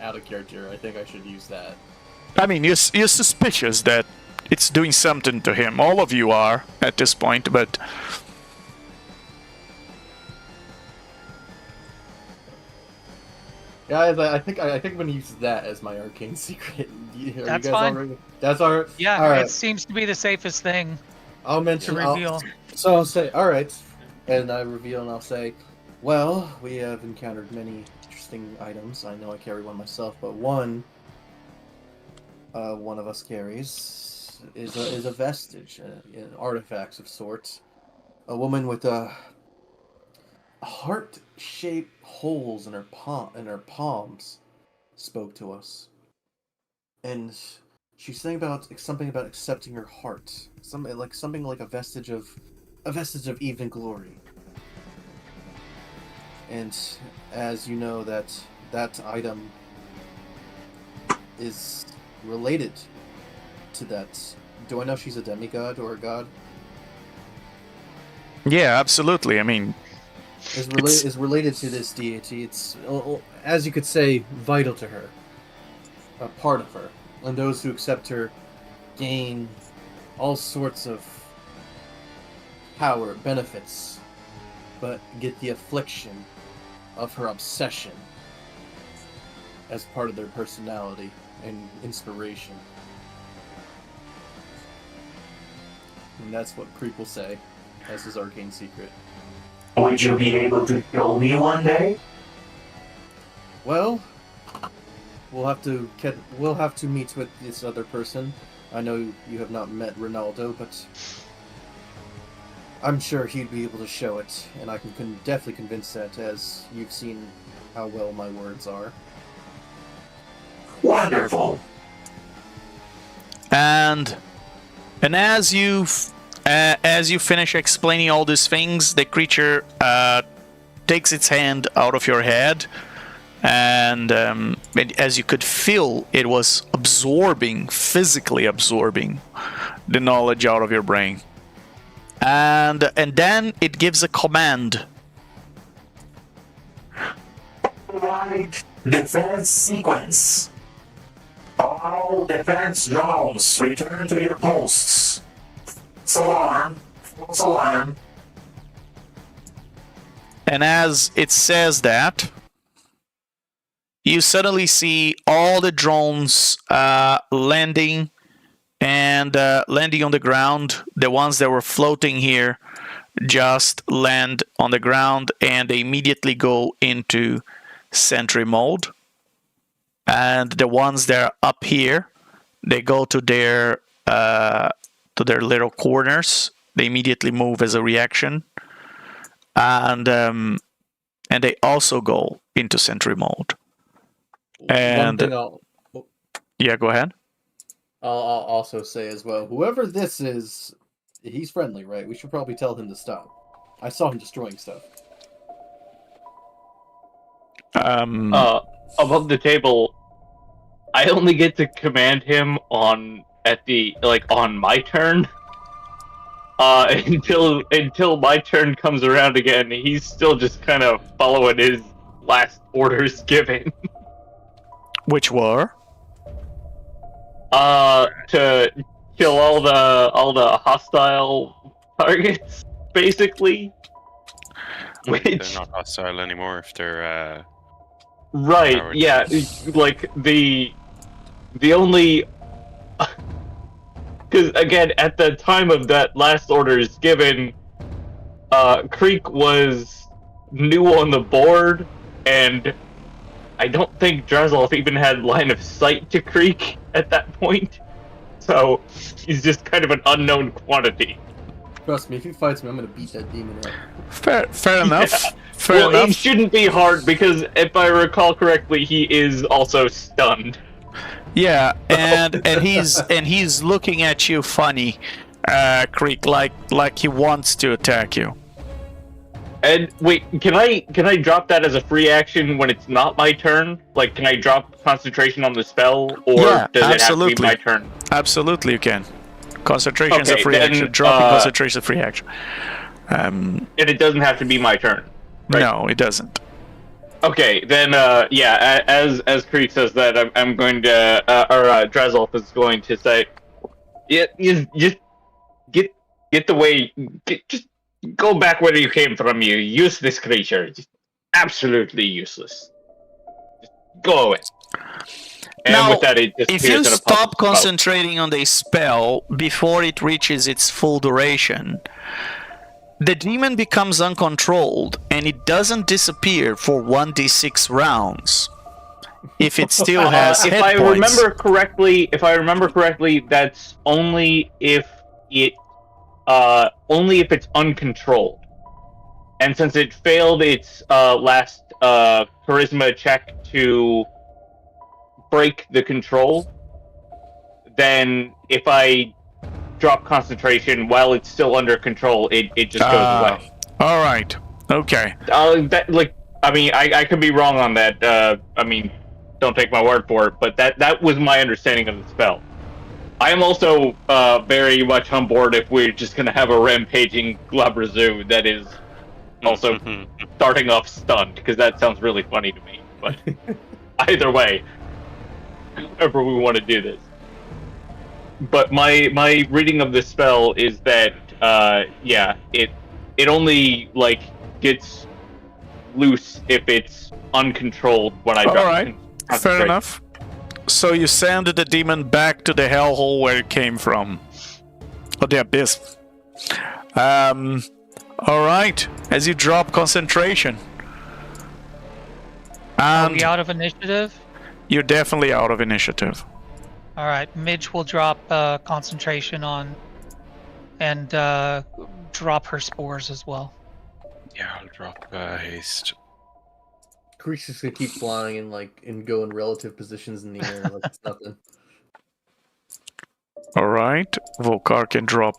Out of character, I think I should use that. I mean, you're suspicious that it's doing something to him. All of you are at this point, but Guys, I think I'm gonna use that as my arcane secret. That's fine. That's our. Yeah, all right. it seems to be the safest thing I'll to mention. reveal. So I'll say, all right, and I reveal, and I'll say, well, we have encountered many interesting items. I know I carry one myself, but one of us carries is a vestige, artifacts of sorts. A woman with heart-shaped holes in her palms spoke to us, and she's saying something about accepting her heart, something like a vestige of even glory. And as you know, that item is related to that. Do I know she's a demigod or a god? yeah, absolutely. I mean, Is related to this deity. It's, as you could say, vital to her, a part of her, and those who accept her gain all sorts of power, benefits, but get the affliction of her obsession as part of their personality and inspiration. And that's what Creep will say as his arcane secret. Would you be able to show me one day? Well, we'll have to meet with this other person. I know you have not met Ronaldo, but I'm sure he'd be able to show it, and I can definitely convince that, as you've seen how well my words are. Wonderful. and as you finish explaining all these things, the creature takes its hand out of your head, and as you could feel, it was physically absorbing the knowledge out of your brain. And then it gives a command. Right. Defense sequence. All defense drones return to your posts. Alarm. False alarm. And as it says that, you suddenly see all the drones landing on the ground. The ones that were floating here just land on the ground, and they immediately go into sentry mode. And the ones that are up here, they go to their little corners. They immediately move as a reaction, and they also go into sentry mode. And yeah, go ahead. I'll also say as well, whoever this is, he's friendly, right? We should probably tell him to stop. I saw him destroying stuff. Above the table, I only get to command him on my turn. Until my turn comes around again, he's still just kind of following his last orders given. Which were? To kill all the hostile targets, basically. They're Which not hostile anymore if they're. right, powered. yeah, like the only. Because again, at the time of that last orders given, Creek was new on the board, and I don't think Drazolf even had line of sight to Creek at that point. So he's just kind of an unknown quantity. Trust me, if he fights me, I'm gonna beat that demon up. Fair enough. Yeah. Fair Well, enough. it shouldn't be hard because if I recall correctly, he is also stunned. Yeah, and he's looking at you funny, Creek, like he wants to attack you. And wait, can I drop that as a free action when it's not my turn? Like, can I drop concentration on the spell, or Yeah, does it have to absolutely. be my turn? Absolutely, you can. Concentration is a Okay, free then, action. Dropping concentration is a free action. And it doesn't have to be my turn. Right. No, it doesn't. Okay, then yeah, as Creek says that, I'm going to Drazolf is going to say, yeah, you just get the way, just go back where you came from. You useless creature, just absolutely useless. Just go away. And Now, with that, it If disappears you in a puff stop of smoke. concentrating on the spell before it reaches its full duration, the demon becomes uncontrolled and it doesn't disappear for 1d6 rounds. If it still has if hit I points. remember correctly, that's only if it's uncontrolled. And since it failed its last charisma check to break the control, then if I drop concentration while it's still under control, it just goes away. All right. Okay. I could be wrong on that. Don't take my word for it, but that was my understanding of the spell. I am also very much on board if we're just going to have a rampaging Glabrazu that is also starting off stunned, because that sounds really funny to me. But either way, however we want to do this. But my reading of this spell is that it only gets loose if it's uncontrolled when I drop Alright, fair concentration. enough. So you send the demon back to the hellhole where it came from. Or the abyss. Alright, as you drop concentration. Are And we out of initiative? you're definitely out of initiative. All right, Midge will drop concentration on, and drop her spores as well. Yeah, I'll drop haste. Creek's just gonna keep flying and go in relative positions in the air like it's nothing. Alright, Volkar can drop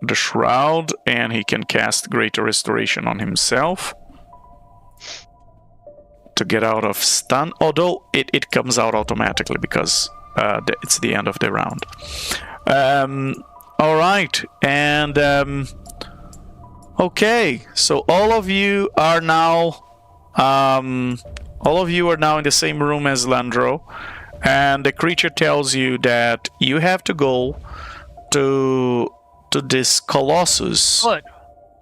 the shroud and he can cast Greater Restoration on himself to get out of stun, although it comes out automatically because it's the end of the round. Alright, and okay, so all of you are now in the same room as Landro, and the creature tells you that you have to go to this Colossus Foot,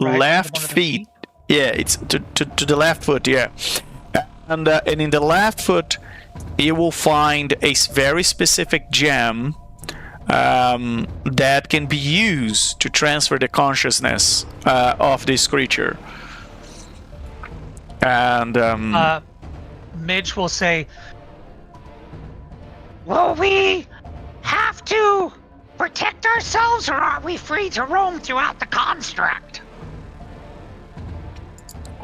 right? left One of the feet. Yeah, it's to the left foot. Yeah, and in the left foot, you will find a very specific gem that can be used to transfer the consciousness of this creature. And Midge will say, Will we have to protect ourselves, or are we free to roam throughout the construct?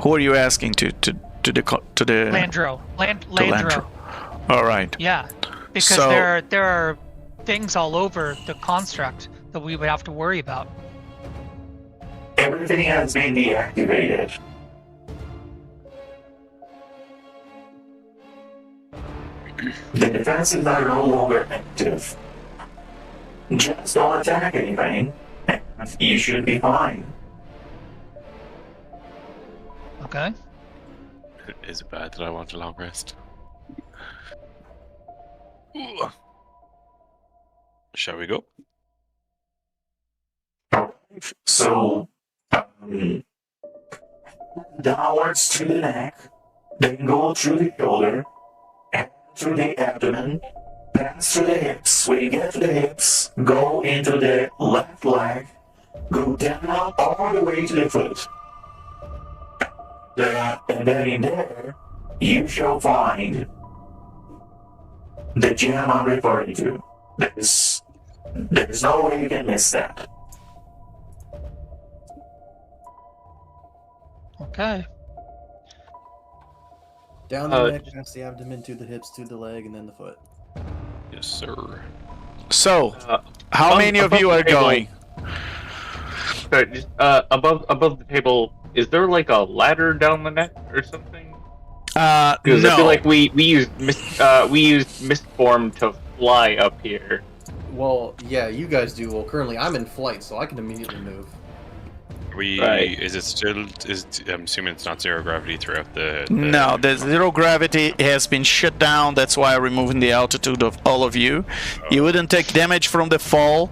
who are you asking to the Landro. Landro. All right. Yeah, because So- there are things all over the construct that we would have to worry about. Everything has been deactivated. The defenses are no longer active. Just don't attack anything, and you should be fine. Okay. Is it bad that I want a long rest? Ooh. Shall we go? So, downwards to the neck, then go through the shoulder, and through the abdomen, pass through the hips. When you get to the hips, go into the left leg, go down all the way to the foot. And then in there, you shall find the gem I'm referring to. There's no way you can miss that. Okay. Down the neck, past the abdomen, to the hips, to the leg, and then the foot. Yes, sir. So, how many of you are going? Sorry, just, above the table, is there like a ladder down the neck or something? Because No. I feel like we used mist form to fly up here. Well, yeah, you guys do. Well, currently I'm in flight, so I can immediately move. Right. Is it still? I'm assuming it's not zero gravity throughout the. No, the zero gravity has been shut down. That's why I'm removing the altitude of all of you. You wouldn't take damage from the fall,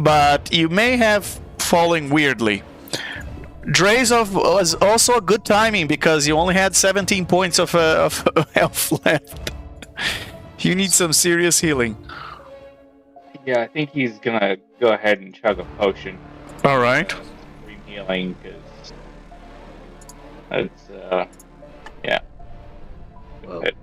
but you may have fallen weirdly. Drazov was also a good timing because you only had 17 points of health left. You need some serious healing. Yeah, I think he's gonna go ahead and chug a potion. All right. Green healing, because that's yeah. Go ahead.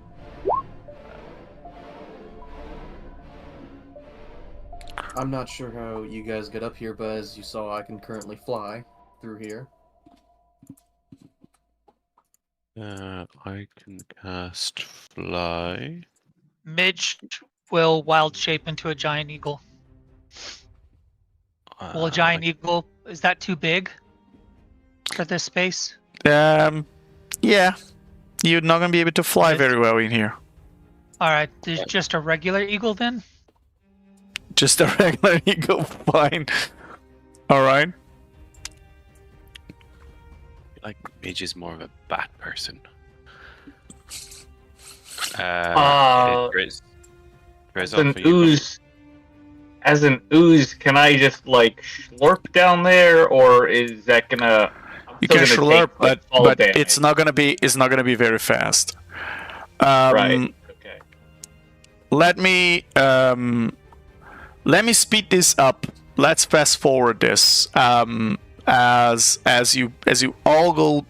I'm not sure how you guys get up here, but as you saw, I can currently fly through here. I can cast fly. Midge will wild shape into a giant eagle. Will a giant eagle, is that too big for this space? Yeah. You're not gonna be able to fly very well in here. Alright, there's just a regular eagle then? Just a regular eagle, fine. All right. Like Midge is more of a bat person. As an ooze, can I just like slurp down there, or is that gonna? You can slurp, but it's not gonna be very fast. Right. Okay. Let me speed this up. Let's fast forward this. As you all go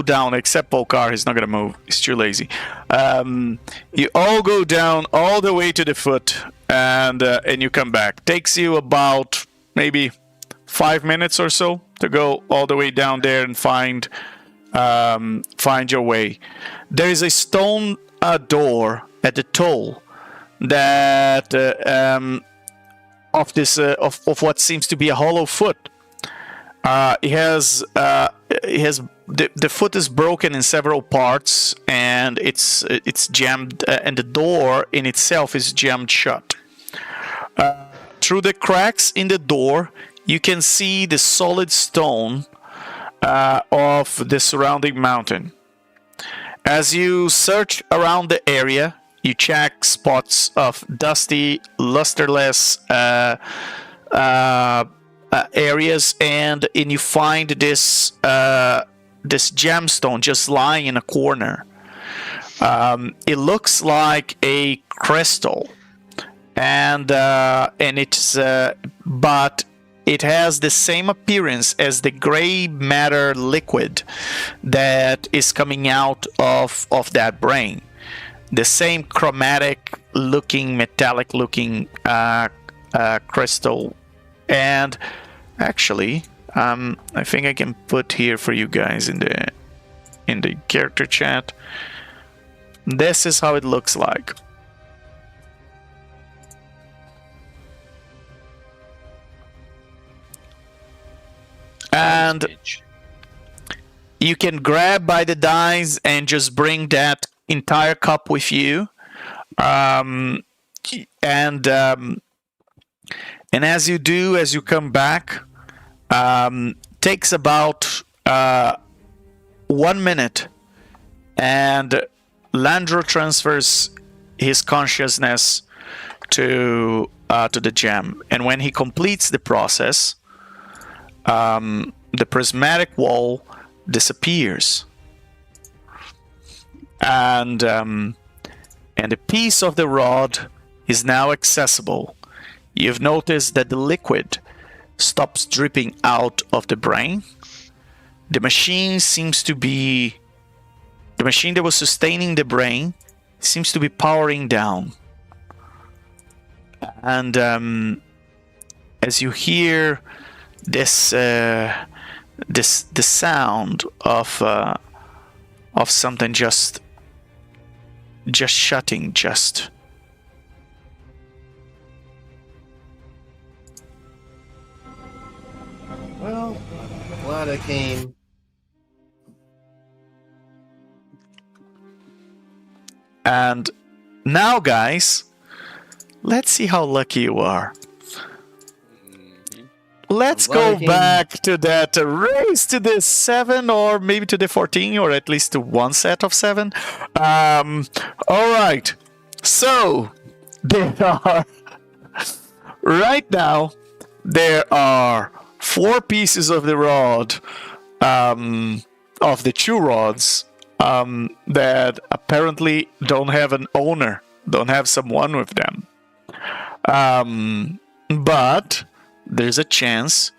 down, except Volkar, he's not gonna move. He's too lazy. You all go down all the way to the foot, and you come back. Takes you about maybe 5 minutes or so to go all the way down there and find your way. There is a stone door at the toe that of what seems to be a hollow foot. It has the foot is broken in several parts, and it's jammed, and the door in itself is jammed shut. Through the cracks in the door, you can see the solid stone of the surrounding mountain. As you search around the area, you check spots of dusty, lusterless areas, and you find this gemstone just lying in a corner. It looks like a crystal, and it's but it has the same appearance as the gray matter liquid that is coming out of that brain. The same chromatic looking, metallic looking crystal. And actually, I think I can put here for you guys in the character chat. This is how it looks like. And you can grab by the dice and just bring that entire cup with you. And as you do, as you come back, takes about 1 minute, and Landro transfers his consciousness to the gem. And when he completes the process, the prismatic wall disappears, and the piece of the rod is now accessible. You've noticed that the liquid stops dripping out of the brain. The machine that was sustaining the brain seems to be powering down. And as you hear this, the sound of something just shutting, Well, glad I came. And now, guys, let's see how lucky you are. Let's go back to that race to the 7, or maybe to the 14, or at least to one set of 7. All right. So there are right now there are 4 pieces of the rod, of the 2 rods, that apparently don't have an owner, don't have someone with them. But there's a chance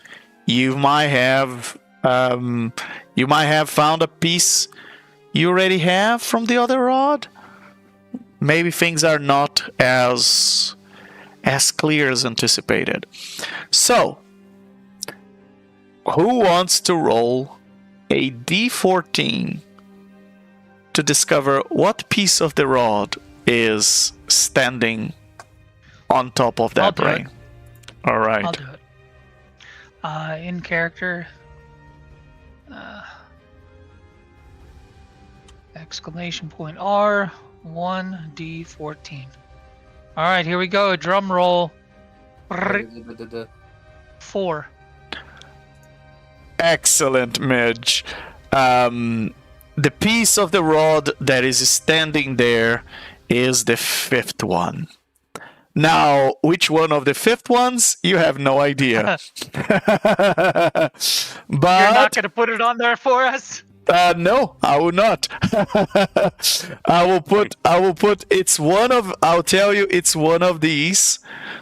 you might have found a piece you already have from the other rod. Maybe things are not as clear as anticipated. So, who wants to roll a d14 to discover what piece of the rod is standing on top of that brain? All right. I'll do it. In character, exclamation point R, 1d14. All right, here we go. Drum roll. 4. Excellent, Midge. The piece of the rod that is standing there is the 5th one. Now, which one of the 5th ones? You have no idea. But you're not going to put it on there for us? No, I will not. I will put. It's one of. I'll tell you, it's one of these.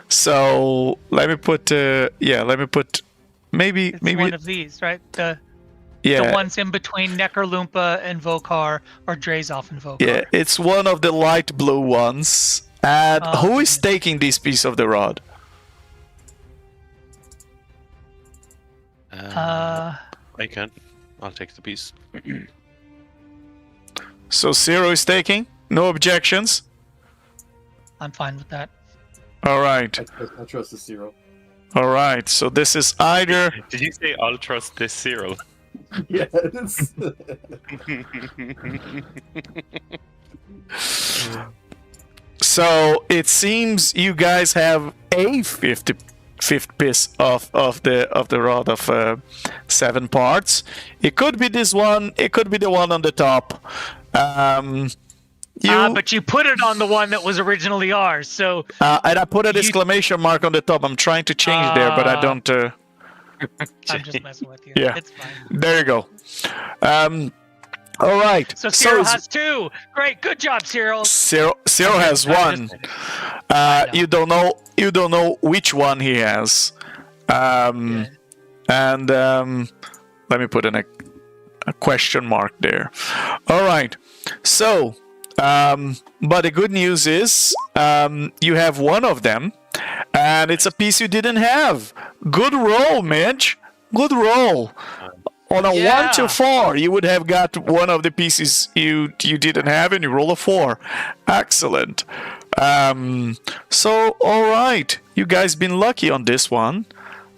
So let me put. Let me put. Maybe one of these, right? The ones in between Necrolumpa and Vokar, or Drazov and Vokar. Yeah, it's one of the light blue ones. And who is taking this piece of the rod? I can. I'll take the piece. So Cyril is taking? No objections? I'm fine with that. All right. I trust the Cyril. All right. So this is either... Did you say I'll trust this Cyril? Yes. So it seems you guys have a fifth piece of the rod of 7 parts. It could be this one. It could be the one on the top. But you put it on the one that was originally ours. So and I put an exclamation mark on the top. I'm trying to change there, but I don't. I'm just messing with you. Yeah. It's fine. There you go. All right. So Cyril has 2. Great, good job, Cyril. Cyril has 1. You don't know which one he has. And let me put in a question mark there. All right. So, but the good news is you have one of them, and it's a piece you didn't have. Good roll, Midge. Good roll. On a 1 to 4, you would have got one of the pieces you didn't have, and you roll a 4. Excellent. So, all right, you guys been lucky on this one.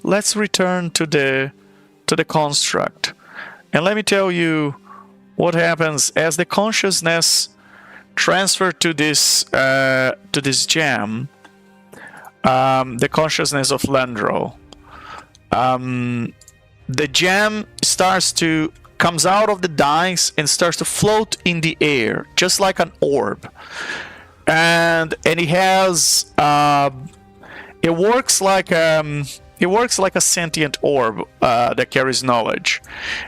Let's return to the to the construct. And let me tell you what happens as the consciousness transfer to this gem, the consciousness of Landro. The gem comes out of the dice and starts to float in the air, just like an orb. And it has it works like a sentient orb that carries knowledge.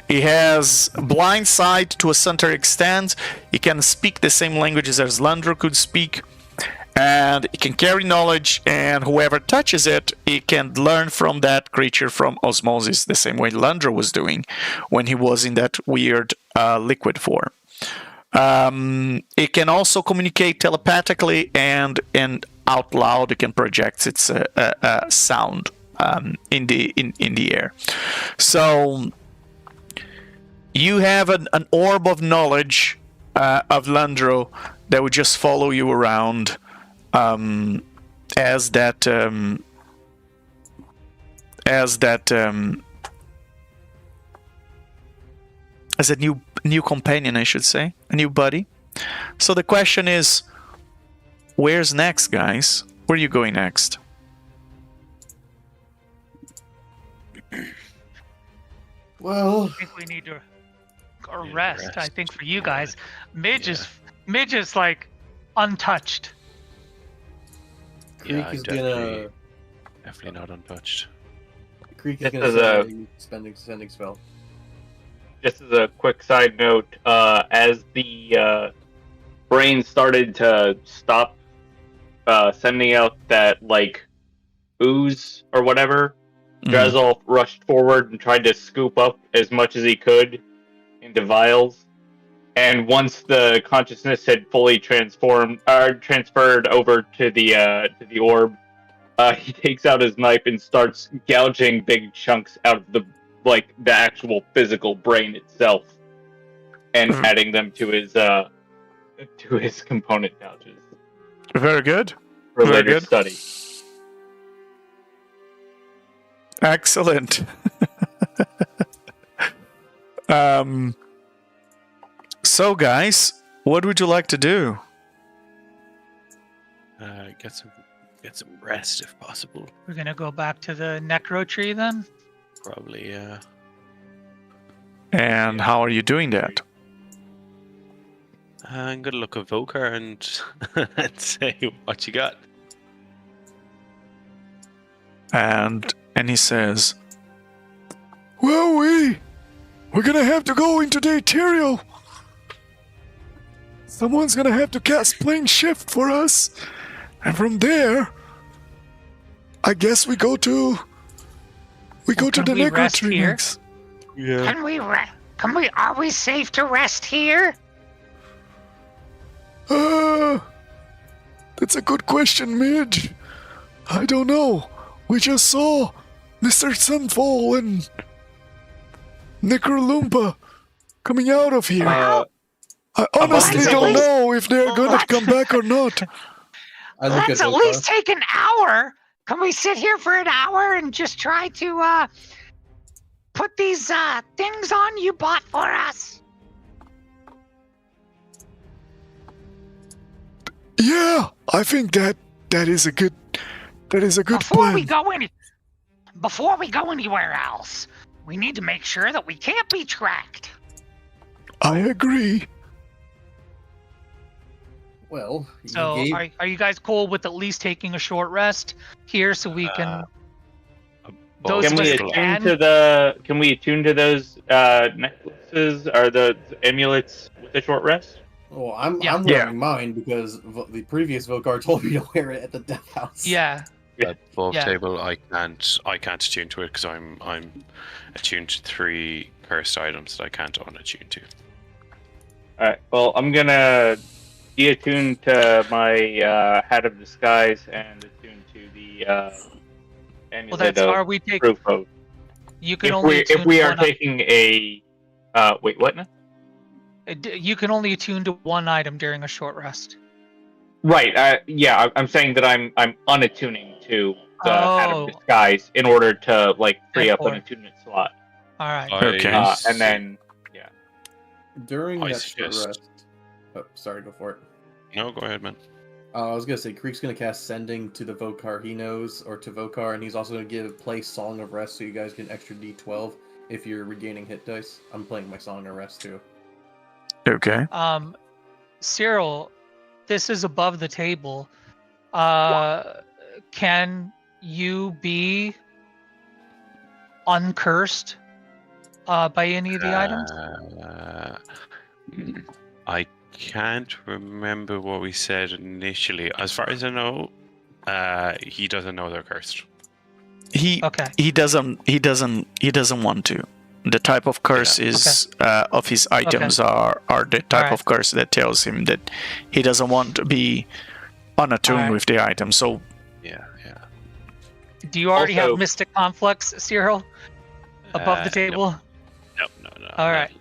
It has blind sight to a certain extent. It can speak the same languages as Landro could speak, and it can carry knowledge, and whoever touches it, it can learn from that creature from osmosis, the same way Landro was doing when he was in that weird liquid form. It can also communicate telepathically and out loud. It can project its sound in the air. So you have an orb of knowledge of Landro that would just follow you around as a new companion, I should say, a new buddy. So the question is, where's next, guys? Where are you going next? Well, I think we need to rest. I think for you guys, Midge is like untouched. Creek is gonna definitely not untouched. Creek is Just gonna sending spell. Just as a quick side note, as the brain started to stop sending out that like ooze or whatever, Drazol rushed forward and tried to scoop up as much as he could into vials. And once the consciousness had fully transferred over to the orb, he takes out his knife and starts gouging big chunks out of the actual physical brain itself, and adding them to his component pouches. Very good. For Very later good. study. Excellent. So, guys, what would you like to do? Get some rest if possible. We're gonna go back to the Necrotree then. Probably, yeah. And how are you doing that? I'm gonna look at Vokar and say what you got. And he says, "Well, we're gonna have to go into the ethereal. Someone's gonna have to cast plane shift for us, and from there, I guess we go to the Necrotree next." Yeah. Are we safe to rest here? That's a good question, Midge. I don't know. We just saw Mr. Sunfall and Necroloompa coming out of here. I honestly don't know if they're going to come back or not. Let's at least take an hour. Can we sit here for an hour and just try to put these things on you bought for us? Yeah, I think that is a good Before we plan. before we go anywhere else, we need to make sure that we can't be tracked. I agree. Well, So are you guys cool with at least taking a short rest here so we can? Those Can of we us that attune Can we attune to those necklaces or the amulets with a short rest? Well, I'm Yeah. wearing mine because the previous Vokar told me to wear it at the death house. Yeah. That above Yeah. table, I can't attune to it because I'm attuned to 3 cursed items that I can't unattune to. Alright, well, I'm gonna de-attune to my Hat of Disguise and attune to the amulet Well, that's of are we take? Proof Oath. You can If only we are one item. taking a wait, what now? You can only attune to one item during a short rest. Right. Yeah, I'm saying that I'm unattuning to the Hat Oh. of Disguise in order to free up an Therefore. attunement slot. All right. Okay. And then During I that short suggest- rest. Oh, sorry, go for it. No, go ahead, man. I was gonna say Creek's gonna cast Sending to the Vokar he knows, or to Vokar, and he's also gonna play Song of Rest, so you guys get an extra D12 if you're regaining hit dice. I'm playing my Song of Rest too. Okay. Cyril, this is above the table. Can you be uncursed by any of the items? I can't remember what we said initially. As far as I know, he doesn't know they're cursed. He doesn't want to. The type of curse is of his items are the type of curse that tells him that he doesn't want to be unattuned with the item. So yeah. Do you already Also- have Mystic Conflicts, Cyril? Above the table? No. All right.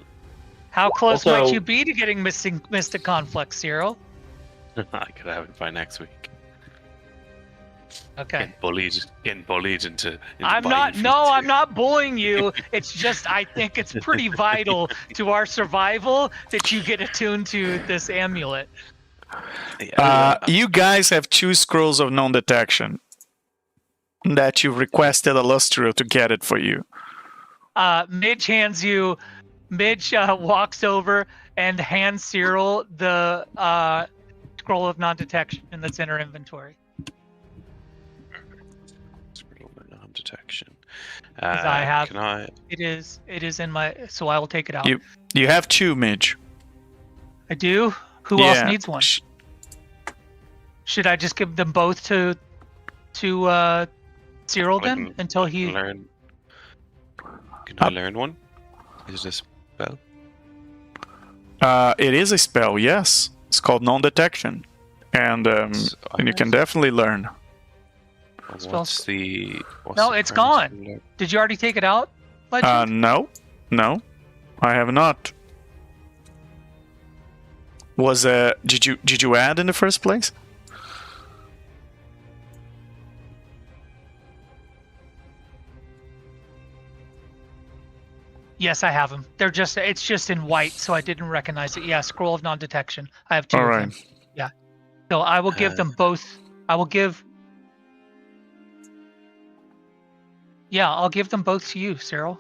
How close might Also- you be to getting Mystic Conflicts, Cyril? I could have it by next week. Okay. Getting bullied into I'm buying not feet. not bullying you. It's just I think it's pretty vital to our survival that you get attuned to this amulet. you guys have 2 scrolls of non-detection that you requested Illustrio to get it for you. Midge walks over and hands Cyril the scroll of non-detection that's in her inventory. Non-detection. 'Cause I have- Can I? It is in my, so I will take it out. You have 2, Midge. I do. Who else needs one? Should I just give them both to Cyril then until he? Learn. Can I learn one? Is this spell? It is a spell, yes. It's called non-detection, and you can definitely learn. What's the? No, it's gone. Did you already take it out? Legend? No, I have not. Did you add in the first place? Yes, I have them. It's just in white, so I didn't recognize it. Yeah, scroll of non-detection. I have 2 All of right. them. Yeah. So I will give them both. I'll give them both to you, Cyril.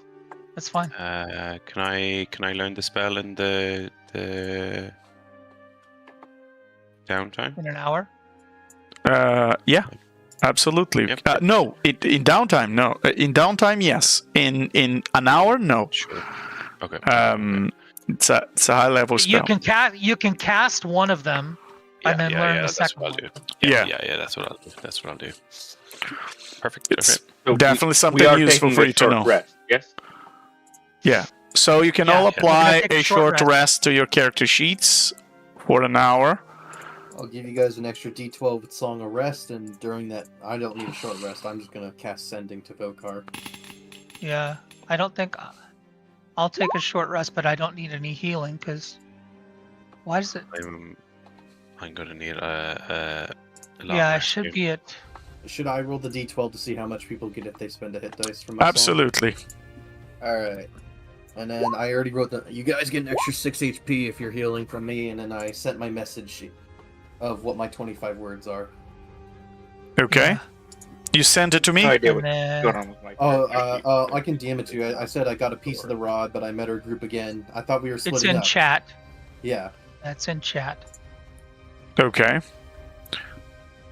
That's fine. Can I learn the spell in the downtime? In an hour. Yeah, absolutely. Yep. No, in downtime, no. In downtime, yes. In an hour, no. Sure. Okay. It's a high level spell. You can cast one of them and then learn the second one. Yeah, that's what I'll do. Perfect. It's So definitely we something are useful taking for a you to short know. Rest, yes. Yeah. So you can Yeah, all we're gonna apply take a a short short rest to your character sheets for an hour. I'll give you guys an extra D12 with Song of Rest, and during that, I don't need a short rest. I'm just gonna cast Sending to Vokar. Yeah, I don't think I'll take a short rest, but I don't need any healing because why does it? I'm gonna need a lot Yeah, I rest should here. be at. Should I roll the D12 to see how much people get if they spend a hit dice for my Absolutely. All right. And then I already wrote that you guys get an extra 6 HP if you're healing from me, and then I sent my message of what my 25 words are. Okay. Yeah. You sent it to me? No idea And what's then, going on with my I can DM it to you. I said I got a piece of the rod, but I met our group again. I thought we were it's splitting in up. chat. Yeah. That's in chat. Okay.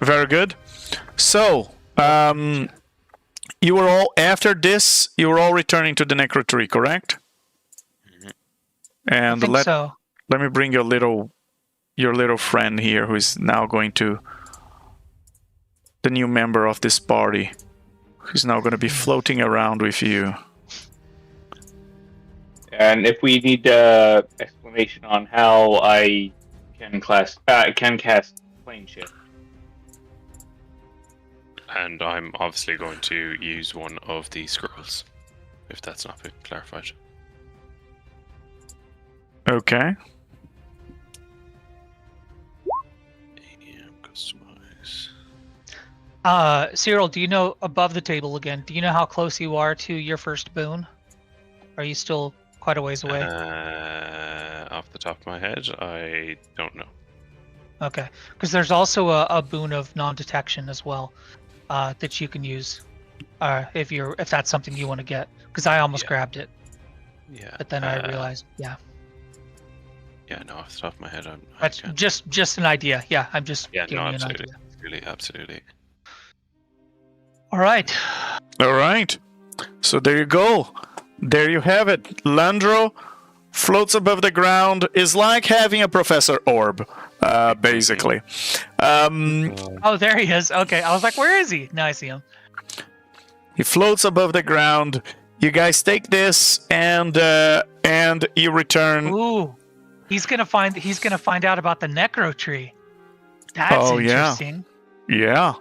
Very good. So, you were all after this. You were all returning to the Necrotree, correct? Mhm. I And think so. let me bring your little friend here, who is now going to the new member of this party, who's now going to be floating around with you. And if we need explanation on how I can cast plane shift. And I'm obviously going to use one of the scrolls, if that's not been clarified. Okay. Customize. Cyril, do you know above the table again? Do you know how close you are to your first boon? Are you still quite a ways away? Off the top of my head, I don't know. Okay, because there's also a boon of non-detection as well that you can use if that's something you want to get. Because I almost grabbed it, Yeah. but then I realized, yeah. Yeah, no, off the top of my head, That's just an idea. Yeah, I'm just giving you an absolutely, idea. absolutely. All right. All right. So there you go. There you have it. Landro floats above the ground. Is like having a Professor Orb, basically. Oh, there he is. Okay, I was like, where is he? Now I see him. He floats above the ground. You guys take this and you return. Ooh, he's gonna find out about the Necrotree. That's interesting. Yeah.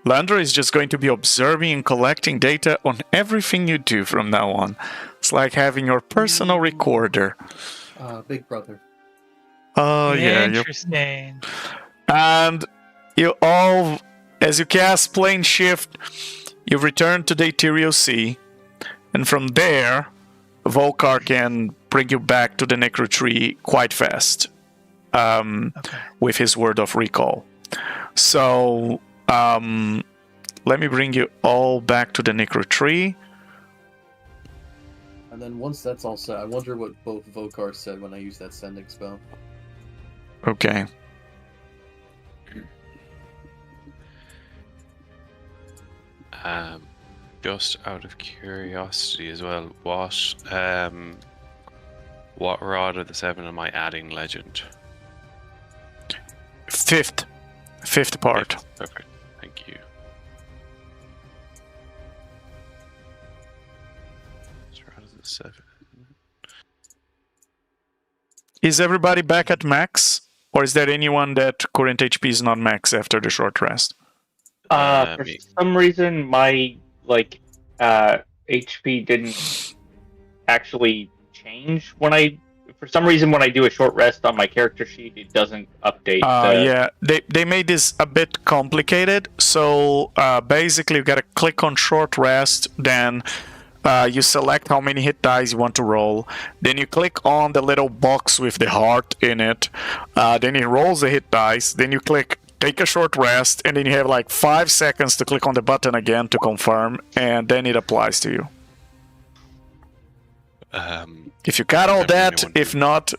Landro is just going to be observing and collecting data on everything you do from now on. It's like having your personal recorder. Big brother. Oh, yeah. Interesting. And you all, as you cast Plane Shift, you return to the Ethereal Sea. And from there, Volkar can bring you back to the Necrotree quite fast. With his word of recall. So, let me bring you all back to the Necrotree. And then once that's all set, I wonder what both Volkar said when I used that sending spell. Okay. Just out of curiosity as well, what rod of the 7 am I adding legend? Fifth part. Perfect. Thank you. Which rod is the 7? Is everybody back at max? Or is there anyone that current HP is not max after the short rest? For some reason, my HP didn't actually change when I. For some reason, when I do a short rest on my character sheet, it doesn't update. Yeah, they made this a bit complicated. So basically, you gotta click on short rest, then you select how many hit dice you want to roll. Then you click on the little box with the heart in it. Then it rolls the hit dice. Then you click take a short rest, and then you have like 5 seconds to click on the button again to confirm, and then it applies to you. If you got all that, if not,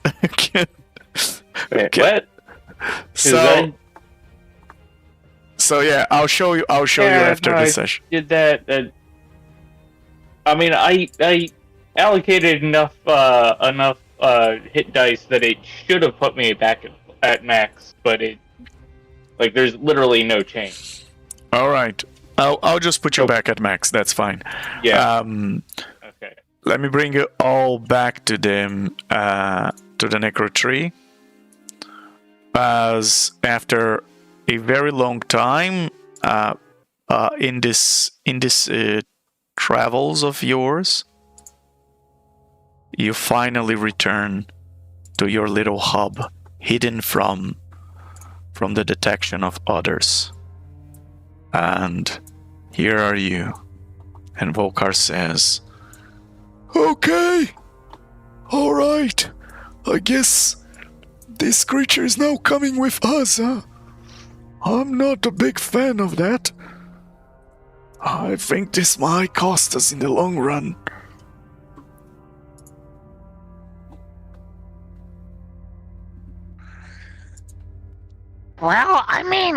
Wait, what? So yeah, I'll show you after this session. Did that? I mean, I allocated enough hit dice that it should have put me back at max, but it there's literally no change. All right, I'll just put you back at max. That's fine. Yeah. Okay. Let me bring you all back to the Necrotree. As after a very long time in this travels of yours, you finally return to your little hub, hidden from the detection of others. And here are you. And Volkar says, "Okay, all right. I guess this creature is now coming with us, huh? I'm not a big fan of that. I think this might cost us in the long run." Well, I mean,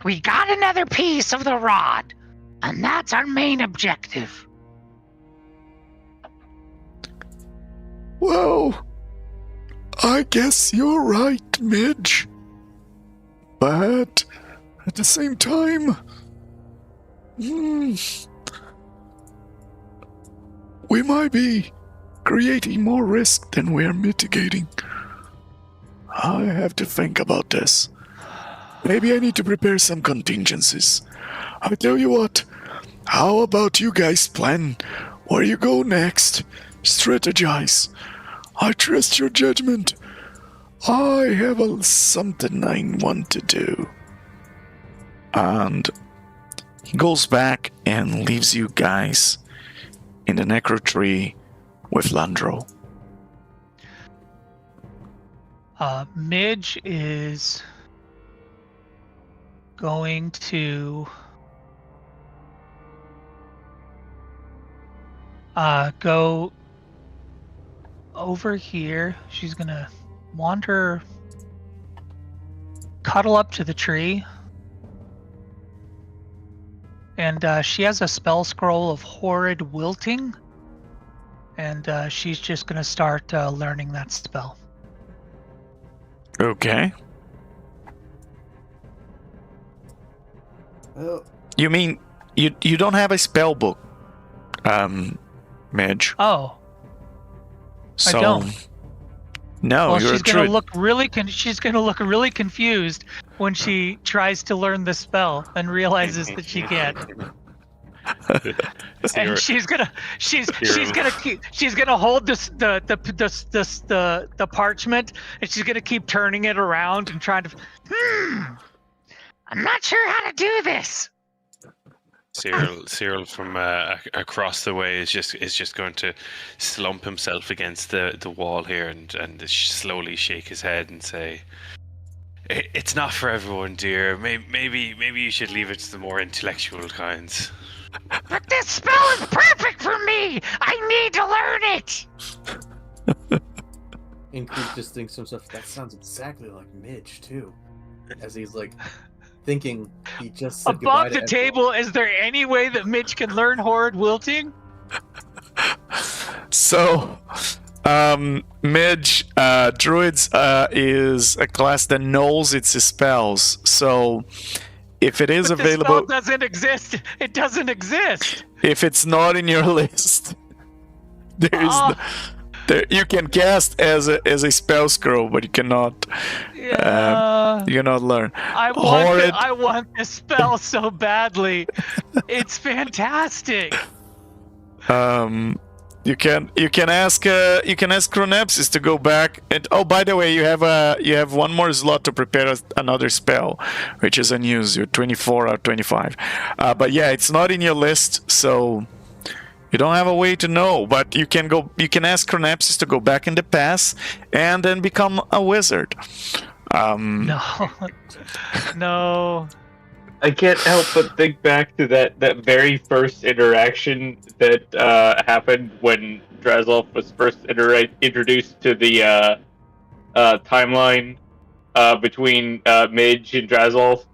we got another piece of the rod, and that's our main objective. Well, I guess you're right, Midge. But at the same time, we might be creating more risk than we're mitigating. I have to think about this. Maybe I need to prepare some contingencies. I tell you what, how about you guys plan where you go next? Strategize. I trust your judgment. I have something I want to do. And he goes back and leaves you guys in the Necrotree with Landro. Midge is going to go over here. She's gonna wander, cuddle up to the tree, and she has a spell scroll of horrid wilting, and she's just gonna start learning that spell. Okay. Well, You mean you don't have a spell book, Midge? Oh, So, don't. No, well, you're she's a gonna druid. look really she's gonna look really confused when she tries to learn the spell and realizes that she can't. Cyril- And she's gonna hold the parchment, and she's gonna keep turning it around and trying to. I'm not sure how to do this. Cyril from across the way is just going to slump himself against the wall here and slowly shake his head and say, "It's not for everyone, dear. Maybe you should leave it to the more intellectual kinds." But this spell is perfect for me. I need to learn it. and Creek just thinks to himself, that sounds exactly like Midge, too. As he's like thinking he just said goodbye Above to the table, is there any way that Mitch can learn horrid wilting? So, Midge, druids is a class that knows its spells. So, if it is But available, the spell doesn't exist. It doesn't exist. if it's not in your list, there is you can cast as a spell scroll, but you cannot learn. I want this spell so badly. It's fantastic. You can ask Chronepsis to go back and by the way, you have one more slot to prepare another spell, which is unused. You're 24 out of 25. But yeah, it's not in your list, so you don't have a way to know. But you can ask Chronepsis to go back in the past and then become a wizard. No. I can't help but think back to that very first interaction that happened when Drazolf was first introduced to the timeline between Midge and Drazolf,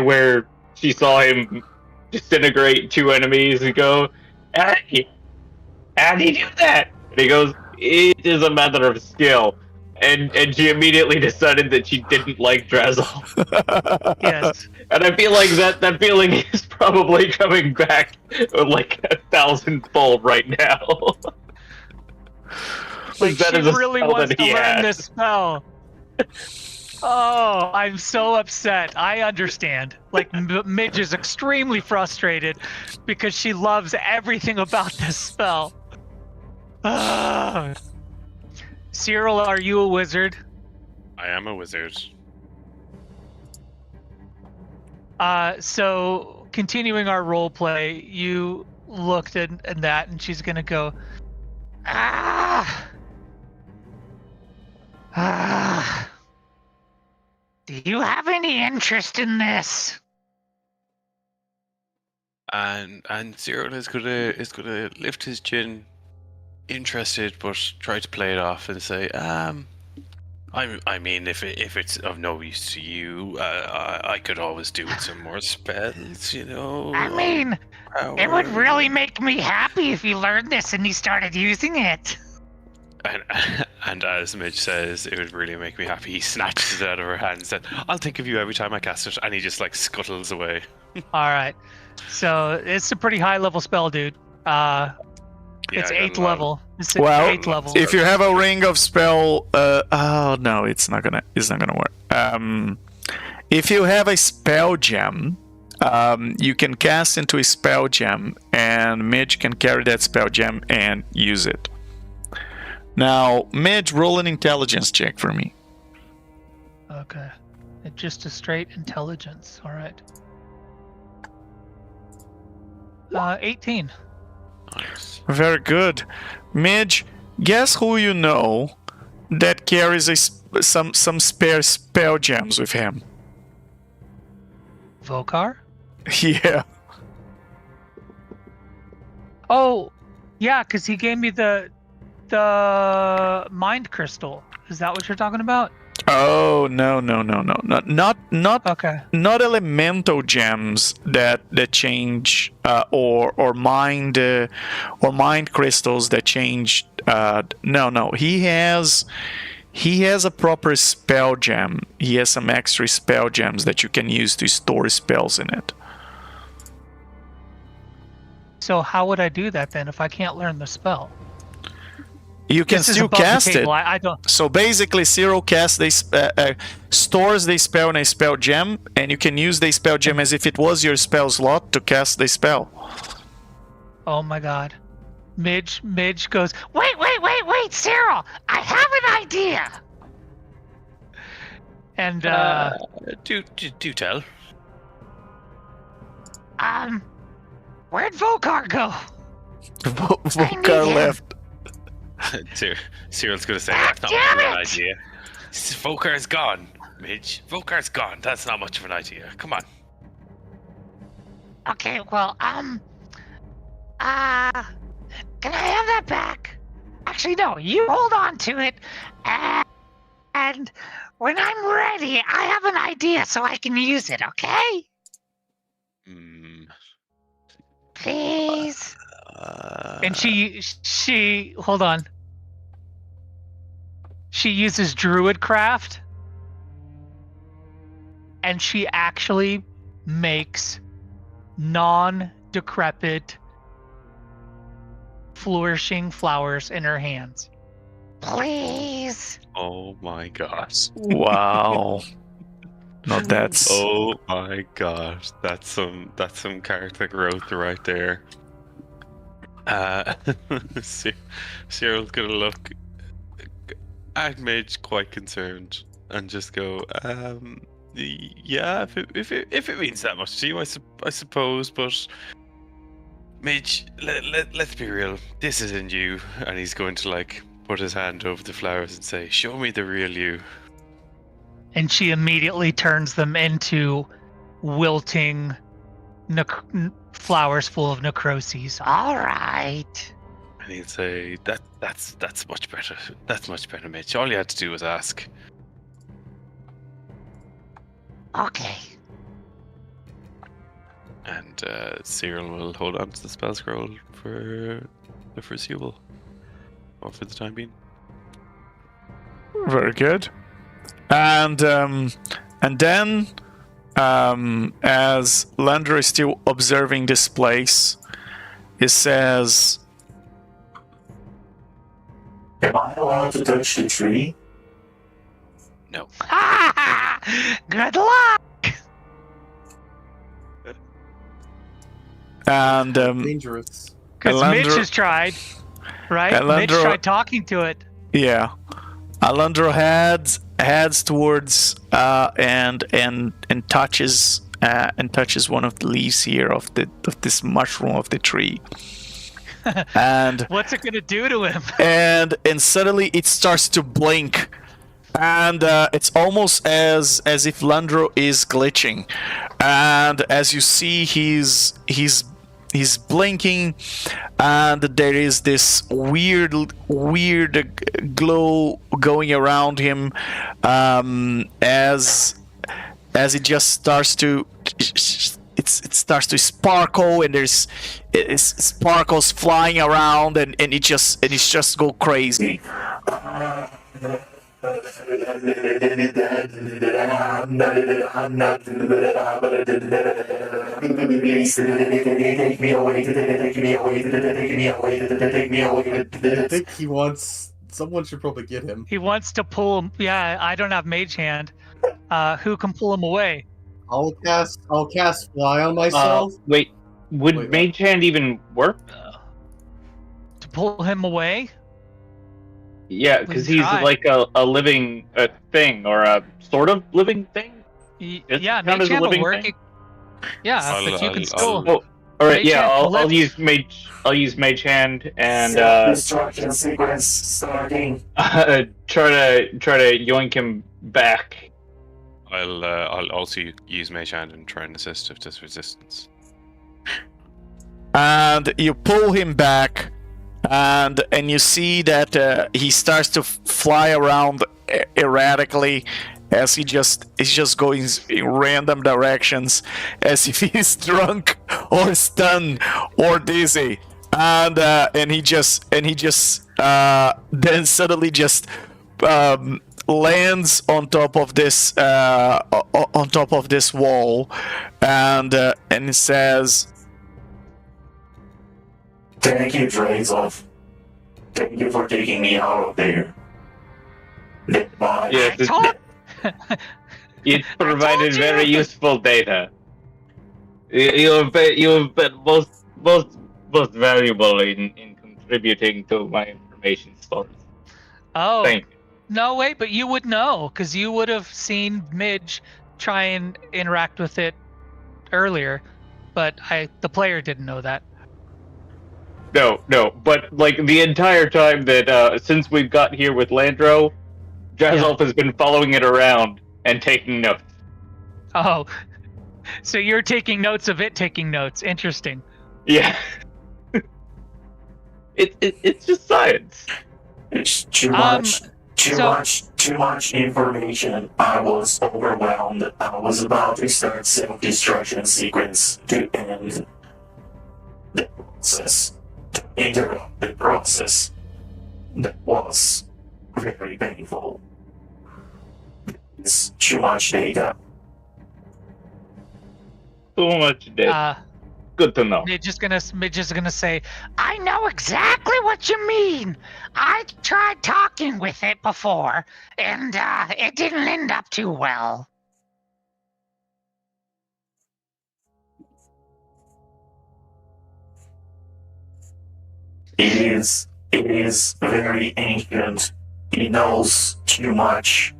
where she saw him disintegrate two enemies and go, how did he do that? And he goes, it is a matter of skill. And she immediately decided that she didn't like Drazolf. Yes. And I feel like that feeling is probably coming back like 1,000-fold right now. Like That she is a really spell wants that to he learn had. this spell. Oh, I'm so upset. I understand. Like Midge is extremely frustrated because she loves everything about this spell. Cyril, are you a wizard? I am a wizard. So continuing our role play, you looked at that, and she's gonna go, Do you have any interest in this? And Cyril is gonna lift his chin, interested, but try to play it off and say, I mean, if it's of no use to you, I could always do with some more spells, you know. I mean, it would really make me happy if you learned this and you started using it. And as Midge says, it would really make me happy. He snatches it out of her hand and said, I'll think of you every time I cast it, and he just like scuttles away. all right. So it's a pretty high level spell, dude. It's 8th level. It's Well, 8th level. If you have a ring of spell, oh no, it's not gonna work. If you have a spell gem, you can cast into a spell gem, and Midge can carry that spell gem and use it. Now, Midge, roll an intelligence check for me. Okay. It's just a straight intelligence. All right. 18. Nice. Very good. Midge, guess who you know that carries some spare spell gems with him? Vokar? Yeah. Oh, yeah, because he gave me the mind crystal. Is that what you're talking about? Oh no, not Okay. not elemental gems that change or mind crystals that change. No, he has a proper spell gem. He has some extra spell gems that you can use to store spells in it. So how would I do that then if I can't learn the spell? You can This is still above the cast it. table. I don't. So basically, Cyril casts stores the spell in a spell gem, and you can use the spell gem as if it was your spell slot to cast the spell. Oh my god. Midge goes, Wait, Cyril! I have an idea! and Do tell. Where'd Vokar go? Vokar him. left. Cyril's gonna say Ah, that's not damn much of an it! idea. Vokar's gone, Midge. Vokar's gone. That's not much of an idea. Come on. Okay, well, can I have that back? Actually, no, you hold on to it, and when I'm ready, I have an idea so I can use it, okay? Please? and she hold on. She uses druidcraft, and she actually makes non-decrepit flourishing flowers in her hands. Please? Oh my gosh. Wow. No, that's. Oh my gosh. That's some character growth right there. Cyril's gonna look at Midge quite concerned and just go, yeah, if it means that much to you, I suppose, but Midge, let's be real, this isn't you. And he's going to like put his hand over the flowers and say, show me the real you. And she immediately turns them into wilting flowers full of necroses. All right. And he'd say, that's much better. That's much better, Mitch. All you had to do was ask. Okay. And Cyril will hold on to the spell scroll for the foreseeable, or for the time being. Very good. And then, as Landro is still observing this place, he says, Am I allowed to touch the tree? No. Good luck! and Dangerous. Because Mitch Landro- has tried, right? And Mitch Landro- tried talking to it. yeah, Landro heads towards and touches one of the leaves here of this mushroom of the tree. And What's it gonna do to him? and suddenly it starts to blink, and it's almost as if Landro is glitching, and as you see he's blinking, and there is this weird glow going around him, as it just starts to it starts to sparkle, and there's sparkles flying around, and it just go crazy. I think he wants. Someone should probably get him. He wants to pull him. Yeah, I don't have mage hand. Who can pull him away? I'll cast fly on myself. Wait, would Wait, Mage Hand even work? To pull him away? Yeah, We because can he's try. like a living thing, or a sort of living thing. Does it Yeah, count mage as a hand will living work. thing? Yeah, I'll- but you can I'll- still. Oh, All right, Mage yeah, hand I'll lift. use mage hand and Self-destruction sequence starting. try to yoink him back. I'll also use Mage Hand and try and assist if there's resistance. And you pull him back, and you see that he starts to fly around erratically as he's just going in random directions as if he's drunk or stunned or dizzy, and he just then suddenly just lands on top of this wall, and it says, Thank you, Drazov. Thank you for taking me out of there. Goodbye. Yes, it provided you. very useful data. You have been most valuable in contributing to my information source. Oh, Thank you. no, wait, but you would know, because you would have seen Midge try and interact with it earlier, but the player didn't know that. No, but like the entire time that since we've got here with Landro, Drazov has been following it around and taking notes. Oh, so you're taking notes of it taking notes. Interesting. Yeah. It's just science. It's too much. Too much information. I was overwhelmed. I was about to start self-destruction sequence to end the process, to interrupt the process. That was very painful. It's too much data. So much data. Good to know. Midge is gonna say, I know exactly what you mean. I tried talking with it before, and it didn't end up too well. It is very ancient. It knows too much.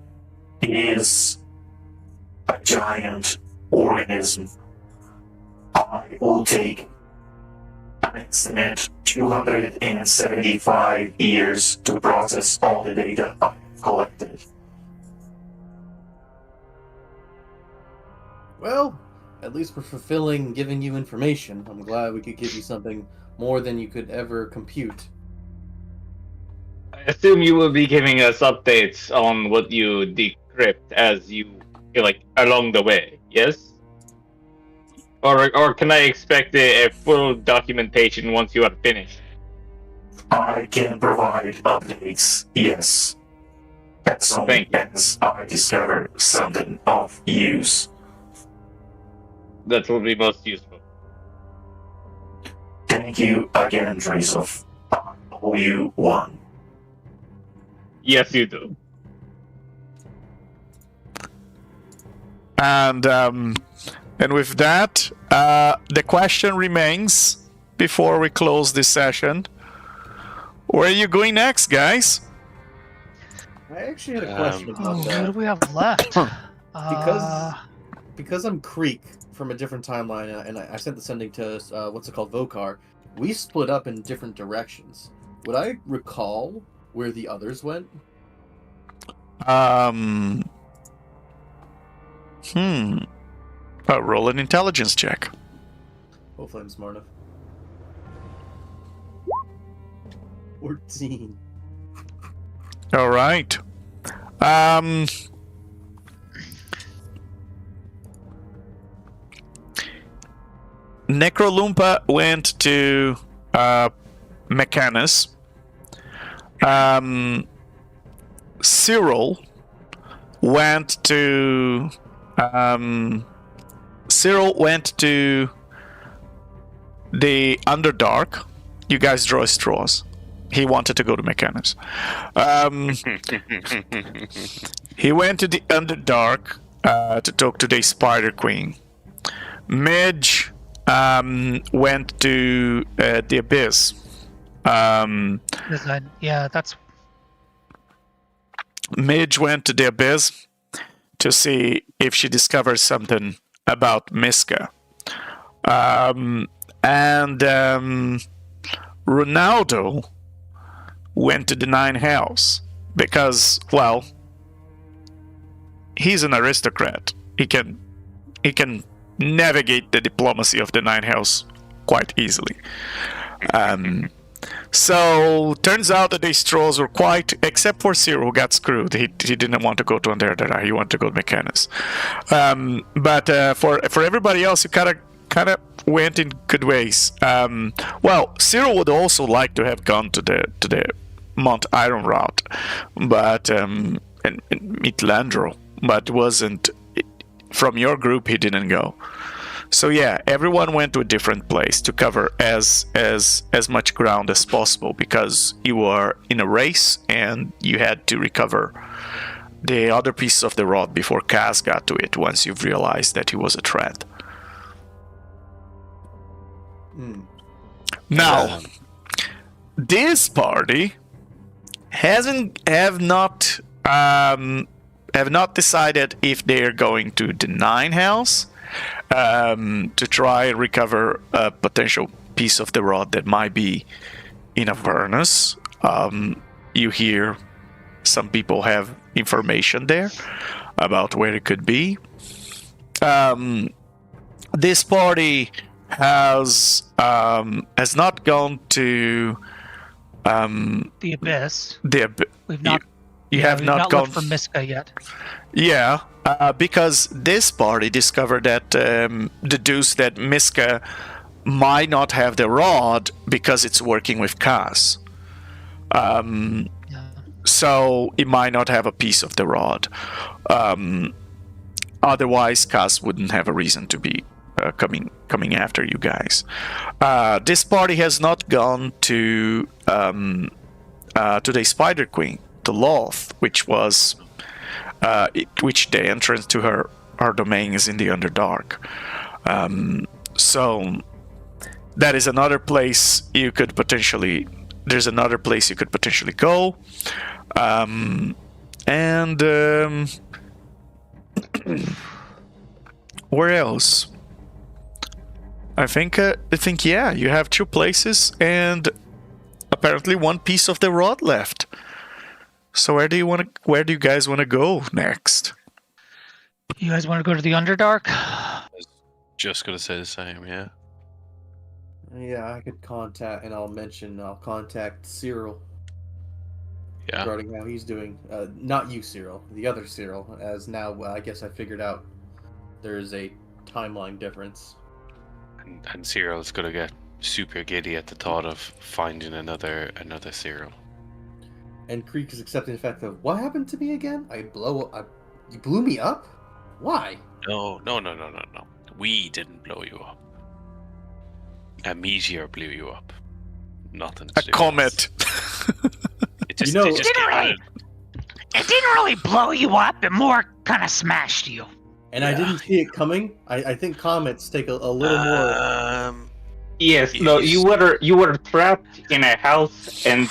It is a giant organism. I will take an estimate 275 years to process all the data I've collected. Well, at least we're fulfilling giving you information. I'm glad we could give you something more than you could ever compute. I assume you will be giving us updates on what you decrypt as you like along the way, yes? Or can I expect a full documentation once you are finished? I can provide updates, yes. As long as I discover something of use. That will be most useful. Thank you again, Drazov. I owe you one. Yes, you do. And with that, the question remains before we close this session. Where are you going next, guys? I actually had a question about what that. do we have left? Because I'm Creek from a different timeline, and I sent the sending to Vokar. We split up in different directions. Would I recall where the others went? Roll an intelligence check. Hopefully I'm smart enough. 14. All right. Necrolumpa went to Mechanus. Cyril went to the Underdark. You guys draw straws. He wanted to go to Mechanus. He went to the Underdark to talk to the Spider Queen. Midge went to the Abyss. That's Midge went to the Abyss to see if she discovers something about Miska. And Ronaldo went to the 9 house because, well, he's an aristocrat. He can navigate the diplomacy of the 9 house quite easily. So turns out that these trolls were quite, except for Cyril, who got screwed. He didn't want to go to Undead. He wanted to go to Mechanus. But for everybody else, you kind of went in good ways. Well, Cyril would also like to have gone to the Mount Iron route, but and meet Landro, but wasn't from your group. He didn't go. So yeah, everyone went to a different place to cover as much ground as possible because you were in a race and you had to recover the other pieces of the rod before Kaz got to it once you've realized that he was a threat. Now, this party have not decided if they're going to the 9 house to try and recover a potential piece of the rod that might be in a furnace. You hear some people have information there about where it could be. This party has not gone to The abyss. We've not. You have not gone looked for Miska yet. Yeah, because this party discovered that deduced that Miska might not have the rod because it's working with Kaz. So it might not have a piece of the rod. Otherwise, Kaz wouldn't have a reason to be coming after you guys. This party has not gone to the Spider Queen, the Loth, which was which the entrance to her domain is in the Underdark. So that is another place you could potentially. There's another place you could potentially go, and where else? I think yeah, you have 2 places and apparently 1 piece of the rod left. So where do you guys want to go next? You guys want to go to the Underdark? I was just gonna say the same, yeah. Yeah, I could I'll contact Cyril Yeah. regarding how he's doing. Not you, Cyril, the other Cyril, as now I guess I figured out there's a timeline difference. And Cyril's gonna get super giddy at the thought of finding another Cyril. And Creek is accepting the fact of, what happened to me again? You blew me up? Why? No. We didn't blow you up. A meteor blew you up. Nothing to A do comet. with us. It just It didn't really blow you up. It more kind of smashed you. And I didn't see it coming. I think comets take a little more. Yes, no, you were trapped in a house, and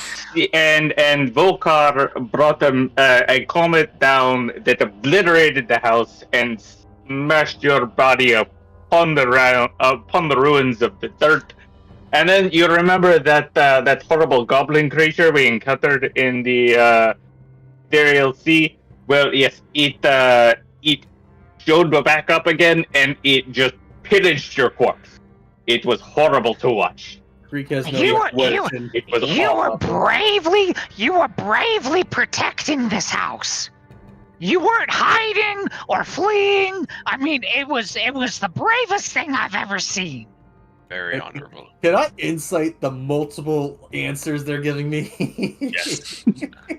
Volkar brought a comet down that obliterated the house and smashed your body upon the ruins of the dirt. And then you remember that horrible goblin creature we encountered in the Ethereal Sea? Well, yes, it showed back up again, and it just pillaged your corpse. It was horrible to watch. Creek has no You question. It was You were awful. bravely protecting this house. You weren't hiding or fleeing. I mean, it was the bravest thing I've ever seen. Very honorable. Can I insight the multiple answers they're giving me? Yes.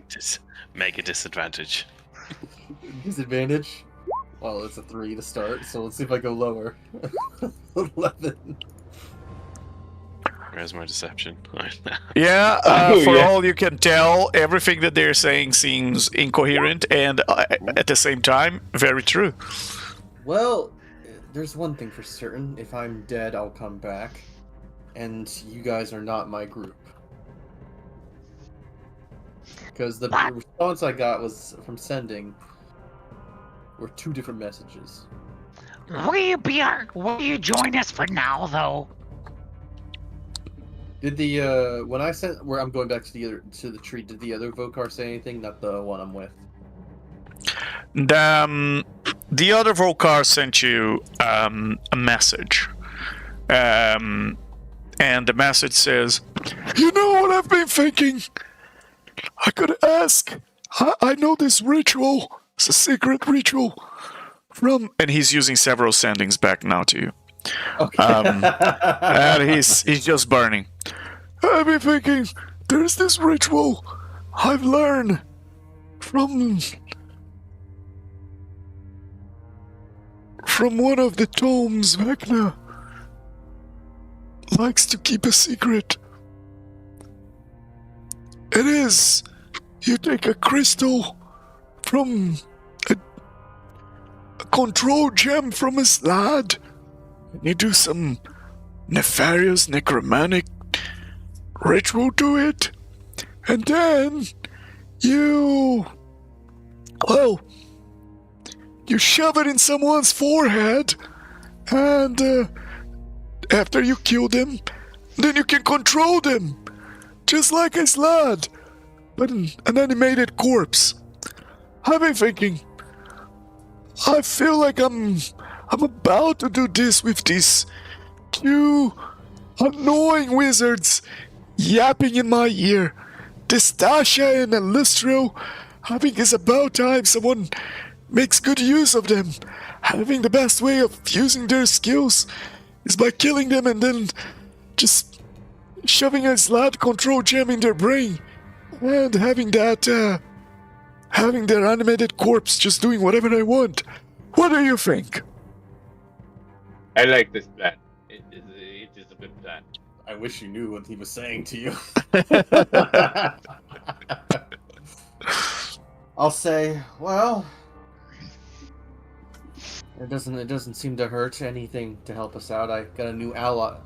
Just make a disadvantage. Disadvantage? Well, it's a 3 to start, so let's see if I go lower. 11. Where's my deception? Yeah, Oh, for yeah. all you can tell, everything that they're saying seems incoherent and at the same time, very true. Well, there's one thing for certain. If I'm dead, I'll come back. And you guys are not my group. Because the response I got was from sending were 2 different messages. Will you join us for now, though? Did the when I sent where I'm going back to the tree? Did the other Vokar say anything? Not the one I'm with. The other Vokar sent you a message, and the message says, "You know what I've been thinking? I could ask. I know this ritual. It's a secret ritual from," and he's using several sendings back now to you. Okay. And he's just burning. I've been thinking, there's this ritual I've learned from one of the tomes. Vecna likes to keep a secret. It is, you take a crystal from a control gem from a lad, and you do some nefarious necromantic ritual to it, and then you shove it in someone's forehead, and after you kill them, then you can control them, just like a lad, but an animated corpse. I've been thinking, I feel like I'm about to do this with these two annoying wizards yapping in my ear. Distasha and Illustro. I think it's about time someone makes good use of them. I think the best way of using their skills is by killing them and then just shoving a slot control gem in their brain and having their animated corpse just doing whatever they want. What do you think? I like this plan. It is a good plan. I wish you knew what he was saying to you. I'll say, well, it doesn't seem to hurt anything to help us out. I got a new ally.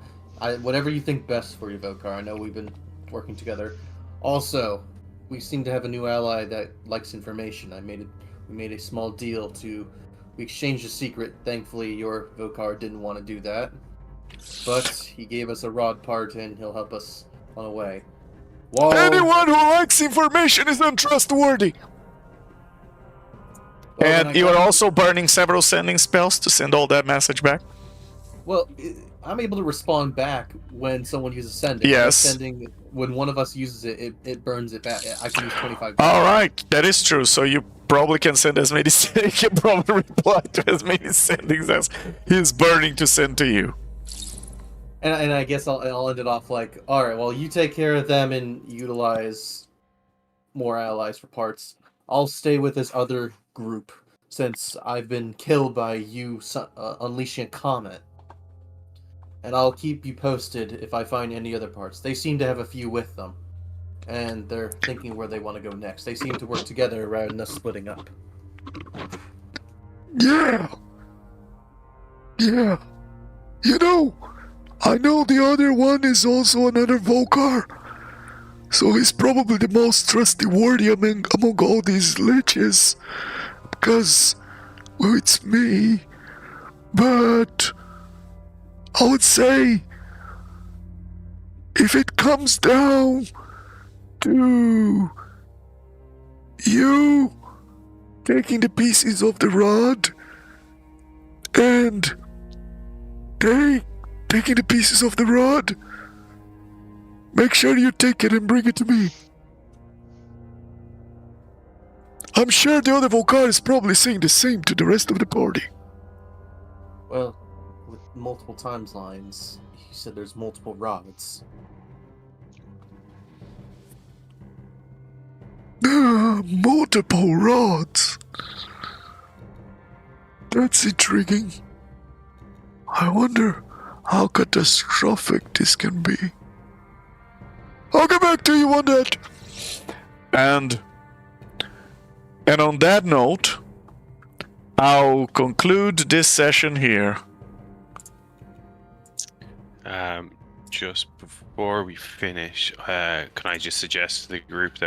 Whatever you think best for you, Vokar. I know we've been working together. Also, we seem to have a new ally that likes information. We made a small deal we exchanged a secret. Thankfully, your Vokar didn't want to do that. But he gave us a rod part and he'll help us on the way. Anyone who likes information is untrustworthy. And you are also burning several sending spells to send all that message back? Well, I'm able to respond back when someone uses sending. Yes. When one of us uses it, it burns it back. I can use 25. Alright, that is true. So you probably can send as many you can probably reply to as many sendings as he's burning to send to you. And I guess I'll end it off like, alright, well, you take care of them and utilize more allies for parts. I'll stay with this other group since I've been killed by you unleashing a comet. And I'll keep you posted if I find any other parts. They seem to have a few with them. And they're thinking where they want to go next. They seem to work together rather than us splitting up. Yeah. You know, I know the other one is also another Vokar. So he's probably the most trustworthy among all these liches. Because, well, it's me. But I would say, if it comes down to you taking the pieces of the rod and taking the pieces of the rod, make sure you take it and bring it to me. I'm sure the other Vokar is probably saying the same to the rest of the party. Well, with multiple timelines, you said there's multiple rods. Multiple rods. That's intriguing. I wonder how catastrophic this can be. I'll get back to you on that. And on that note, I'll conclude this session here. Just before we finish, can I just suggest to the group that